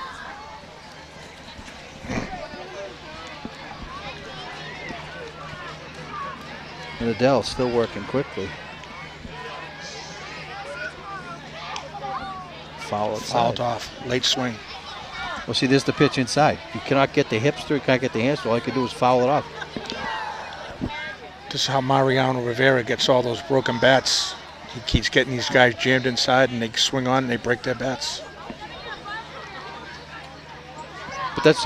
And Adele still working quickly. Fouled off. Late swing. Well, see, there's the pitch inside. You cannot get the hips through. You can't get the hands through. All you can do is foul it off. This is how Mariano Rivera gets all those broken bats. He keeps getting these guys jammed inside, and they swing on and they break their bats. But that's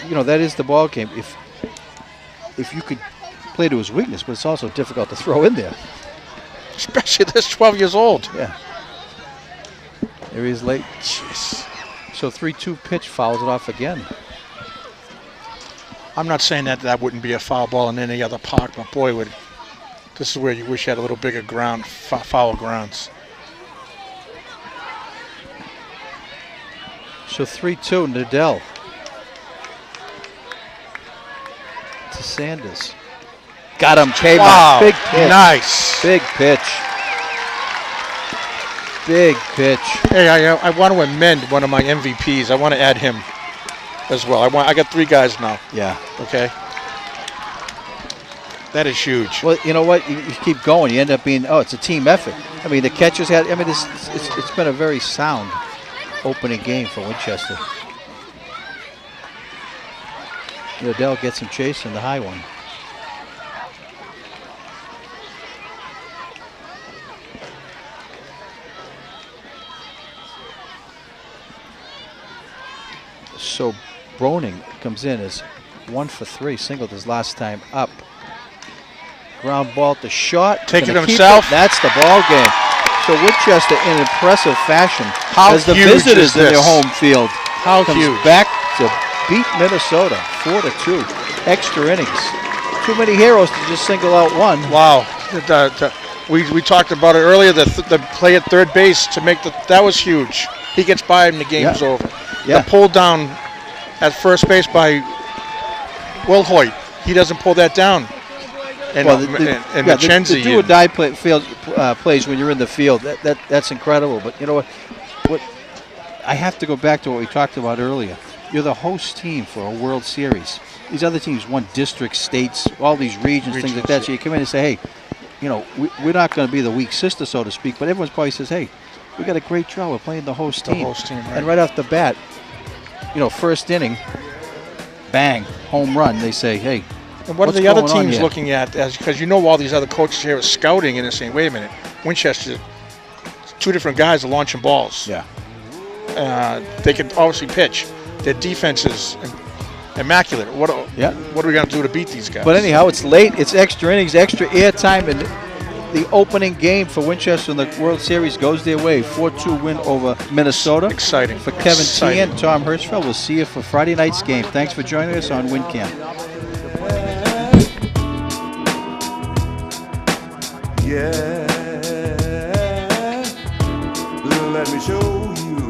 you know, that is the ball game. If you could play to his weakness, but it's also difficult to throw in there. Especially this 12 years old. Yeah. There he is late. Jeez. So 3-2 pitch, fouls it off again. I'm not saying that wouldn't be a foul ball in any other park, but boy, this is where you wish you had a little bigger ground, foul grounds. So 3-2, Nadell to Sanders. Got him, K-Bot. Wow, big pitch. Nice. Big pitch. Big pitch. Hey, I want to amend one of my MVPs. I want to add him as well. I got 3 guys now. Yeah. Okay. That is huge. Well, you know what? You keep going. You end up being, it's a team effort. I mean, the catchers had, it's been a very sound opening game for Winchester. Nadell gets him chasing the high one. So Broning comes in as 1 for 3, singled his last time up. Ground ball to shot. Take it himself. That's the ball game. So Winchester, in impressive fashion, as the huge visitors in their home field, How comes huge. back to beat Minnesota 4-2. Extra innings. Too many heroes to just single out one. Wow. We talked about it earlier. The play at third base to make that was huge. He gets by and the game's over. Yeah. The pull down at first base by Will Hoyt. He doesn't pull that down. And, Well, and the Mackenzie. do or die plays when you're in the field. That's incredible. But you know what? I have to go back to what we talked about earlier. You're the host team for a World Series. These other teams won districts, states, all these regions, things like that. So you come in and say, hey, you know, we're not going to be the weak sister, so to speak. But everyone's probably says, hey, we got a great draw. We're playing the host team. Right. And right off the bat, you know, first inning, bang, home run. They say, hey. And what are the other teams looking at? Because you know all these other coaches here are scouting and they're saying, wait a minute, Winchester, 2 different guys are launching balls. Yeah. They can obviously pitch. Their defense is immaculate. What are we going to do to beat these guys? But anyhow, it's late. It's extra innings, extra airtime, and the opening game for Winchester in the World Series goes their way. 4-2 win over Minnesota. Exciting. For Kevin T. and Tom Hirschfeld, we'll see you for Friday night's game. Thanks for joining us on WinCam. Yeah, let me show you